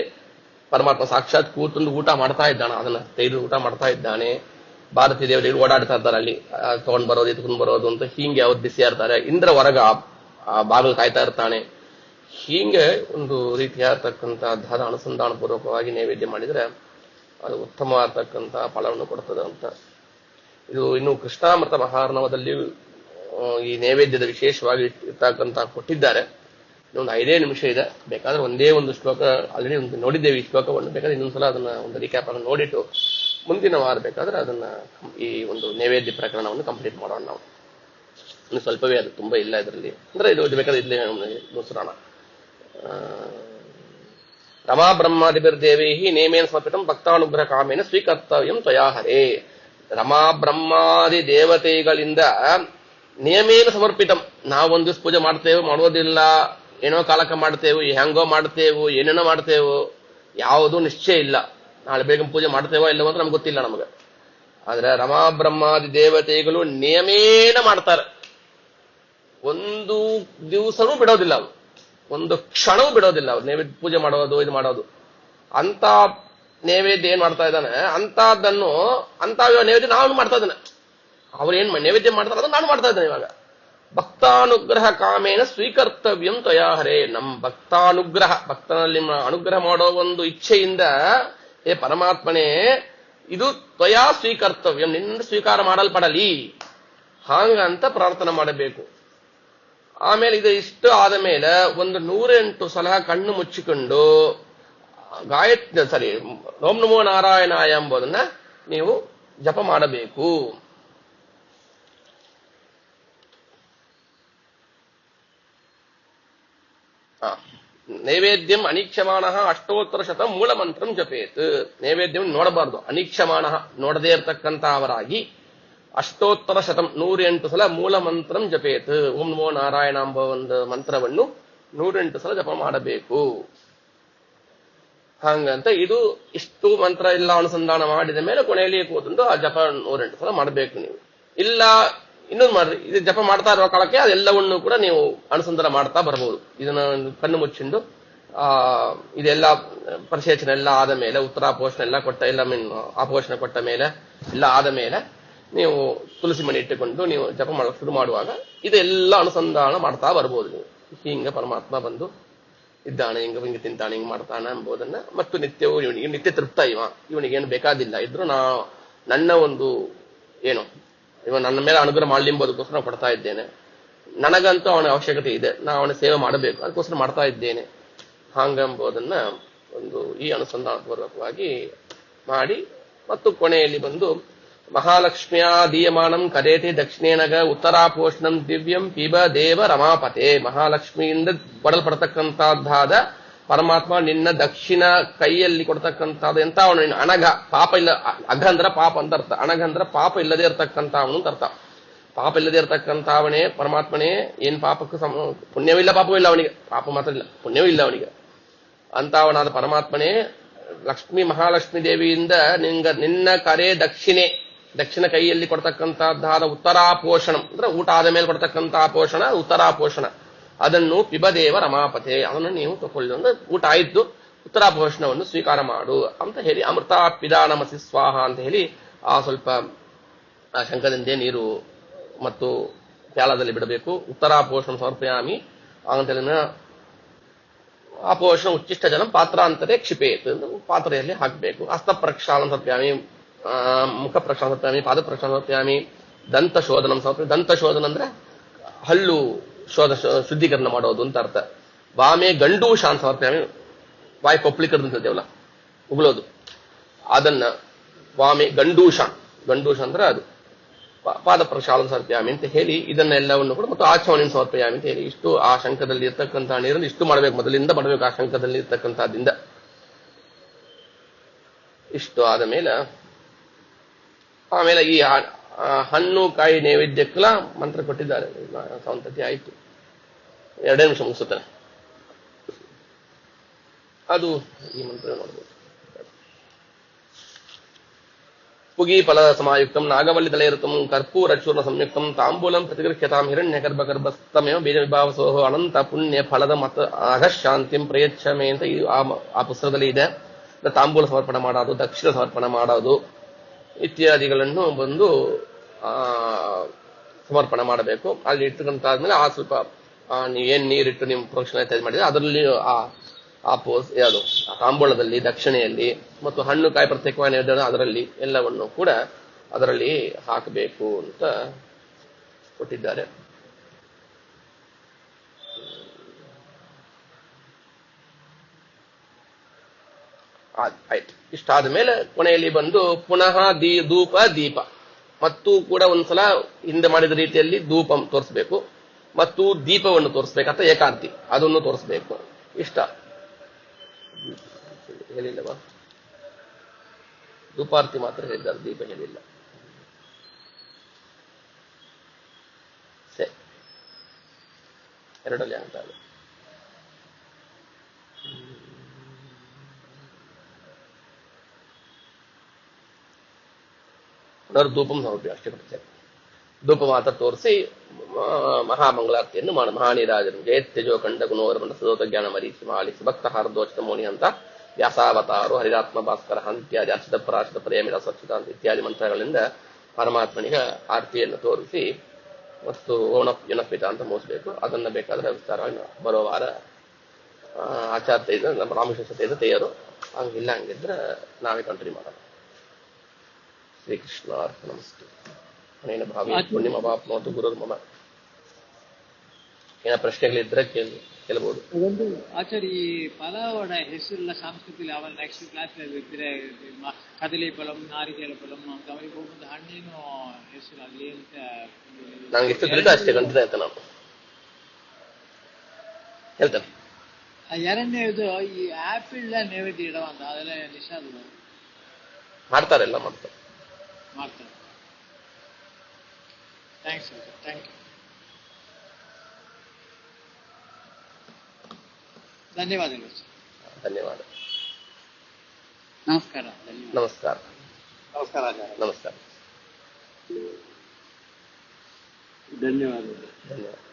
ಪರಮಾತ್ಮ ಸಾಕ್ಷಾತ್ ಕೂತಂದು ಊಟ ಮಾಡ್ತಾ ಇದ್ದಾನೆ, ಅದನ್ನ ತೆಗೆದು ಊಟ ಮಾಡ್ತಾ ಇದ್ದಾನೆ. ಭಾರತೀ ದೇವರಿಗೆ ಓಡಾಡ್ತಾ ಇರ್ತಾರೆ ಅಲ್ಲಿ, ತಗೊಂಡ್ ಬರೋದು ಎತ್ಕೊಂಡ್ ಬರೋದು ಅಂತ. ಹೀಗೆ ಅವ್ರು ಬಿಸಿ ಇರ್ತಾರೆ. ಇಂದ್ರ ಹೊರಗ ಆ ಬಾಗಿಲು ಕಾಯ್ತಾ ಇರ್ತಾನೆ. ಹೀಗೆ ಒಂದು ರೀತಿಯಾಗಿರ್ತಕ್ಕಂತಹ ಅನುಸಂಧಾನ ಪೂರ್ವಕವಾಗಿ ನೈವೇದ್ಯ ಮಾಡಿದ್ರೆ ಅದು ಉತ್ತಮವಾಗಿರ್ತಕ್ಕಂತಹ ಫಲವನ್ನು ಕೊಡ್ತದೆ ಅಂತ. ಇದು ಇನ್ನು ಕೃಷ್ಣಾಮೃತ ಮಹಾರ್ಣವದಲ್ಲಿ ಈ ನೈವೇದ್ಯದ ವಿಶೇಷವಾಗಿ ಇರ್ತಕ್ಕಂಥ ಕೊಟ್ಟಿದ್ದಾರೆ. ಇನ್ನೊಂದು 5 ನಿಮಿಷ ಇದೆ. ಬೇಕಾದ್ರೆ ಒಂದೇ ಒಂದು ಶ್ಲೋಕ ಆಲ್ರೆಡಿ ಒಂದು ನೋಡಿದ್ದೇವೆ ಈ ಶ್ಲೋಕವನ್ನು. ಬೇಕಾದ್ರೆ ಇನ್ನೊಂದ್ಸಲ ಅದನ್ನ ಒಂದು ರೀಕ್ಯಾಪ್ ಅನ್ನು ನೋಡಿಟ್ಟು ಮುಂದಿನ ವಾರ ಬೇಕಾದ್ರೆ ಅದನ್ನ ಈ ಒಂದು ನೈವೇದ್ಯ ಪ್ರಕರಣವನ್ನು ಕಂಪ್ಲೀಟ್ ಮಾಡೋಣ ನಾವು. ಇನ್ನು ಸ್ವಲ್ಪವೇ, ಅದು ತುಂಬಾ ಇಲ್ಲ ಇದರಲ್ಲಿ. ಅಂದ್ರೆ ಇದು ಬೇಕಾದ್ರೆ ಇಲ್ಲೇ ಮುಸುರಾಣ. ರಮಾ ಬ್ರಹ್ಮಾದಿಭಿರ್ದೇವೈ ನೇಮೇನ ಸಮರ್ಪಿತಂ ಭಕ್ತಾನುಗ್ರಹ ಕಾಮೇನ ಸ್ವೀಕರ್ತವ್ಯಂ ತ್ವಯಾ ಹರೇ. ರಮಾ ಬ್ರಹ್ಮಾದಿ ದೇವತೆಗಳಿಂದ ನಿಯಮೇನ ಸಮರ್ಪಿತಂ. ನಾವೊಂದು ದಿವಸ ಪೂಜೆ ಮಾಡ್ತೇವೆ, ಮಾಡೋದಿಲ್ಲ, ಏನೋ ಕಾಲಕ್ಕೆ ಮಾಡ್ತೇವೆ, ಹೆಂಗೋ ಮಾಡ್ತೇವೆ, ಏನೇನೋ ಮಾಡ್ತೇವೆ, ಯಾವುದೂ ನಿಶ್ಚಯ ಇಲ್ಲ. ನಾಳೆ ಬೇಗ ಪೂಜೆ ಮಾಡ್ತೇವೋ ಇಲ್ಲವೋ ಅಂತ ನಮ್ಗೆ ಗೊತ್ತಿಲ್ಲ ನಮಗೆ. ಆದ್ರೆ ರಮಾ ಬ್ರಹ್ಮಾದಿ ದೇವತೆಗಳು ನಿಯಮೇನ ಮಾಡ್ತಾರೆ. ಒಂದು ದಿವಸನೂ ಬಿಡೋದಿಲ್ಲ, ಅವರು ಒಂದು ಕ್ಷಣವೂ ಬಿಡೋದಿಲ್ಲ. ಅವ್ರು ನೈವೇದ್ಯ ಪೂಜೆ ಮಾಡೋದು, ಇದು ಮಾಡೋದು. ಅಂತ ನೈವೇದ್ಯ ಏನ್ ಮಾಡ್ತಾ ಇದ್ದಾನೆ ಅಂತದನ್ನು, ಅಂತ ನೈವೇದ್ಯ ನಾನು ಮಾಡ್ತಾ ಇದ್ದಾನೆ. ಅವ್ರೇನ್ ನೈವೇದ್ಯ ಮಾಡ್ತಾರೆ ಅದನ್ನು ನಾನು ಮಾಡ್ತಾ ಇದ್ದೇನೆ. ಇವಾಗ ಭಕ್ತಾನುಗ್ರಹ ಕಾಮೇನ ಸ್ವೀಕರ್ತವ್ಯಂ ತ್ವಯಾ ಹರೇ. ನಮ್ಮ ಭಕ್ತಾನುಗ್ರಹ, ಭಕ್ತನಲ್ಲಿ ಅನುಗ್ರಹ ಮಾಡೋ ಒಂದು ಇಚ್ಛೆಯಿಂದ, ಹೇ ಪರಮಾತ್ಮನೇ ಇದು ತ್ವಯಾ ಸ್ವೀಕರ್ತವ್ಯಂ, ನಿನ್ನ ಸ್ವೀಕಾರ ಮಾಡಲ್ಪಡಲಿ ಹಾಂಗಂತ ಪ್ರಾರ್ಥನೆ ಮಾಡಬೇಕು. ಆಮೇಲೆ ಇದು ಇಷ್ಟು ಆದ ಮೇಲೆ ಒಂದು 108 ಸಲ ಕಣ್ಣು ಮುಚ್ಚಿಕೊಂಡು ಓಂ ನಮೋ ನಾರಾಯಣಾಯ ಎಂಬುದನ್ನ ನೀವು ಜಪ ಮಾಡಬೇಕು. ನೈವೇದ್ಯಂ ಅನಿಕ್ಷಮಾಣ ಅಷ್ಟೋತ್ತರ ಶತ ಮೂಲ ಮಂತ್ರಂ ಜಪೇತ್. ನೈವೇದ್ಯಂ ನೋಡಬಾರ್ದು, ಅನಿಕ್ಷಮಾಣ ನೋಡದೇ ಇರತಕ್ಕಂತ ಅವರಾಗಿ ಅಷ್ಟೋತ್ತರ ಶತಂ 108 ಸಲ ಮೂಲ ಮಂತ್ರಂ ಜಪೇತ್. ಓಂ ನಮೋ ನಾರಾಯಣ ಎಂಬ ಒಂದು ಮಂತ್ರವನ್ನು 108 ಸಲ ಜಪ ಮಾಡಬೇಕು. ಹಂಗಂತ ಇದು ಇಷ್ಟು ಮಂತ್ರ ಎಲ್ಲ ಅನುಸಂಧಾನ ಮಾಡಿದ ಮೇಲೆ ಕೊನೆಯಲ್ಲಿ ಕೂತಂದು ಆ ಜಪ 108 ಸಲ ಮಾಡಬೇಕು. ನೀವು ಇಲ್ಲ ಇನ್ನೊಂದು ಮಾಡ್ರಿ, ಇದು ಜಪ ಮಾಡ್ತಾ ಇರುವ ಕಾಲಕ್ಕೆ ಅದೆಲ್ಲವನ್ನು ಕೂಡ ನೀವು ಅನುಸಂಧಾನ ಮಾಡ್ತಾ ಬರಬಹುದು. ಇದನ್ನ ಕಣ್ಣು ಮುಚ್ಚಿಂದು ಇದೆಲ್ಲ ಪರಿಶೇಚನೆ ಎಲ್ಲ ಆದ ಮೇಲೆ, ಉತ್ತರಾಪೋಷಣ ಎಲ್ಲ ಕೊಟ್ಟ, ಎಲ್ಲ ಆಪೋಷಣ ಕೊಟ್ಟ ಮೇಲೆ ಎಲ್ಲ ಆದ ಮೇಲೆ ನೀವು ತುಳಸಿ ಮಣಿ ಇಟ್ಟುಕೊಂಡು ನೀವು ಜಪ ಮಾಡಕ್ಕೆ ಶುರು ಮಾಡುವಾಗ ಇದೆಲ್ಲ ಅನುಸಂಧಾನ ಮಾಡ್ತಾ ಬರ್ಬೋದು ನೀವು. ಹಿಂಗ ಪರಮಾತ್ಮ ಬಂದು ಇದ್ದಾನೆ, ಹಿಂಗೆ ತಿಂತಾನೆ, ಹಿಂಗೆ ಮಾಡ್ತಾನೆ ಎಂಬುದನ್ನ. ಮತ್ತು ನಿತ್ಯವೂ ಇವನಿಗೆ ನಿತ್ಯ ತೃಪ್ತ, ಇವನಿಗೇನು ಬೇಕಾದಿಲ್ಲ ಇದ್ರು ನನ್ನ ಒಂದು ಏನು ಇವ ನನ್ನ ಮೇಲೆ ಅನುಗ್ರಹ ಮಾಡಲಿ ಎಂಬುದಕ್ಕೋಸ್ಕರ ಕೊಡ್ತಾ ಇದ್ದೇನೆ. ನನಗಂತೂ ಅವನ ಅವಶ್ಯಕತೆ ಇದೆ, ನಾನು ಅವನ ಸೇವೆ ಮಾಡಬೇಕು, ಅದಕ್ಕೋಸ್ಕರ ಮಾಡ್ತಾ ಇದ್ದೇನೆ ಹಾಂಗೆಂಬುದನ್ನ ಒಂದು ಈ ಅನುಸಂಧಾನ ಪೂರ್ವಕವಾಗಿ ಮಾಡಿ. ಮತ್ತು ಕೊನೆಯಲ್ಲಿ ಬಂದು ಮಹಾಲಕ್ಷ್ಮಿಯ ದೀಯಮಾನಂ ಕರೇತಿ ದಕ್ಷಿಣೇನಗ ಉತ್ತರಾಪೋಷಣಂ ದಿವ್ಯಂ ಪಿಬ ದೇವ ರಮಾಪತೆ. ಮಹಾಲಕ್ಷ್ಮಿಯಿಂದ ಕೊಡಲ್ಪಡತಕ್ಕಂತಹದ್ದಾದ ಪರಮಾತ್ಮ ನಿನ್ನ ದಕ್ಷಿಣ ಕೈಯಲ್ಲಿ ಕೊಡ್ತಕ್ಕಂಥದ್ದು ಎಂತ ಅವನು ಅನಘ, ಪಾಪ ಇಲ್ಲ. ಅಘ ಅಂದ್ರ ಪಾಪ ಅಂತ ಅರ್ಥ, ಅನಘ ಅಂದ್ರ ಪಾಪ ಇಲ್ಲದೆ ಇರತಕ್ಕಂತ ಅವನು ಅಂತ ಅರ್ಥ. ಪಾಪ ಇಲ್ಲದೆ ಇರತಕ್ಕಂಥ ಅವನೇ ಪರಮಾತ್ಮನೇ, ಏನ್ ಪಾಪಕ್ಕೂ ಪುಣ್ಯವಿಲ್ಲ ಪಾಪವೂ ಇಲ್ಲ ಅವನಿಗೆ, ಪಾಪ ಮಾತ್ರ ಇಲ್ಲ ಪುಣ್ಯವೂ ಇಲ್ಲ ಅವನಿಗೆ ಅಂತ ಅವನಾದ ಪರಮಾತ್ಮನೇ ಲಕ್ಷ್ಮೀ ಮಹಾಲಕ್ಷ್ಮೀ ದೇವಿಯಿಂದ ನಿನ್ನ ಕರೆ ದಕ್ಷಿಣ ಕೈಯಲ್ಲಿ ಕೊಡ್ತಕ್ಕಂಥದ್ದಾದ ಉತ್ತರಾಪೋಷಣ ಅಂದ್ರೆ ಊಟ ಆದ ಮೇಲೆ ಕೊಡ್ತಕ್ಕಂತಹ ಪೋಷಣ ಉತ್ತರಾಪೋಷಣ, ಅದನ್ನು ಪಿಬದೇವ ರಮಾಪತೆ, ಅದನ್ನು ನೀವು ತಗೊಳ್ಳಿ ಅಂದ್ರೆ ಊಟ ಆಯ್ತು, ಉತ್ತರಾಪೋಷಣವನ್ನು ಸ್ವೀಕಾರ ಮಾಡು ಅಂತ ಹೇಳಿ ಅಮೃತ ಪಿದಾನಮಸಿ ಸ್ವಾಹ ಅಂತ ಹೇಳಿ ಆ ಸ್ವಲ್ಪ ಆ ಶಂಖದಿಂದೇ ನೀರು ಮತ್ತು ಪ್ಯಾಲದಲ್ಲಿ ಬಿಡಬೇಕು. ಉತ್ತರಾಪೋಷಣ ಸಮರ್ಪಯಾಮಿ ಅಂತೇಳಿನ ಆ ಪೋಷಣ ಉಚ್ಚಿಷ್ಟ ಜನ ಪಾತ್ರಾಂತರೇ ಕ್ಷಿಪೇತ್, ಪಾತ್ರೆಯಲ್ಲಿ ಹಾಕಬೇಕು. ಹಸ್ತ ಪ್ರಕ್ಷಾಳನ ಸಮರ್ಪಯಾಮಿ, ಮುಖ ಪ್ರಕ್ಷಾಳನ ಸಮರ್ಪಯಾಮಿ, ಪಾದ ಪ್ರಕ್ಷಾಳನ ಸಮರ್ಪಯಾಮಿ, ದಂತ ಶೋಧನ ಸಮರ್ಪಯಾಮಿ. ದಂತ ಶೋಧನ ಅಂದ್ರೆ ಹಲ್ಲು ಶುದ್ಧೀಕರಣ ಮಾಡೋದು ಅಂತ ಅರ್ಥ. ವಾಮೆ ಗಂಡೂಷ ಅಂತ ಸಮರ್ಪಯಾಮಿ, ವಾಯ್ ಕೊಪ್ಲಿಕರ್ದಂತೇವಲ್ಲ ಉಗುಳೋದು, ಅದನ್ನ ವಾಮೆ ಗಂಡೂಷ ಅಂದ್ರೆ ಅದು ಪಾದ ಪ್ರಕ್ಷಾಳನ ಸಮರ್ಪಯಾಮಿ ಅಂತ ಹೇಳಿ ಇದನ್ನೆಲ್ಲವನ್ನು ಕೂಡ ಮತ್ತು ಆಚಮನ ಸಮರ್ಪಯಾಮಿ ಅಂತ ಹೇಳಿ ಇಷ್ಟು ಆ ಶಂಖದಲ್ಲಿ ಇರ್ತಕ್ಕಂತಹ ನೀರನ್ನು ಇಷ್ಟು ಮಾಡಬೇಕು, ಮೊದಲಿಂದ ಮಾಡಬೇಕು ಆ ಶಂಖದಲ್ಲಿ ಇರ್ತಕ್ಕಂಥದ್ದಿಂದ. ಇಷ್ಟು ಆದ ಮೇಲೆ ಆಮೇಲೆ ಈ ಹಣ್ಣು ಕಾಯಿ ನೈವೇದ್ಯಕ್ಕೆಲ್ಲ ಮಂತ್ರ ಕೊಟ್ಟಿದ್ದಾರೆ. ಸಂತತಿ ಆಯ್ತು, 2 ನಿಮಿಷ ಮುಗಿಸುತ್ತಾನೆ. ಅದು ಈ ಮಂತ್ರ ನೋಡ್ಬೋದು. ಪುಗಿ ಫಲ ಸಮಾಯುಕ್ತಂ ನಾಗವಲ್ಲಿ ತಲೆಯೃತಂ ಕರ್ಪೂರ ಚೂರ್ಣ ಸಂಯುಕ್ತಂ ತಾಂಬೂಲಂ ಪ್ರತಿಗೃಹ್ಯತಾಂ ಹಿರಣ್ಯ ಗರ್ಭಗರ್ಭಸ್ತಮೇವ ಬೀಜ ವಿಭಾವಸೋಹ ಅನಂತ ಪುಣ್ಯ ಫಲದ ಮತ ಅಘಶಾಂತಿಂ ಪ್ರಯಚ್ಛಮೆ ಅಂತ ಆ ಪುಸ್ತಕದಲ್ಲಿ ಇದೆ. ತಾಂಬೂಲ ಸಮರ್ಪಣೆ ಮಾಡೋದು, ದಕ್ಷಿಣ ಸಮರ್ಪಣೆ ಮಾಡೋದು ಇತ್ಯಾದಿಗಳನ್ನು ಬಂದು ಸಮರ್ಪಣೆ ಮಾಡಬೇಕು. ಅಲ್ಲಿ ಇಟ್ಟುಕೊಂತಾದ್ಮೇಲೆ ಆ ಸ್ವಲ್ಪ ಏನ್ ನೀರಿಟ್ಟು ನೀವು ಪ್ರೋಕ್ಷಣೆ ಇತ್ಯಾದಿ ಮಾಡಿದ್ರೆ ಅದರಲ್ಲಿ ಯಾವುದು ಆ ತಾಂಬೂಲದಲ್ಲಿ ದಕ್ಷಿಣೆಯಲ್ಲಿ ಮತ್ತು ಹಣ್ಣು ಕಾಯಿ ಪ್ರತ್ಯೇಕವಾಗಿ ನೈವೇದ್ಯ ಅದರಲ್ಲಿ ಎಲ್ಲವನ್ನು ಕೂಡ ಅದರಲ್ಲಿ ಹಾಕಬೇಕು ಅಂತ ಕೊಟ್ಟಿದ್ದಾರೆ. ಆಯ್ತು. ಇಷ್ಟಾದ ಮೇಲೆ ಕೊನೆಯಲ್ಲಿ ಬಂದು ಪುನಃ ಧೂಪ ದೀಪ ಮತ್ತು ಕೂಡ ಒಂದ್ಸಲ ಹಿಂದೆ ಮಾಡಿದ ರೀತಿಯಲ್ಲಿ ಧೂಪ ತೋರಿಸ್ಬೇಕು ಮತ್ತು ದೀಪವನ್ನು ತೋರಿಸ್ಬೇಕು ಅಥವಾ ಏಕಾಂತಿ ಅದನ್ನು ತೋರಿಸ್ಬೇಕು. ಇಷ್ಟ ಹೇಳಿಲ್ಲವಾ? ಧೂಪಾರ್ತಿ ಮಾತ್ರ ಹೇಳಿದ್ದಾರೆ, ದೀಪ ಹೇಳಿಲ್ಲ. ಸರಿ, ಎರಡಲ್ಲಿ ಅಂತ ಧೂಪಂ ಸಮರ್ಪಿ ಅಷ್ಟೇ ಕೊಡ್ತೇವೆ. ಧೂಪ ಮಾತ್ರ ತೋರಿಸಿ ಮಹಾಮಂಗಳಾರತಿಯನ್ನು ಮಾಡ. ಮಹಾನೀರಾಜನ ಜಯತ್ಯಜೋ ಕಂಡ ಗುಣೋರಮಣ ಸದೋತ ಜ್ಞಾನ ಮರೀಚಿ ಮಾಲಿಸಿ ಭಕ್ತ ಹಾರದೋಚಿತ ಮೋನಿ ಅಂತ ವ್ಯಾಸಾವತಾರು ಹರಿರಾತ್ಮ ಭಾಸ್ಕರ ಇತ್ಯಾದಿ ಅರ್ಚಿತ ಪರಾಚಿತ ಪ್ರೇಮಿರ ಸ್ವಚ್ಛತ ಅಂತ ಇತ್ಯಾದಿ ಮಂತ್ರಗಳಿಂದ ಪರಮಾತ್ಮನಿಗೆ ಆರತಿಯನ್ನು ತೋರಿಸಿ ಮತ್ತು ಓಣಪ್ಪಿತ ಅಂತ ಮುಗಿಸ್ಬೇಕು. ಅದನ್ನ ಬೇಕಾದ್ರೆ ವಿಸ್ತಾರವಾಗಿ ಬರೋ ವಾರ ಆಚಾರ್ಯ ಇದೆ, ನಮ್ಮ ರಾಮಕೃಷ್ಣ ಇದೆ ತಯಾರು. ಹಂಗಿಲ್ಲ ಹಂಗಿದ್ರೆ ನಾವೇ ಕಂಟಿನ್ಯೂ ಮಾಡೋಣ. ಶ್ರೀಕೃಷ್ಣ ನಮಸ್ತೆ. ಅನೇನ ಭಾವಿ ಪುಣ್ಯಮ ವಾಪ್ನೋತು ಗುರುರ್ಮಮ. ಏನ ಪ್ರಶ್ನೆಗಳಿದ್ರೆ ಕೇಳಬಹುದು. ಒಂದು ಆಚಾರ್ಯ ಈ ಪಲಾವಡ ಹೆಸರೆಲ್ಲ ಸಂಸ್ಕೃತಿಯಲ್ಲಿ ಅವನ ನೆಕ್ಸ್ಟ್ ಕ್ಲಾಸ್ ಇದ್ರೆ ಕದಲಿ ಫಲಂ ನಾರಿಕೇಲ ಫಲಂ ಅಂತ ಅವರಿಗೆ ಹೋಗುವಂತ ಹಣ್ಣಿನ ಹೆಸರು ಅಲ್ಲಿ ಅಂತ ನಂಗೆ ಎಷ್ಟು ತಿಳಿದ ಅಷ್ಟೇ ಕಂಟಿನ್ಯೂ ಆಯ್ತು. ನಾನು ಹೇಳ್ತೇನೆ. ಎರಡನೇದು ಈ ಆಪಿಲ್ ನೈವೇದ್ಯ ಇಡವಂತ ಅದೆಲ್ಲ ನಿಷಾದ ಮಾಡ್ತಾರೆ, ಎಲ್ಲ ಮಾಡ್ತಾರೆ. ಥ್ಯಾಂಕ್ಸ್ ಥ್ಯಾಂಕ್ ಯು, ಧನ್ಯವಾದಗಳು. ಧನ್ಯವಾದ. ನಮಸ್ಕಾರ. ನಮಸ್ಕಾರ. ನಮಸ್ಕಾರ. ನಮಸ್ಕಾರ. ಧನ್ಯವಾದಗಳು. ಧನ್ಯವಾದ.